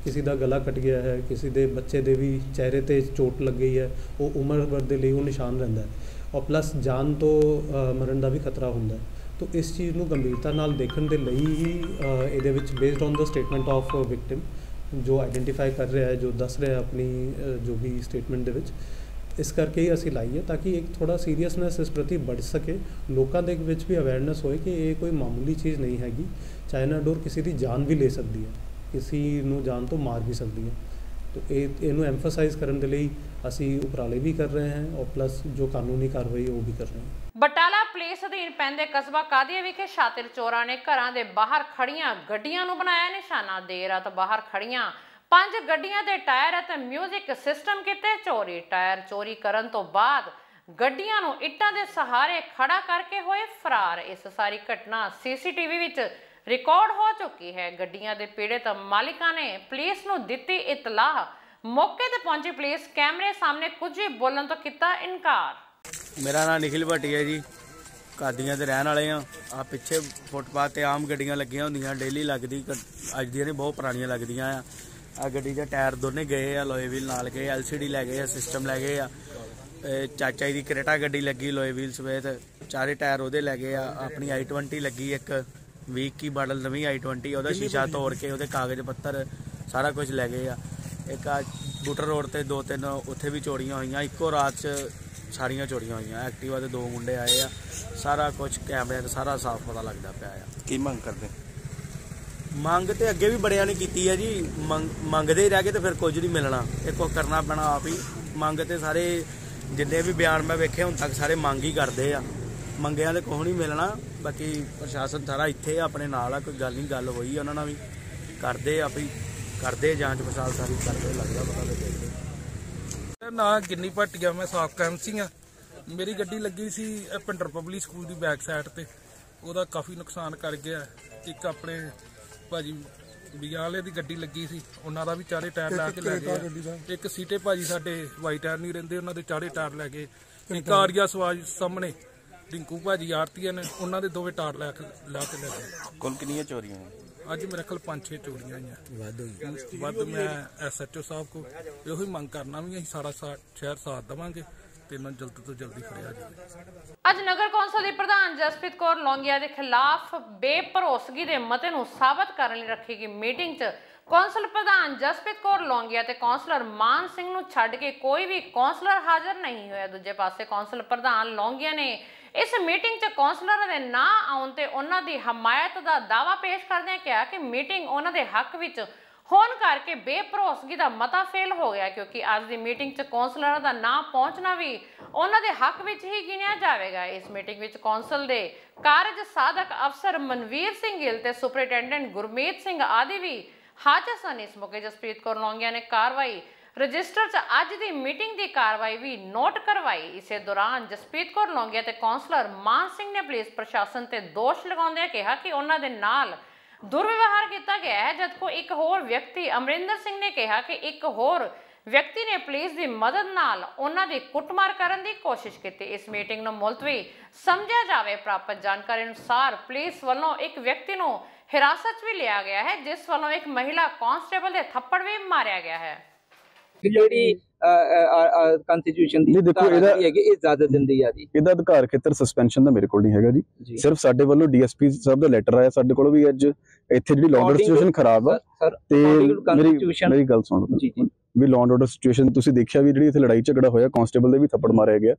ਕਿਸੇ ਦਾ ਗਲਾ ਕੱਟ ਗਿਆ ਹੈ, ਕਿਸੇ ਦੇ ਬੱਚੇ ਦੇ ਵੀ ਚਿਹਰੇ 'ਤੇ ਚੋਟ ਲੱਗ ਗਈ ਹੈ, ਉਹ ਉਮਰ ਭਰ ਦੇ ਲਈ ਉਹ ਨਿਸ਼ਾਨ ਰਹਿੰਦਾ ਹੈ ਔਰ ਪਲੱਸ ਜਾਨ ਤੋਂ ਮਰਨ ਦਾ ਵੀ ਖਤਰਾ ਹੁੰਦਾ ਹੈ। ਤਾਂ ਇਸ ਚੀਜ਼ ਨੂੰ ਗੰਭੀਰਤਾ ਨਾਲ ਦੇਖਣ ਦੇ ਲਈ ਹੀ ਇਹਦੇ ਵਿੱਚ based on the statement of victim ਜੋ ਆਈਡੈਂਟੀਫਾਈ ਕਰ ਰਿਹਾ ਹੈ, ਜੋ ਦੱਸ ਰਿਹਾ ਆਪਣੀ ਜੋ ਵੀ ਸਟੇਟਮੈਂਟ ਦੇ ਵਿੱਚ, ਇਸ ਕਰਕੇ ਹੀ ਅਸੀਂ ਲਾਈ ਹੈ ਤਾਂ ਕਿ ਇੱਕ ਥੋੜਾ ਸੀਰੀਅਸਨੈਸ ਇਸ ਪ੍ਰਤੀ बढ़ ਸਕੇ, ਲੋਕਾਂ ਦੇ ਵਿੱਚ ਵੀ ਅਵੇਅਰਨੈਸ ਹੋਏ ਕਿ ਇਹ ਕੋਈ ਮਾਮੂਲੀ ਚੀਜ਼ ਨਹੀਂ ਹੈਗੀ। ਚਾਈਨਾ ਡੋਰ ਕਿਸੇ ਦੀ ਜਾਨ ਵੀ ਲੈ ਸਕਦੀ ਹੈ, ਕਿਸੇ ਨੂੰ ਜਾਨ ਤੋਂ ਮਾਰ ਵੀ ਸਕਦੀ ਹੈ। तो ਇਹਨੂੰ ਐਮਫਸਾਈਜ਼ ਕਰਨ ਦੇ ਲਈ ਅਸੀਂ ਉਪਰਾਲੇ ਵੀ ਕਰ ਰਹੇ ਹਾਂ ਔਰ ਪਲੱਸ ਜੋ ਕਾਨੂੰਨੀ ਕਾਰਵਾਈ ਉਹ ਵੀ ਕਰ ਰਹੇ ਹਾਂ। ਬਟਾਲਾ ਪੁਲਿਸ ਅਧੀਨ ਪੈਂਦੇ ਕਸਬਾ ਕਾਦੀਆ ਵਿਖੇ ਸ਼ਾਤਿਰ ਚੋਰਾਂ ਨੇ ਘਰਾਂ ਦੇ ਬਾਹਰ ਖੜੀਆਂ ਗੱਡੀਆਂ ਨੂੰ ਬਣਾਇਆ ਨਿਸ਼ਾਨਾ। ਦੇਰ ਰਾਤ ਬਾਹਰ ਖੜੀਆਂ 5 ਗੱਡੀਆਂ ਦੇ ਟਾਇਰ ਅਤੇ ਮਿਊਜ਼ਿਕ ਸਿਸਟਮ ਕੀਤੇ ਚੋਰੀ। ਟਾਇਰ ਚੋਰੀ ਕਰਨ ਤੋਂ ਬਾਅਦ ਗੱਡੀਆਂ ਨੂੰ ਇੱਟਾਂ ਦੇ ਸਹਾਰੇ ਖੜਾ ਕਰਕੇ ਹੋਏ ਫਰਾਰ। ਇਸ ਸਾਰੀ ਘਟਨਾ ਸੀਸੀਟੀਵੀ ਵਿੱਚ रिकॉर्ड हो चुकी है। गड्डियां दे पीड़ित मालिकां ने पुलिस नूं दित्ती इतलाह। मौके ते पहुंची पुलिस कैमरे सामने कुछ भी बोलण तो किता इनकार। मेरा नाम निखिल भट्टिया जी, कादियां दे रहण वाले हां। आ पिछे फुटपाथ ते आम गड्डियां लगियां हुंदियां, डेली लगदी, अज दी नहीं बहुत पुरानियां लगदियां आ। आ गड्डी दे टायर दोने गए आ, लोहे व्हील नाल गए, LCD लै गए, सिस्टम लै गए आ। चाचा दी क्रेटा गड्डी लगी लोहे व्हील समेत, चारे टायर ओहदे लै गए आ। अपनी i20 लगी एक 20 मॉडल नवी i20, ਉਹਦਾ शीशा तोड़ के ਉਹਦੇ कागज पत्तर सारा कुछ ले गए आ। एक बूटर रोड ਤੇ 2-3 ਉੱਥੇ ਵੀ ਚੋਰੀਆਂ ਹੋਈਆਂ। ਇੱਕੋ ਰਾਤ 'ਚ ਸਾਰੀਆਂ ਚੋਰੀਆਂ ਹੋਈਆਂ। ਐਕਟਿਵਾ ਦੇ 2 ਮੁੰਡੇ ਆਏ ਆ, ਸਾਰਾ ਕੁਝ ਕੈਮਰੇ ਤੇ ਸਾਰਾ ਸਾਫ਼ ਪਤਾ ਲੱਗਦਾ ਪਿਆ ਆ। ਕੀ ਮੰਗ ਕਰਦੇ? ਮੰਗ ਤੇ ਅੱਗੇ ਵੀ ਬੜਿਆਂ ਨੇ ਕੀਤੀ ਹੈ ਜੀ, ਮੰਗਦੇ ਹੀ ਰਹਿ ਗਏ ਤੇ ਫਿਰ ਕੁਝ ਨਹੀਂ ਮਿਲਣਾ। ਇਹ ਕੁਝ ਕਰਨਾ ਪੈਣਾ ਆਪ ਹੀ। ਮੰਗ ਤੇ ਸਾਰੇ ਜਿੰਨੇ ਵੀ ਬਿਆਨ ਮੈਂ ਵੇਖੇ ਹੁਣ ਤੱਕ ਸਾਰੇ ਮੰਗ ਹੀ ਕਰਦੇ ਆ। ਮੰਗਿਆਂ ਤੇ ਕੁਛ ਨਹੀਂ ਮਿਲਣਾ। ਬਾਕੀ ਪ੍ਰਸ਼ਾਸਨ ਸਾਰਾ ਇੱਥੇ ਆਪਣੇ ਨਾਲ ਆ, ਕੋਈ ਗੱਲ ਨਹੀਂ, ਗੱਲ ਹੋਈ ਉਹਨਾਂ ਨਾਲ ਵੀ ਕਰਦੇ ਆਪੀ ਕਰਦੇ ਜਾਂਚ ਪੜਤਾਲ ਸਾਰੀ ਕਰਦੇ, ਲੱਗਦਾ ਪਤਾ ਲੱਗੇ। ਮੇਰਾ ਨਾਂ ਗਿੰਨੀ ਭੱਟੀਆ, ਮੈਂ ਸਾਬਕਾ MC ਹਾਂ। ਮੇਰੀ ਗੱਡੀ ਲੱਗੀ ਸੀ ਭਿੰਡਰ ਪਬਲਿਕ ਸਕੂਲ ਦੀ ਬੈਕ ਸਾਈਡ ਤੇ, ਉਹਦਾ ਕਾਫੀ ਨੁਕਸਾਨ ਕਰ ਗਿਆ। ਇੱਕ ਆਪਣੇ ਭਾਜੀ ਬੀਆਂ ਵਾਲੇ ਦੀ ਗੱਡੀ ਲੱਗੀ ਸੀ, ਉਹਨਾਂ ਦਾ ਵੀ ਚਾਰੇ ਟਾਇਰ ਲਾ ਕੇ ਲੈ ਗਏ। ਇੱਕ ਸੀਟੇ ਭਾਜੀ ਸਾਡੇ ਵਾਈਟ ਟਾਇਰ ਨਹੀਂ ਰਹਿੰਦੇ, ਉਹਨਾਂ ਦੇ ਚਾਰੇ ਟਾਇਰ ਲੈ ਗਏ। ਇੱਕ ਆਰੀਆ ਸਵਾਜ ਸਾਹਮਣੇ ਰਿੰਕੂ ਭਾਜੀ ਆਰਤੀਆ ਨੇ, ਉਹਨਾਂ ਦੇ ਦੋਵੇਂ ਟਾਇਰ ਲਾ ਕੇ ਲੈ ਗਏ। ਕੁੱਲ ਕਿੰਨੀਆਂ ਚੋਰੀਆਂ ਹੋਈਆਂ? ਅੱਜ ਮੇਰੇ ਖਿਆਲ 5-6 ਚੋਰੀਆਂ ਆਈਆਂ ਵੱਧ। ਮੈਂ SHO ਸਾਹਿਬ ਕੋ ਇਹੋ ਹੀ ਮੰਗ ਕਰਨਾ ਵੀ ਅਸੀਂ ਸਾਰਾ ਸ਼ਹਿਰ ਸਾਥ ਦੇਵਾਂਗੇ ਤੇ ਇਹਨਾਂ ਜਲਦ ਤੋਂ ਜਲਦੀ ਫੜਿਆ ਜਾਵੇ। ਅੱਜ ਨਗਰ ਕੌਂਸਲ ਦੀ ਪ੍ਰਧਾਨ ਜਸਪ੍ਰੀਤ ਕੌਰ ਲੌਂਗੀਆ ਦੇ ਖਿਲਾਫ ਬੇਭਰੋਸਗੀ ਦੇ ਮਤੇ ਨੂੰ ਸਾਬਤ ਕਰਨ ਲਈ ਰੱਖੀ ਗਈ ਮੀਟਿੰਗ 'ਚ ਕੌਂਸਲ ਪ੍ਰਧਾਨ ਜਸਪ੍ਰੀਤ ਕੌਰ ਲੌਂਗੀਆ ਤੇ ਕੌਂਸਲਰ ਮਾਨ ਸਿੰਘ ਨੂੰ ਛੱਡ ਕੇ ਕੋਈ ਵੀ ਕੌਂਸਲਰ ਹਾਜ਼ਰ ਨਹੀਂ ਹੋਇਆ। ਦੂਜੇ ਪਾਸੇ ਕੌਂਸਲ ਪ੍ਰਧਾਨ ਲੌਂਗੀਆ ਨੇ ਇਸ ਮੀਟਿੰਗ 'ਚ ਕੌਂਸਲਰਾਂ ਦੇ ਨਾਂ ਆਉਣ ਤੇ ਉਹਨਾਂ ਦੀ ਹਮਾਇਤ ਦਾ ਦਾਅਵਾ ਪੇਸ਼ ਕਰਦਿਆਂ ਕਿਹਾ ਕਿ ਮੀਟਿੰਗ ਉਹਨਾਂ ਦੇ ਹੱਕ ਵਿੱਚ ਹੋਣ ਕਰਕੇ ਬੇਭਰੋਸਗੀ ਦਾ ਮਤਾ ਫੇਲ ਹੋ ਗਿਆ, ਕਿਉਂਕਿ ਅੱਜ ਦੀ ਮੀਟਿੰਗ 'ਚ ਕੌਂਸਲਰਾਂ ਦਾ ਨਾਂ ਪਹੁੰਚਣਾ ਵੀ ਉਹਨਾਂ ਦੇ ਹੱਕ ਵਿੱਚ ਹੀ ਗਿਣਿਆ ਜਾਵੇਗਾ। ਇਸ ਮੀਟਿੰਗ ਵਿੱਚ ਕੌਂਸਲ ਦੇ ਕਾਰਜ ਸਾਧਕ ਅਫਸਰ ਮਨਵੀਰ ਸਿੰਘ ਗਿੱਲ ਤੇ ਸੁਪਰਿੰਟੈਂਡੈਂਟ ਗੁਰਮੀਤ ਸਿੰਘ ਆਦਿ ਵੀ ਹਾਜ਼ਰ ਸਨ। ਇਸ ਮੌਕੇ ਜਸਪ੍ਰੀਤ ਕੌਰ ਲੌਂਗੀਆ ਨੇ ਕਾਰਵਾਈ ਰਜਿਸਟਰ 'ਚ ਅੱਜ ਦੀ ਮੀਟਿੰਗ ਦੀ ਕਾਰਵਾਈ ਵੀ ਨੋਟ ਕਰਵਾਈ। ਇਸੇ ਦੌਰਾਨ ਜਸਪ੍ਰੀਤ ਕੌਰ ਲੌਂਗੀਆ ਤੇ ਕੌਂਸਲਰ ਮਾਨ ਸਿੰਘ ਨੇ ਪੁਲਿਸ ਪ੍ਰਸ਼ਾਸਨ ਤੇ ਦੋਸ਼ ਲਗਾਉਂਦਿਆਂ ਕਿਹਾ ਕਿ ਉਹਨਾਂ ਦੇ ਨਾਲ ਦੁਰਵਿਵਹਾਰ ਕੀਤਾ ਗਿਆ ਹੈ, ਜਦਕਿ ਇੱਕ ਹੋਰ ਵਿਅਕਤੀ ਅਮਰਿੰਦਰ ਸਿੰਘ ਨੇ ਕਿਹਾ ਕਿ ਇੱਕ ਹੋਰ ਵਿਅਕਤੀ ਨੇ ਪੁਲਿਸ ਦੀ ਮਦਦ ਨਾਲ ਉਹਨਾਂ ਦੀ ਕੁੱਟਮਾਰ ਕਰਨ ਦੀ ਕੋਸ਼ਿਸ਼ ਕੀਤੀ। ਇਸ ਮੀਟਿੰਗ ਨੂੰ ਮੁਲਤਵੀ ਸਮਝਿਆ ਜਾਵੇ। ਪ੍ਰਾਪਤ ਜਾਣਕਾਰੀ ਅਨੁਸਾਰ ਪੁਲਿਸ ਵੱਲੋਂ ਇੱਕ ਵਿਅਕਤੀ ਨੂੰ ਹਿਰਾਸਤ 'ਚ ਵੀ ਲਿਆ ਗਿਆ ਹੈ, ਜਿਸ ਵੱਲੋਂ ਇੱਕ ਮਹਿਲਾ ਕਾਂਸਟੇਬਲ ਦੇ ਥੱਪੜ ਵੀ ਮਾਰਿਆ ਗਿਆ ਹੈ। ਜਿਹੜੀ ਕਨਸਟੀਟਿਊਸ਼ਨ ਦੀ ਦੇਖੋ ਇਹਦਾ ਹੈਗੀ ਇਹ ਇਜਾਜ਼ਤ ਦਿੰਦੀ ਆ ਜੀ। ਇਹਦਾ ਅਧਿਕਾਰ ਖੇਤਰ ਸਸਪੈਂਸ਼ਨ ਦਾ ਮੇਰੇ ਕੋਲ ਨਹੀਂ ਹੈਗਾ ਜੀ। ਸਿਰਫ ਸਾਡੇ ਵੱਲੋਂ DSP ਸਾਹਿਬ ਦਾ ਲੈਟਰ ਆਇਆ ਸਾਡੇ ਕੋਲ ਵੀ ਅੱਜ ਇੱਥੇ ਜਿਹੜੀ ਲਾਅ ਆਰਡਰ ਸਿਚੁਏਸ਼ਨ ਖਰਾਬ ਆ ਤੇ ਮੇਰੀ ਗੱਲ ਸੁਣੋ ਵੀ ਲਾਅ ਆਰਡਰ ਸਿਚੁਏਸ਼ਨ ਤੁਸੀਂ ਦੇਖਿਆ ਵੀ ਜਿਹੜੀ ਇੱਥੇ ਲੜਾਈ ਝਗੜਾ ਹੋਇਆ ਕਾਂਸਟੇਬਲ ਦੇ ਵੀ ਥੱਪੜ ਮਾਰਿਆ ਗਿਆ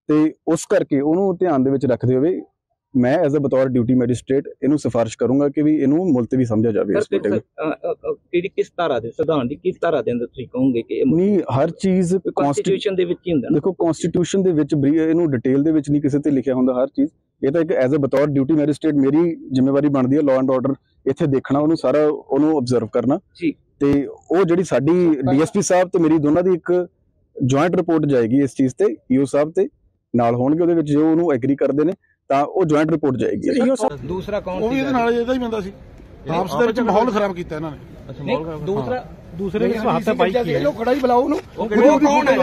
ਤੇ ਉਸ ਕਰਕੇ ਉਹਨੂੰ ਧਿਆਨ ਦੇ ਵਿੱਚ ਰੱਖਦੇ ਹੋਏ ਮੈਂ ਐਜ਼ ਅ ਬਤੌਰ ਡਿਊਟੀ ਮੈਜਿਸਟ੍ਰੇਟ ਇਹਨੂੰ ਸਿਫਾਰਿਸ਼ ਕਰੂੰਗਾ ਕਿ ਵੀ ਇਹਨੂੰ ਮੁਲਤਵੀ ਸਮਝਿਆ ਜਾਵੇ। ਇਸ ਮੀਟਿੰਗ ਕਿਹੜੀ ਕਿਸ ਤਰ੍ਹਾਂ ਦੇ ਸੰਵਿਧਾਨ ਦੀ ਕਿਸ ਤਰ੍ਹਾਂ ਦੇ ਅੰਦਰ ਤੁਸੀਂ ਕਹੋਗੇ ਕਿ ਨਹੀਂ ਹਰ ਚੀਜ਼ ਕਨਸਟੀਟਿਊਸ਼ਨ ਦੇ ਵਿੱਚ ਹੀ ਹੁੰਦਾ? ਦੇਖੋ ਕਨਸਟੀਟਿਊਸ਼ਨ ਦੇ ਵਿੱਚ ਇਹਨੂੰ ਡਿਟੇਲ ਦੇ ਵਿੱਚ ਨਹੀਂ ਕਿਸੇ ਤੇ ਲਿਖਿਆ ਹੁੰਦਾ ਹਰ ਚੀਜ਼। ਇਹ ਤਾਂ ਇੱਕ ਐਜ਼ ਅ ਬਤੌਰ ਡਿਊਟੀ ਮੈਜਿਸਟ੍ਰੇਟ ਮੇਰੀ ਜ਼ਿੰਮੇਵਾਰੀ ਬਣਦੀ ਹੈ ਲਾਅ ਐਂਡ ਆਰਡਰ ਇੱਥੇ ਦੇਖਣਾ, ਉਹਨੂੰ ਸਾਰਾ ਉਹਨੂੰ ਆਬਜ਼ਰਵ ਕਰਨਾ ਤੇ ਉਹ ਜਿਹੜੀ ਸਾਡੀ DSP ਸਾਹਿਬ ਤੇ ਮੇਰੀ ਦੋਨਾਂ ਦੀ ਇੱਕ ਜੁਆਇੰਟ ਰਿਪੋਰਟ ਜਾਏਗੀ ਇਸ ਚੀਜ਼ ਤੇ। EO ਸਾਹਿਬ ਤੇ ਨਾਲ ਹੋਣਗੇ, ਉਹਦੇ ਵਿੱਚ ਜੋ ਉਹਨੂੰ ਐਗਰੀ ਕਰਦੇ ਨੇ ਤਾਂ ਉਹ ਜੁਆਇੰਟ ਰਿਪੋਰਟ ਜਾਏਗੀ। ਦੂਸਰਾ ਕੌਣ? ਉਹ ਵੀ ਇਹਦੇ ਨਾਲ ਇਹਦਾ ਹੀ ਬੰਦਾ ਸੀ। ਆਪਸ ਦੇ ਵਿੱਚ ਮਾਹੌਲ ਖਰਾਬ ਕੀਤਾ ਇਹਨਾਂ ਨੇ। ਦੂਸਰੇ ਦੇ ਹੱਥ ਪਾਈ ਕੀ ਹੈ? ਖੜਾ ਹੀ ਬੁਲਾਓ ਉਹਨੂੰ। ਉਹ ਕੌਣ ਹੈ?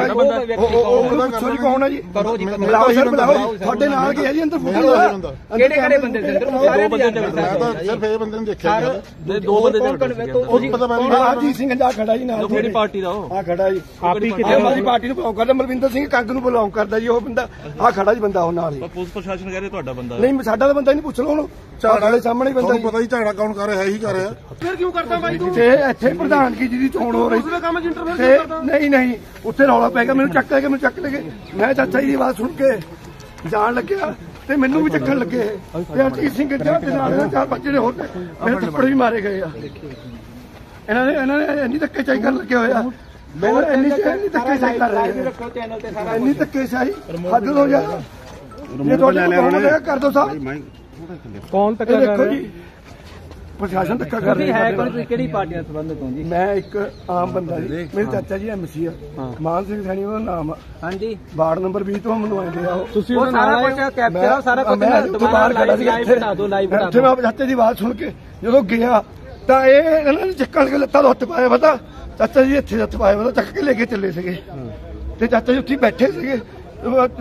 ਉਹ ਪੁੱਛੋ ਜੀ ਕੌਣ ਹੈ ਜੀ? ਕਰੋ ਜੀ, ਬੁਲਾਓ ਸਰ, ਬੁਲਾਓ। ਤੁਹਾਡੇ ਨਾਲ ਕੀ ਹੈ ਜੀ ਅੰਦਰ? ਕਿਹੜੇ ਕਿਹੜੇ ਬੰਦੇ ਦੇ ਅੰਦਰ? ਦੋ ਬੰਦੇ ਦੇ ਮੈਂ ਤਾਂ ਸਿਰਫ ਇਹ ਬੰਦੇ ਨੂੰ ਦੇਖਿਆ ਗਿਆ। ਦੋ ਬੰਦੇ ਦੇ ਉਹ ਜੀ ਪਤਾ ਮੈਨੂੰ ਰਾਜੀਤ ਸਿੰਘ ਜਾ ਖੜਾ ਜੀ ਨਾਲ। ਕਿਹੜੀ ਪਾਰਟੀ ਦਾ ਉਹ? ਆ ਖੜਾ ਜੀ। ਆਪ ਹੀ ਕਿਤੇ ਹਮਾਰੀ ਪਾਰਟੀ ਨੂੰ ਬਿਲੋਂਗ ਕਰਦਾ। ਮਲਵਿੰਦਰ ਸਿੰਘ ਕੰਗ ਨੂੰ ਬਿਲੋਂਗ ਕਰਦਾ ਜੀ ਉਹ ਬੰਦਾ। ਆ ਖੜਾ ਜੀ ਬੰਦਾ ਉਹ ਨਾਲ ਹੀ। ਪੁਲਿਸ ਪ੍ਰਸ਼ਾਸਨ ਕਹਿ ਰਿਹਾ ਤੁਹਾਡਾ ਬੰਦਾ ਨਹੀਂ, ਸਾਡਾ ਤਾਂ ਬੰਦਾ ਹੀ ਨਹੀਂ, ਪੁੱਛ ਲਓ ਉਹਨੂੰ। ਝਾੜ ਵਾਲੇ ਸਾਹਮਣੇ ਬੰਦਾ ਪਤਾ ਹੀ ਝਗੜਾ ਕੌਣ ਕਰ ਰਿਹਾ? ਇਹੀ ਕਰ ਰਿਹਾ। ਫਿਰ ਕਿਉਂ ਕਰਦਾ ਬਾਈ ਤੂੰ? ਇੱਥੇ ਪ੍ਰਧਾਨਗੀ ਗੱਡੀ ਦੀ ਚੋਣ ਹੋ ਰਹੀ ਤੇ ਨਹੀਂ ਉੱਥੇ ਰੌਲਾ ਪੈ ਗਿਆ, ਮੈਨੂੰ ਚੱਕ ਲੈ ਕੇ ਮੈਂ ਚਾਚਾ ਜੀ ਦੀ ਆਵਾਜ਼ ਸੁਣ ਕੇ ਜਾਣ ਲੱਗਿਆ ਤੇ ਮੈਨੂੰ ਵੀ ਚੱਕਣ ਲੱਗੇ ਤੇ ਅਰਜੀਤ ਸਿੰਘ ਗੱਜਾ ਦੇ ਨਾਲ 4-5 ਜਿਹੜੇ ਹੋਰ ਮੇਰੇ ਥੱਪੜ ਵੀ ਮਾਰੇ ਗਏ ਆ। ਇਹਨਾਂ ਨੇ ਇੰਨੀ ਧੱਕੇਸ਼ਾਹੀ ਕਰਨ ਲੱਗੇ ਹੋਏ ਆ, ਇੰਨੀ ਧੱਕੇਸ਼ਾਹੀ ਕਰ ਰਹੇ ਆ, ਇੰਨੀ ਧੱਕੇਸ਼ਾਹੀ ਹੱਦ ਤੋਂ ਜ਼ਿਆਦਾ। ਇਹ ਤੁਹਾਡੇ ਕਰ ਦੋ ਸਾਹਿਬ, ਕੌਣ ਧੱਕਾ ਕਰ ਰਿਹਾ? ਪ੍ਰਸ਼ਾਸਨ ਧੱਕਾ ਕਰ ਰਿਹਾ ਹੈ। ਕਿਹੜੀ ਪਾਰਟੀ ਨਾਲ ਸੰਬੰਧਿਤ ਹੋ ਜੀ? ਮੈਂ ਇੱਕ ਆਮ ਬੰਦਾ ਜੀ, ਮੇਰੇ ਚਾਚਾ ਜੀ ਐਮਸੀ ਆ, ਮਾਨ ਸਿੰਘ ਸੈਣੀ ਉਹਦਾ ਨਾਮ ਆ। ਹਾਂਜੀ, ਵਾਰਡ ਨੰਬਰ 20 ਤੋਂ ਮੈਨੂੰ ਆਉਂਦੇ ਆ ਉਹ। ਤੁਸੀਂ ਸਾਰਾ ਕੁਝ ਕੈਪਚਰ ਸਾਰਾ ਕੁਝ ਲਾਈਵ ਬਤਾ ਦਿਓ, ਲਾਈਵ ਬਤਾ ਦਿਓ। ਉੱਥੇ ਮੈਂ ਚਾਚੇ ਦੀ ਆਵਾਜ਼ ਸੁਣ ਕੇ ਜਦੋਂ ਗਿਆ ਤਾਂ ਇਹਨਾਂ ਨੇ ਚੱਕਣ ਕੇ ਲੱਤਾਂ ਤੋਂ ਹੱਥ ਪਾਇਆ ਪਤਾ, ਚਾਚਾ ਜੀ ਇੱਥੇ ਹੱਥ ਪਾਇਆ ਪਤਾ, ਚੱਕ ਕੇ ਲੈ ਕੇ ਚੱਲੇ ਸੀਗੇ ਤੇ ਚਾਚਾ ਜੀ ਉੱਥੇ ਬੈਠੇ ਸੀਗੇ।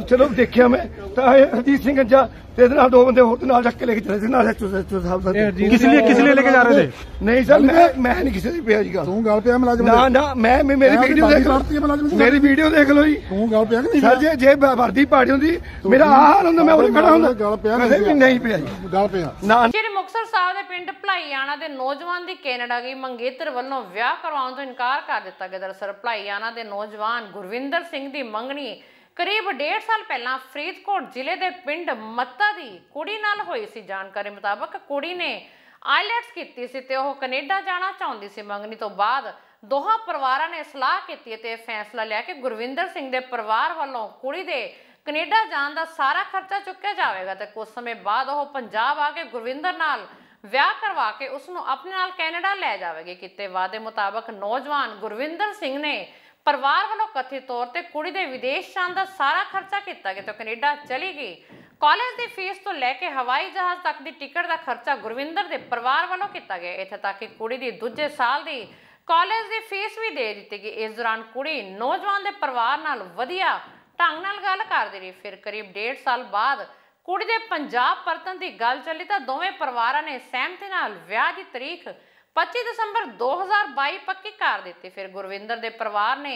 ਚਲੋ ਦੇਖਿਆ ਮੈਂ ਤਾਂ ਹਰਜੀਤ ਸਿੰਘ ਗੱਜਾ ਤੇ ਇਹਦੇ ਨਾਲ 2 ਬੰਦੇ ਹੋਰ ਨਾਲ ਚੱਕ ਕੇ ਲੈ ਕੇ ਚਲੇ ਸੀ ਨਾਲ ਸਾਹਿਬ। ਕਿਸ ਲਈ ਲੈ ਕੇ ਜਾ ਰਹੇ ਥੇ? ਨਹੀਂ ਸਰ, ਮੈਂ ਨਹੀਂ ਕਿਸੇ ਦੀ ਪਿਆ ਜੀ ਗੱਲ। ਤੂੰ ਗੱਲ ਪਿਆ ਮੁਲਾਜ਼ਮ? ਨਾ ਮੈਂ ਮੇਰੀ ਵੀਡੀਓ ਦੇਖ ਲਓ, ਮੇਰੀ ਵੀਡੀਓ ਦੇਖ ਲਓ ਜੀ। ਤੂੰ ਗੱਲ ਪਿਆ ਕਿ ਨਹੀਂ? ਸਰ ਜੇ ਵਰਦੀ ਪਾਰਟੀ ਹੁੰਦੀ ਮੇਰਾ ਆਹ ਹਾਲ ਹੁੰਦਾ, ਮੈਂ ਉਰੇ ਖੜਾ ਹੁੰਦਾ। ਗੱਲ ਪਿਆ ਨਹੀਂ ਪਿਆ ਜੀ, ਗੱਲ ਪਿਆ ਨਾ। ਸ਼੍ਰੀ ਮੁਕਤਸਰ ਸਾਹਿਬ ਦੇ ਪਿੰਡ ਭਲਾਈਆਣਾ ਦੇ ਨੌਜਵਾਨ ਦੀ ਕੈਨੇਡਾ ਗਈ ਮੰਗੇਤਰ ਵੱਲੋਂ ਵਿਆਹ ਕਰਵਾਉਣ ਤੋਂ ਇਨਕਾਰ ਕਰ ਦਿੱਤਾ ਗਿਆ। ਦਰਅਸਲ ਭਲਾਈਆਣਾ ਦੇ ਨੌਜਵਾਨ ਗੁਰਵਿੰਦਰ ਸਿੰਘ ਦੀ ਮੰਗਣੀ ਕਰੀਬ 1.5 ਸਾਲ ਪਹਿਲਾਂ ਫਰੀਦਕੋਟ ਜ਼ਿਲ੍ਹੇ ਦੇ ਪਿੰਡ ਮੱਤਾ ਦੀ ਕੁੜੀ ਨਾਲ ਹੋਈ ਸੀ। ਜਾਣਕਾਰੀ ਮੁਤਾਬਕ ਕੁੜੀ ਨੇ ਆਈਲੈਟਸ ਕੀਤੀ ਸੀ ਤੇ ਉਹ ਕੈਨੇਡਾ ਜਾਣਾ ਚਾਹੁੰਦੀ ਸੀ। ਮੰਗਣੀ ਤੋਂ ਬਾਅਦ ਦੋਹਾਂ ਪਰਿਵਾਰਾਂ ਨੇ ਸਲਾਹ ਕੀਤੀ ਤੇ ਫੈਸਲਾ ਲਿਆ ਕਿ ਗੁਰਵਿੰਦਰ ਸਿੰਘ ਦੇ ਪਰਿਵਾਰ ਵੱਲੋਂ ਕੁੜੀ ਦੇ ਕੈਨੇਡਾ ਜਾਣ ਦਾ ਸਾਰਾ ਖਰਚਾ ਚੁੱਕਿਆ ਜਾਵੇਗਾ ਤੇ ਕੁਝ ਸਮੇਂ ਬਾਅਦ ਉਹ ਪੰਜਾਬ ਆ ਕੇ ਗੁਰਵਿੰਦਰ ਨਾਲ ਵਿਆਹ ਕਰਵਾ ਕੇ ਉਸ ਨੂੰ ਆਪਣੇ ਨਾਲ ਕੈਨੇਡਾ ਲੈ ਜਾਵੇਗੀ। ਕੀਤੇ ਵਾਅਦੇ ਮੁਤਾਬਕ ਨੌਜਵਾਨ ਗੁਰਵਿੰਦਰ ਸਿੰਘ ਨੇ ਪਰਿਵਾਰ ਵੱਲੋਂ ਕਥਿਤ ਤੌਰ ਤੇ ਕੁੜੀ ਦੇ ਵਿਦੇਸ਼ ਜਾਣ ਦਾ ਸਾਰਾ ਖਰਚਾ ਕੀਤਾ ਗਿਆ ਤੇ ਕੈਨੇਡਾ ਚਲੀ ਗਈ। ਕਾਲਜ ਦੀ ਫੀਸ ਤੋਂ ਲੈ ਕੇ ਹਵਾਈ ਜਹਾਜ਼ ਤੱਕ ਦੀ ਟਿਕਟ ਦਾ ਖਰਚਾ ਗੁਰਵਿੰਦਰ ਦੇ ਪਰਿਵਾਰ ਵੱਲੋਂ ਕੀਤਾ ਗਿਆ। ਇੱਥੇ ਤੱਕ ਕਿ ਕੁੜੀ ਦੀ ਦੂਜੇ ਸਾਲ ਦੀ ਕਾਲਜ ਦੀ ਫੀਸ ਵੀ ਦੇ ਦਿੱਤੀ ਗਈ। ਇਸ ਦੌਰਾਨ ਕੁੜੀ ਨੌਜਵਾਨ ਦੇ ਪਰਿਵਾਰ ਨਾਲ ਵਧੀਆ ਢੰਗ ਨਾਲ ਗੱਲ ਕਰਦੀ ਰਹੀ। ਫਿਰ ਕਰੀਬ 1.5 ਸਾਲ ਬਾਅਦ ਕੁੜੀ ਦੇ ਪੰਜਾਬ ਪਰਤਣ ਦੀ ਗੱਲ ਚੱਲੀ ਤਾਂ ਦੋਵੇਂ ਪਰਿਵਾਰਾਂ ਨੇ ਸਹਿਮਤੀ ਨਾਲ ਵਿਆਹ ਦੀ ਤਰੀਕ 25 ਦਸੰਬਰ 2022 ਪੱਕੀ ਕਰ ਦਿੱਤੀ। ਫਿਰ ਗੁਰਵਿੰਦਰ ਦੇ ਪਰਿਵਾਰ ਨੇ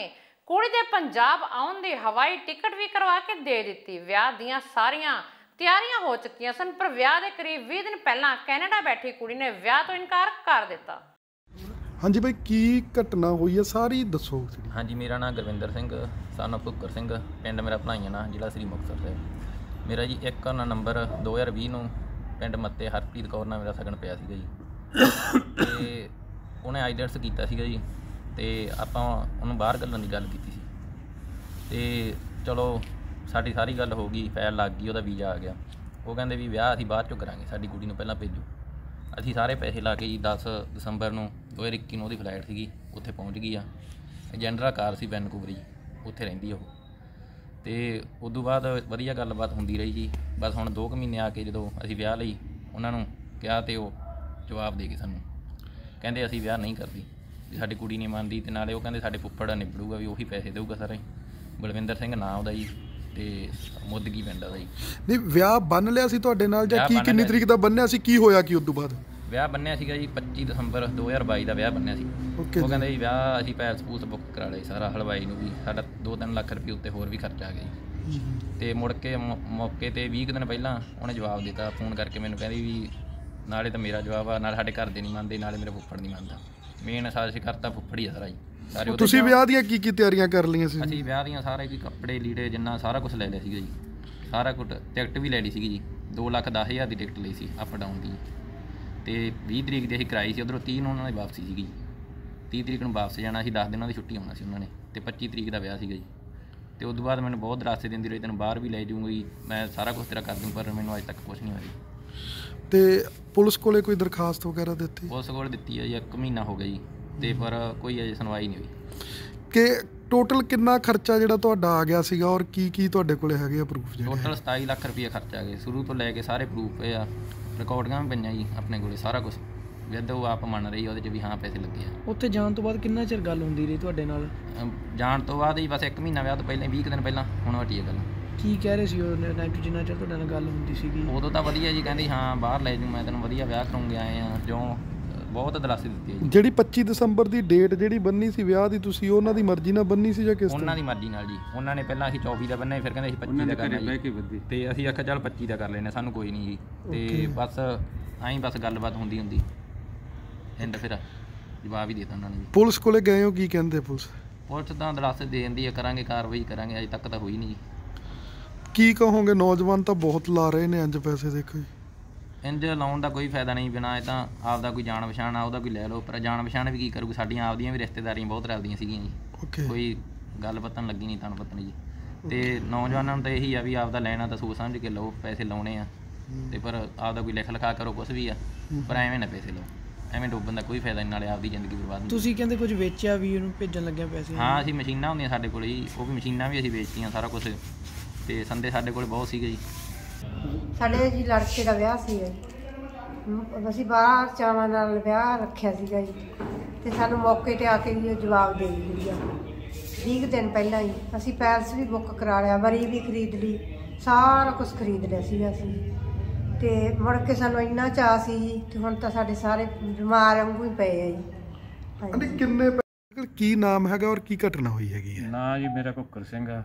ਕੁੜੀ ਦੇ ਪੰਜਾਬ ਆਉਣ ਦੀ ਹਵਾਈ ਟਿਕਟ ਵੀ ਕਰਵਾ ਕੇ ਦੇ ਦਿੱਤੀ। ਵਿਆਹ ਦੀਆਂ ਸਾਰੀਆਂ ਤਿਆਰੀਆਂ ਹੋ ਚੁੱਕੀਆਂ ਸਨ, ਪਰ ਵਿਆਹ ਦੇ ਕਰੀਬ 20 ਦਿਨ ਪਹਿਲਾਂ ਕੈਨੇਡਾ ਬੈਠੀ ਕੁੜੀ ਨੇ ਵਿਆਹ ਤੋਂ ਇਨਕਾਰ ਕਰ ਦਿੱਤਾ। ਹਾਂਜੀ ਬਾਈ, ਕੀ ਘਟਨਾ ਹੋਈ ਹੈ ਸਾਰੀ ਦੱਸੋ। ਹਾਂਜੀ, ਮੇਰਾ ਨਾਮ ਗੁਰਵਿੰਦਰ ਸਿੰਘ son of ਭੁੱਕਰ ਸਿੰਘ, ਪਿੰਡ ਮੇਰਾ ਭਲਾਈਆਣਾ, ਜ਼ਿਲ੍ਹਾ ਸ੍ਰੀ ਮੁਕਤਸਰ ਸਾਹਿਬ। ਮੇਰਾ ਜੀ 1 ਨਵੰਬਰ 2020 ਨੂੰ ਪਿੰਡ ਮੱਤੇ ਹਰਪ੍ਰੀਤ ਕੌਰ ਨਾਲ ਮੇਰਾ ਸਗਨ ਪਿਆ ਸੀਗਾ ਜੀ ਤੇ ਉਹਨੇ ਆਈਲੈਟਸ ਕੀਤਾ ਸੀਗਾ ਜੀ ਤੇ ਆਪਾਂ ਉਹਨੂੰ ਬਾਹਰ ਘੱਲਣ ਦੀ ਗੱਲ ਕੀਤੀ ਸੀ ਤੇ ਚਲੋ ਸਾਡੀ ਸਾਰੀ ਗੱਲ ਹੋ ਗਈ, ਫਾਈਲ ਲੱਗ ਗਈ, ਉਹਦਾ ਵੀਜ਼ਾ ਆ ਗਿਆ। ਉਹ ਕਹਿੰਦੇ ਵੀ ਵਿਆਹ ਅਸੀਂ ਬਾਅਦ 'ਚੋਂ ਕਰਾਂਗੇ, ਸਾਡੀ ਕੁੜੀ ਨੂੰ ਪਹਿਲਾਂ ਭੇਜੋ। ਅਸੀਂ ਸਾਰੇ ਪੈਸੇ ਲਾ ਕੇ ਜੀ 10 ਦਸੰਬਰ ਨੂੰ 2021 ਨੂੰ ਉਹਦੀ ਫਲਾਈਟ ਸੀਗੀ, ਉੱਥੇ ਪਹੁੰਚ ਗਈ ਆ। ਜੈਂਡਰਾ ਕਾਰ ਸੀ ਵੈਨਕੂਵਰ ਜੀ, ਉੱਥੇ ਰਹਿੰਦੀ ਉਹ। ਤੇ ਉਦੋਂ ਬਾਅਦ ਵਧੀਆ ਗੱਲਬਾਤ ਹੁੰਦੀ ਰਹੀ ਜੀ। ਬਸ ਹੁਣ 2 ਮਹੀਨੇ ਆ ਕੇ ਜਦੋਂ ਅਸੀਂ ਵਿਆਹ ਲਈ ਉਹਨਾਂ ਨੂੰ ਕਿਹਾ ਤੇ ਉਹ ਜਵਾਬ ਦੇ ਕੇ ਸਾਨੂੰ ਕਹਿੰਦੇ ਅਸੀਂ ਵਿਆਹ ਨਹੀਂ ਕਰਦੀ, ਵੀ ਸਾਡੀ ਕੁੜੀ ਨਹੀਂ ਮੰਨਦੀ ਤੇ ਨਾਲੇ ਉਹ ਕਹਿੰਦੇ ਸਾਡੇ ਫੁੱਫੜ ਨਿਬੜੂਗਾ ਵੀ ਉਹੀ ਪੈਸੇ ਦੇਊਗਾ ਸਾਰੇ। ਬਲਵਿੰਦਰ ਸਿੰਘ ਨਾਂ ਉਹਦਾ ਜੀ ਤੇ ਮੁੱਦਗੀ ਪਿੰਡ ਦਾ ਜੀ। ਨਹੀਂ, ਵਿਆਹ ਬੰਨ ਲਿਆ ਸੀ ਤੁਹਾਡੇ ਨਾਲ ਜਾਂ ਕੀ? ਕਿੰਨੀ ਤਰੀਕ ਦਾ ਬੰਨਿਆ ਸੀ? ਕੀ ਹੋਇਆ ਕੀ ਉਦੋਂ ਬਾਅਦ? ਵਿਆਹ ਬੰਨਿਆ ਸੀਗਾ ਜੀ 25 ਦਸੰਬਰ 2022 ਦਾ ਵਿਆਹ ਬੰਨਿਆ ਸੀ। ਉਹ ਕਹਿੰਦੇ ਜੀ ਵਿਆਹ ਅਸੀਂ ਪੈਲਸ ਪੂਲਸ ਬੁੱਕ ਕਰਾ ਲਏ ਸਾਰਾ, ਹਲਵਾਈ ਨੂੰ ਵੀ ਸਾਡਾ 2-3 ਲੱਖ ਰੁਪਏ ਉੱਤੇ ਹੋਰ ਵੀ ਖਰਚਾ ਆ ਗਿਆ ਜੀ। ਤੇ ਮੁੜ ਕੇ ਮੌਕੇ ਤੇ 20 ਦਿਨ ਪਹਿਲਾਂ ਉਹਨੇ ਜਵਾਬ ਦਿੱਤਾ ਫੋਨ ਕਰਕੇ ਮੈਨੂੰ, ਕਹਿੰਦੀ ਵੀ ਨਾਲੇ ਤਾਂ ਮੇਰਾ ਜਵਾਬ ਆ, ਨਾਲੇ ਸਾਡੇ ਘਰ ਦੇ ਨਹੀਂ ਮੰਨਦੇ, ਨਾਲੇ ਮੇਰੇ ਫੁੱਫੜ ਨਹੀਂ ਮੰਨਦਾ। ਮੇਨ ਸਾਜ਼ਿਸ਼ ਕਰਤਾ ਫੁੱਫੜ ਹੀ ਆ ਸਾਰਾ ਜੀ। ਸਾਰੇ ਤੁਸੀਂ ਵਿਆਹ ਦੀਆਂ ਕੀ ਤਿਆਰੀਆਂ ਕਰ ਲਈਆਂ ਸੀ? ਅਸੀਂ ਵਿਆਹ ਦੀਆਂ ਸਾਰੇ ਕੋਈ ਕੱਪੜੇ ਲੀੜੇ ਜਿੰਨਾ ਸਾਰਾ ਕੁਝ ਲੈ ਲਿਆ ਸੀਗਾ ਜੀ, ਸਾਰਾ ਕੁਝ। ਟਿਕਟ ਵੀ ਲੈ ਲਈ ਸੀਗੀ ਜੀ, 2,10,000 ਦੀ ਟਿਕਟ ਲਈ ਸੀ ਅਪ ਡਾਊਨ ਦੀ ਤੇ 20 ਤਰੀਕ ਦੀ ਅਸੀਂ ਕਰਾਈ ਸੀ। ਉੱਧਰੋਂ 30 ਨੂੰ ਉਹਨਾਂ ਦੀ ਵਾਪਸੀ ਸੀਗੀ, 30 ਤਰੀਕ ਨੂੰ ਵਾਪਸ ਜਾਣਾ ਸੀ, 10 ਦਿਨਾਂ ਦੀ ਛੁੱਟੀ ਆਉਣਾ ਸੀ ਉਹਨਾਂ ਨੇ ਤੇ 25 ਤਰੀਕ ਦਾ ਵਿਆਹ ਸੀਗਾ ਜੀ। ਤੇ ਉਸ ਤੋਂ ਬਾਅਦ ਮੈਨੂੰ ਬਹੁਤ ਦਰਾਸੇ ਦਿੰਦੀ ਰਹੀ, ਤੈਨੂੰ ਬਾਹਰ ਵੀ ਲੈ ਜਾਊਂਗੀ, ਮੈਂ ਸਾਰਾ ਕੁਝ ਤੇਰਾ ਕਰ ਦੂੰ, ਪਰ ਮੈਨੂੰ ਅੱਜ ਤੱਕ ਕੁਛ ਨਹੀਂ ਹੋਇਆ। ਤੇ ਪੁਲਿਸ ਕੋਲੇ ਕੋਈ ਦਰਖਾਸਤ ਵਗੈਰਾ ਦਿੱਤੀ? ਪੁਲਿਸ ਕੋਲ ਦਿੱਤੀ ਹੈ ਜੀ, 1 ਮਹੀਨਾ ਹੋ ਗਿਆ ਜੀ ਤੇ ਪਰ ਕੋਈ ਅਜੇ ਸੁਣਵਾਈ ਨਹੀਂ ਹੋਈ। ਕਿ ਟੋਟਲ ਕਿੰਨਾ ਖਰਚਾ ਜਿਹੜਾ ਤੁਹਾਡਾ ਆ ਗਿਆ ਸੀਗਾ ਔਰ ਕੀ ਤੁਹਾਡੇ ਕੋਲੇ ਹੈਗੇ ਆ ਪ੍ਰੂਫ? ਟੋਟਲ 27 ਲੱਖ ਰੁਪਏ ਖਰਚਾ ਆ ਗਿਆ ਸ਼ੁਰੂ ਤੋਂ ਲੈ ਕੇ, ਸਾਰੇ ਪ੍ਰੂਫ ਪਏ ਆ, ਰਿਕਾਰਡਿੰਗਾਂ ਵੀ ਪਈਆਂ ਜੀ ਆਪਣੇ ਕੋਲੇ, ਸਾਰਾ ਕੁਝ ਵਿਦ ਉਹ ਆਪ ਮੰਨ ਰਹੀ ਉਹਦੇ 'ਚ ਵੀ ਹਾਂ ਪੈਸੇ ਲੱਗੇ ਆ। ਉੱਥੇ ਜਾਣ ਤੋਂ ਬਾਅਦ ਕਿੰਨਾ ਚਿਰ ਗੱਲ ਹੁੰਦੀ ਰਹੀ ਤੁਹਾਡੇ ਨਾਲ? ਜਾਣ ਤੋਂ ਬਾਅਦ ਹੀ ਬਸ 1 ਮਹੀਨਾ, ਵਿਆਹ ਤੋਂ ਪਹਿਲਾਂ 20 ਦਿਨ ਪਹਿਲਾਂ ਹੁਣ ਹਟੀ ਹੈ ਗੱਲ। ਕੀ ਕਹਿ ਰਹੇ ਸੀ ਉਹ ਜਿੰਨਾ ਚਿਰ ਤੁਹਾਡੇ ਨਾਲ ਗੱਲ ਹੁੰਦੀ ਸੀਗੀ? ਉਦੋਂ ਤਾਂ ਵਧੀਆ ਜੀ, ਕਹਿੰਦੀ ਹਾਂ ਬਾਹਰ ਲੈ ਜੂ, ਮੈਂ ਤੈਨੂੰ ਵਧੀਆ ਵਿਆਹ ਕਰਾਉਂਗੇ ਆਏ ਆ, ਜੋ ਬਹੁਤ ਦਲਾਸੀ ਦਿੱਤੀ ਹੈ ਜੀ। ਜਿਹੜੀ 25 ਦਸੰਬਰ ਦੀ ਡੇਟ ਜਿਹੜੀ ਬੰਨੀ ਸੀ ਵਿਆਹ ਦੀ, ਤੁਸੀਂ ਉਹਨਾਂ ਦੀ ਮਰਜ਼ੀ ਨਾਲ ਬੰਨੀ ਸੀ ਜਾਂ ਕਿਸ ਤਰ੍ਹਾਂ? ਉਹਨਾਂ ਦੀ ਮਰਜ਼ੀ ਨਾਲ ਜੀ। ਉਹਨਾਂ ਨੇ ਪਹਿਲਾਂ ਅਸੀਂ 24 ਦਾ ਬੰਨਿਆ, ਫਿਰ ਕਹਿੰਦੇ ਅਸੀਂ 25 ਦਾ ਕਰਨਾ ਜੀ ਤੇ ਅਸੀਂ ਆਖਿਆ ਚੱਲ 25 ਦਾ ਕਰ ਲੈਣੇ, ਸਾਨੂੰ ਕੋਈ ਨਹੀਂ ਜੀ। ਤੇ ਬਸ ਐਂ ਬਸ ਗੱਲਬਾਤ ਹੁੰਦੀ ਐਂਡ ਫਿਰ ਜਵਾਬ ਹੀ ਦੇ ਦਿੱਤਾ ਉਹਨਾਂ ਨੇ। ਪੁਲਿਸ ਕੋਲੇ ਗਏ ਹੋ, ਕੀ ਕਹਿੰਦੇ ਪੁਲਿਸ? ਪੁਲਿਸ ਤਾਂ ਦਰਖਾਸਤ ਦੇ ਦਿੰਦੀ ਹੈ, ਕਰਾਂਗੇ ਕਾਰਵਾਈ ਕਰਾਂਗੇ, ਅਜੇ ਤੱਕ ਤਾਂ ਹੋਈ ਨਹੀਂ ਜੀ। ਕੀ ਕਹੋਗੇ, ਨੌਜਵਾਨ ਤਾਂ ਬਹੁਤ ਲਾ ਰਹੇ ਨੇ ਇੰਜ ਪੈਸੇ, ਦੇਖੋ ਜੀ ਇੰਜ ਲਾਉਣ ਦਾ ਕੋਈ ਫਾਇਦਾ ਨਹੀਂ, ਬਿਨਾਂ ਇਹ ਤਾਂ ਆਪਦਾ ਕੋਈ ਜਾਣ ਪਛਾਣ ਆ ਉਹਦਾ ਕੋਈ ਲੈ ਲਓ, ਪਰ ਜਾਣ ਪਛਾਣ ਵੀ ਕੀ ਕਰੂਗੀ, ਸਾਡੀਆਂ ਆਪਦੀਆਂ ਵੀ ਰਿਸ਼ਤੇਦਾਰੀਆਂ ਬਹੁਤ ਰਲਦੀਆਂ ਸੀਗੀਆਂ ਜੀ, ਕੋਈ ਗੱਲ ਪਤਾ ਲੱਗੀ ਨਹੀਂ ਤੁਹਾਨੂੰ ਪਤਾ ਨਹੀਂ ਜੀ। ਤੇ ਨੌਜਵਾਨਾਂ ਨੂੰ ਤਾਂ ਇਹੀ ਆ ਵੀ ਆਪਦਾ ਲੈਣਾ ਤਾਂ ਸੋਚ ਸਮਝ ਕੇ ਲਓ, ਪੈਸੇ ਲਾਉਣੇ ਆ ਤੇ ਪਰ ਆਪਦਾ ਕੋਈ ਲਿਖ ਲਿਖਾ ਕਰੋ ਕੁਛ ਵੀ ਆ, ਪਰ ਐਵੇਂ ਨਾ ਪੈਸੇ ਲਓ, ਐਵੇਂ ਡੁੱਬਣ ਦਾ ਕੋਈ ਫਾਇਦਾ ਨਹੀਂ, ਨਾਲੇ ਆਪਦੀ ਜ਼ਿੰਦਗੀ ਬਰਬਾਦ। ਤੁਸੀਂ ਕਹਿੰਦੇ ਕੁਝ ਵੇਚਿਆ ਵੀ ਉਹਨੂੰ ਭੇਜਣ ਲੱਗਿਆ ਪੈਸੇ? ਹਾਂ, ਅਸੀਂ ਮਸ਼ੀਨਾਂ ਹੁੰਦੀਆਂ ਸਾਡੇ ਕੋਲ ਜੀ, ਉਹ ਵੀ ਮਸ਼ੀਨਾਂ ਵੀ ਅਸੀਂ ਵੇਚਤੀਆਂ ਸਾਰਾ ਕੁਛ, ਤੇ ਸੰਦੇ ਸਾਡੇ ਕੋਲ ਬਹੁਤ ਸੀਗੇ ਜੀ। ਸਾਡੇ ਜੀ ਲੜਕੇ ਦਾ ਵਿਆਹ ਸੀ ਜੀ, ਅਸੀਂ ਬਾਹਰ ਚਾਵਾਂ ਨਾਲ ਵਿਆਹ ਰੱਖਿਆ ਸੀਗਾ ਜੀ, ਤੇ ਸਾਨੂੰ ਮੌਕੇ ਤੇ ਆ ਕੇ ਜੀ ਜਵਾਬ ਦੇ ਗਈ ਆ 20 ਦਿਨ ਪਹਿਲਾਂ ਹੀ। ਅਸੀਂ ਪੈਲਸ ਵੀ ਬੁੱਕ ਕਰਾ ਲਿਆ, ਵਰੀ ਵੀ ਖਰੀਦ ਲਈ, ਸਾਰਾ ਕੁਝ ਖਰੀਦ ਲਿਆ ਸੀਗਾ ਅਸੀਂ, ਤੇ ਮੁੜ ਕੇ ਸਾਨੂੰ ਇੰਨਾ ਚਾਅ ਸੀ ਜੀ, ਤੇ ਹੁਣ ਤਾਂ ਸਾਡੇ ਸਾਰੇ ਬਿਮਾਰ ਵਾਂਗੂ ਹੀ ਪਏ ਆ ਜੀ। ਹਾਂਜੀ, ਕਿੰਨੇ ਕੀ ਨਾਮ ਹੈਗਾ ਔਰ ਕੀ ਘਟਨਾ ਹੋਈ ਹੈਗੀ ਹੈ? ਨਾਂ ਜੀ ਮੇਰਾ ਘੁੱਕਰ ਸਿੰਘ ਆ,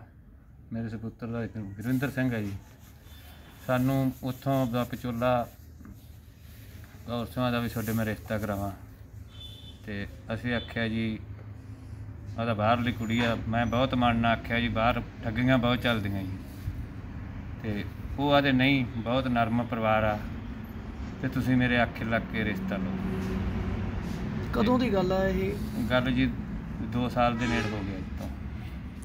ਮੇਰੇ ਸਪੁੱਤਰ ਦਾ ਇੱਕ ਗੁਰਵਿੰਦਰ ਸਿੰਘ ਹੈ ਜੀ। ਸਾਨੂੰ ਉੱਥੋਂ ਦਾ ਪਚੋਲਾ ਉਸਮਾਂ ਦਾ ਵੀ ਤੁਹਾਡੇ ਮੈਂ ਰਿਸ਼ਤਾ ਕਰਾਵਾਂ, ਤੇ ਅਸੀਂ ਆਖਿਆ ਜੀ ਉਹਦਾ ਬਾਹਰਲੀ ਕੁੜੀ ਆ, ਮੈਂ ਬਹੁਤ ਮਨ ਨਾਲ ਆਖਿਆ ਜੀ ਬਾਹਰ ਠੱਗੀਆਂ ਬਹੁਤ ਚੱਲਦੀਆਂ ਜੀ, ਤੇ ਉਹ ਆਦੇ ਨਹੀਂ ਬਹੁਤ ਨਰਮ ਪਰਿਵਾਰ ਆ, ਤੇ ਤੁਸੀਂ ਮੇਰੇ ਆਖੇ ਲੱਗ ਕੇ ਰਿਸ਼ਤਾ ਲਓ। ਕਦੋਂ ਦੀ ਗੱਲ ਆ ਇਹ? ਗੱਲ ਜੀ 2 ਸਾਲ ਦੇ ਨੇੜੇ ਹੋ ਗਿਆ ਜੀ, ਤੋਂ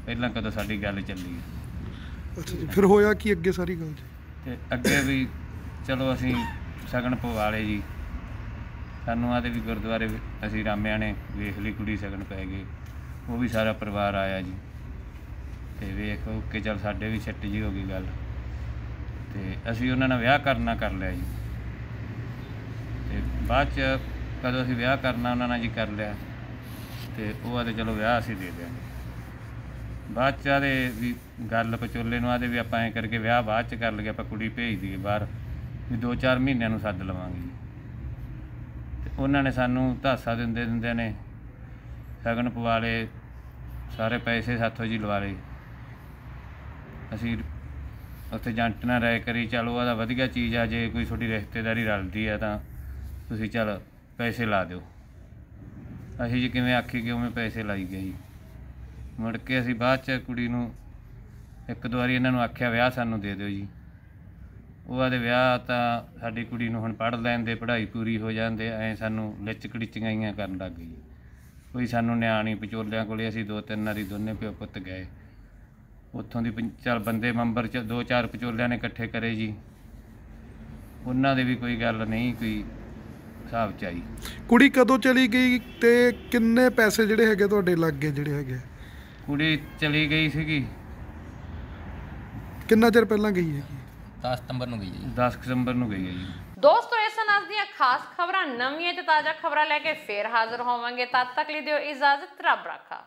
ਪਹਿਲਾਂ ਕਦੋਂ ਸਾਡੀ ਗੱਲ ਚੱਲੀ ਹੈ। ਅੱਛਾ ਜੀ, ਫਿਰ ਹੋਇਆ ਕੀ ਅੱਗੇ ਸਾਰੀ ਗੱਲ ਜੀ? ਤੇ ਅੱਗੇ ਵੀ ਚਲੋ ਅਸੀਂ ਸ਼ਗਨ ਪਵਾ ਲਏ ਜੀ, ਸਾਨੂੰ ਆਦੇ ਵੀ ਗੁਰਦੁਆਰੇ ਅਸੀਂ ਰਾਮਿਆਂ ਨੇ ਵੇਖ ਲਈ ਕੁੜੀ, ਸ਼ਗਨ ਪੈ ਗਏ, ਉਹ ਵੀ ਸਾਰਾ ਪਰਿਵਾਰ ਆਇਆ ਜੀ, ਤੇ ਵੇਖ ਕੇ ਚੱਲ ਸਾਡੇ ਵੀ ਛੱਟ ਜੀ ਹੋ ਗਈ ਗੱਲ, ਤੇ ਅਸੀਂ ਉਹਨਾਂ ਨਾਲ ਵਿਆਹ ਕਰਨਾ ਕਰ ਲਿਆ ਜੀ। ਤੇ ਬਾਅਦ 'ਚ ਕਦੋਂ ਅਸੀਂ ਵਿਆਹ ਕਰਨਾ ਉਹਨਾਂ ਨਾਲ ਜੀ ਕਰ ਲਿਆ, ਤੇ ਉਹ ਆਦੇ ਚਲੋ ਵਿਆਹ ਅਸੀਂ ਦੇ ਦਿਆਂਗੇ। ਬਾਅਦ 'ਚ ਆਦੇ ਵੀ ਗੱਲ ਪਚੋਲੇ ਨੂੰ ਆਦੇ ਵੀ ਆਪਾਂ ਐਂ ਕਰਕੇ ਵਿਆਹ ਬਾਅਦ 'ਚ ਕਰ ਲਈਏ, ਆਪਾਂ ਕੁੜੀ ਭੇਜ ਦਈਏ ਬਾਹਰ, ਵੀ 2-4 ਮਹੀਨਿਆਂ ਨੂੰ ਸੱਦ ਲਵਾਂਗੇ ਜੀ। ਤੇ ਉਹਨਾਂ ਨੇ ਸਾਨੂੰ ਧਾਸਾ ਦਿੰਦੇ ਨੇ ਸ਼ਗਨ ਪਵਾ ਲਏ, ਸਾਰੇ ਪੈਸੇ ਸਾਥੋਂ ਜੀ ਲਵਾ ਲਏ। ਅਸੀਂ ਉੱਥੇ ਏਜੰਟ ਨਾਲ ਰਾਏ ਕਰੀ, ਚਲੋ ਉਹਦਾ ਵਧੀਆ ਚੀਜ਼ ਆ, ਜੇ ਕੋਈ ਤੁਹਾਡੀ ਰਿਸ਼ਤੇਦਾਰੀ ਰਲਦੀ ਆ ਤਾਂ ਤੁਸੀਂ ਚੱਲ ਪੈਸੇ ਲਾ ਦਿਓ। ਅਸੀਂ ਜੀ ਕਿਵੇਂ ਆਖੀ ਕਿ ਉਵੇਂ ਪੈਸੇ ਲਾਈ ਗਏ ਜੀ। ਮੁੜ ਕੇ ਅਸੀਂ ਬਾਅਦ 'ਚ ਕੁੜੀ ਨੂੰ 1-2 ਵਾਰੀ ਇਹਨਾਂ ਨੂੰ ਆਖਿਆ ਵਿਆਹ ਸਾਨੂੰ ਦੇ ਦਿਓ ਜੀ, ਉਹ ਆਦੇ ਵਿਆਹ ਤਾਂ ਸਾਡੀ ਕੁੜੀ ਨੂੰ ਹੁਣ ਪੜ੍ਹ ਲੈਣ ਦੇ, ਪੜ੍ਹਾਈ ਪੂਰੀ ਹੋ ਜਾਂਦੇ, ਐਂ ਸਾਨੂੰ ਲਿਚ ਕੜਿਚੀਆਂ ਕਰਨ ਲੱਗ ਗਈ। ਕੋਈ ਸਾਨੂੰ ਨਿਆਂ ਨਹੀਂ, ਪਚੋਲਿਆਂ ਕੋਲੇ ਅਸੀਂ 2-3 ਵਾਰੀ ਦੋਨੇ ਪਿਓ ਪੁੱਤ ਗਏ, ਉੱਥੋਂ ਦੀ ਚੱਲ ਬੰਦੇ ਮੈਂਬਰ 'ਚ 2-4 ਪਚੋਲਿਆਂ ਨੇ ਇਕੱਠੇ ਕਰੇ ਜੀ, ਉਹਨਾਂ ਦੇ ਵੀ ਕੋਈ ਗੱਲ ਨਹੀਂ, ਕੋਈ ਹਿਸਾਬ 'ਚ ਆਈ। ਕੁੜੀ ਕਦੋਂ ਚਲੀ ਗਈ ਤੇ ਕਿੰਨੇ ਪੈਸੇ ਜਿਹੜੇ ਹੈਗੇ ਤੁਹਾਡੇ ਲੱਗ ਗਏ ਜਿਹੜੇ ਹੈਗੇ? ਕੁੜੀ ਚਲੀ ਗਈ ਸੀਗੀ, ਕਿੰਨਾ ਚਿਰ ਪਹਿਲਾਂ ਗਈ ਹੈਗੀ? 10 ਸਤੰਬਰ ਨੂੰ ਗਈ ਹੈ ਜੀ। 10 ਸਤੰਬਰ ਨੂੰ ਗਈ ਹੈ ਜੀ। ਦੋਸਤੋ, ਇਸ ਨਾਲ ਦੀਆਂ ਖਾਸ ਖਬਰਾਂ, ਨਵੀਆਂ ਤੇ ਤਾਜ਼ਾ ਖਬਰਾਂ ਲੈ ਕੇ ਫੇਰ ਹਾਜ਼ਰ ਹੋਵਾਂਗੇ। ਤਦ ਤੱਕ ਲਈ ਦਿਓ ਇਜਾਜ਼ਤ, ਰੱਬ ਰਾਖਾ।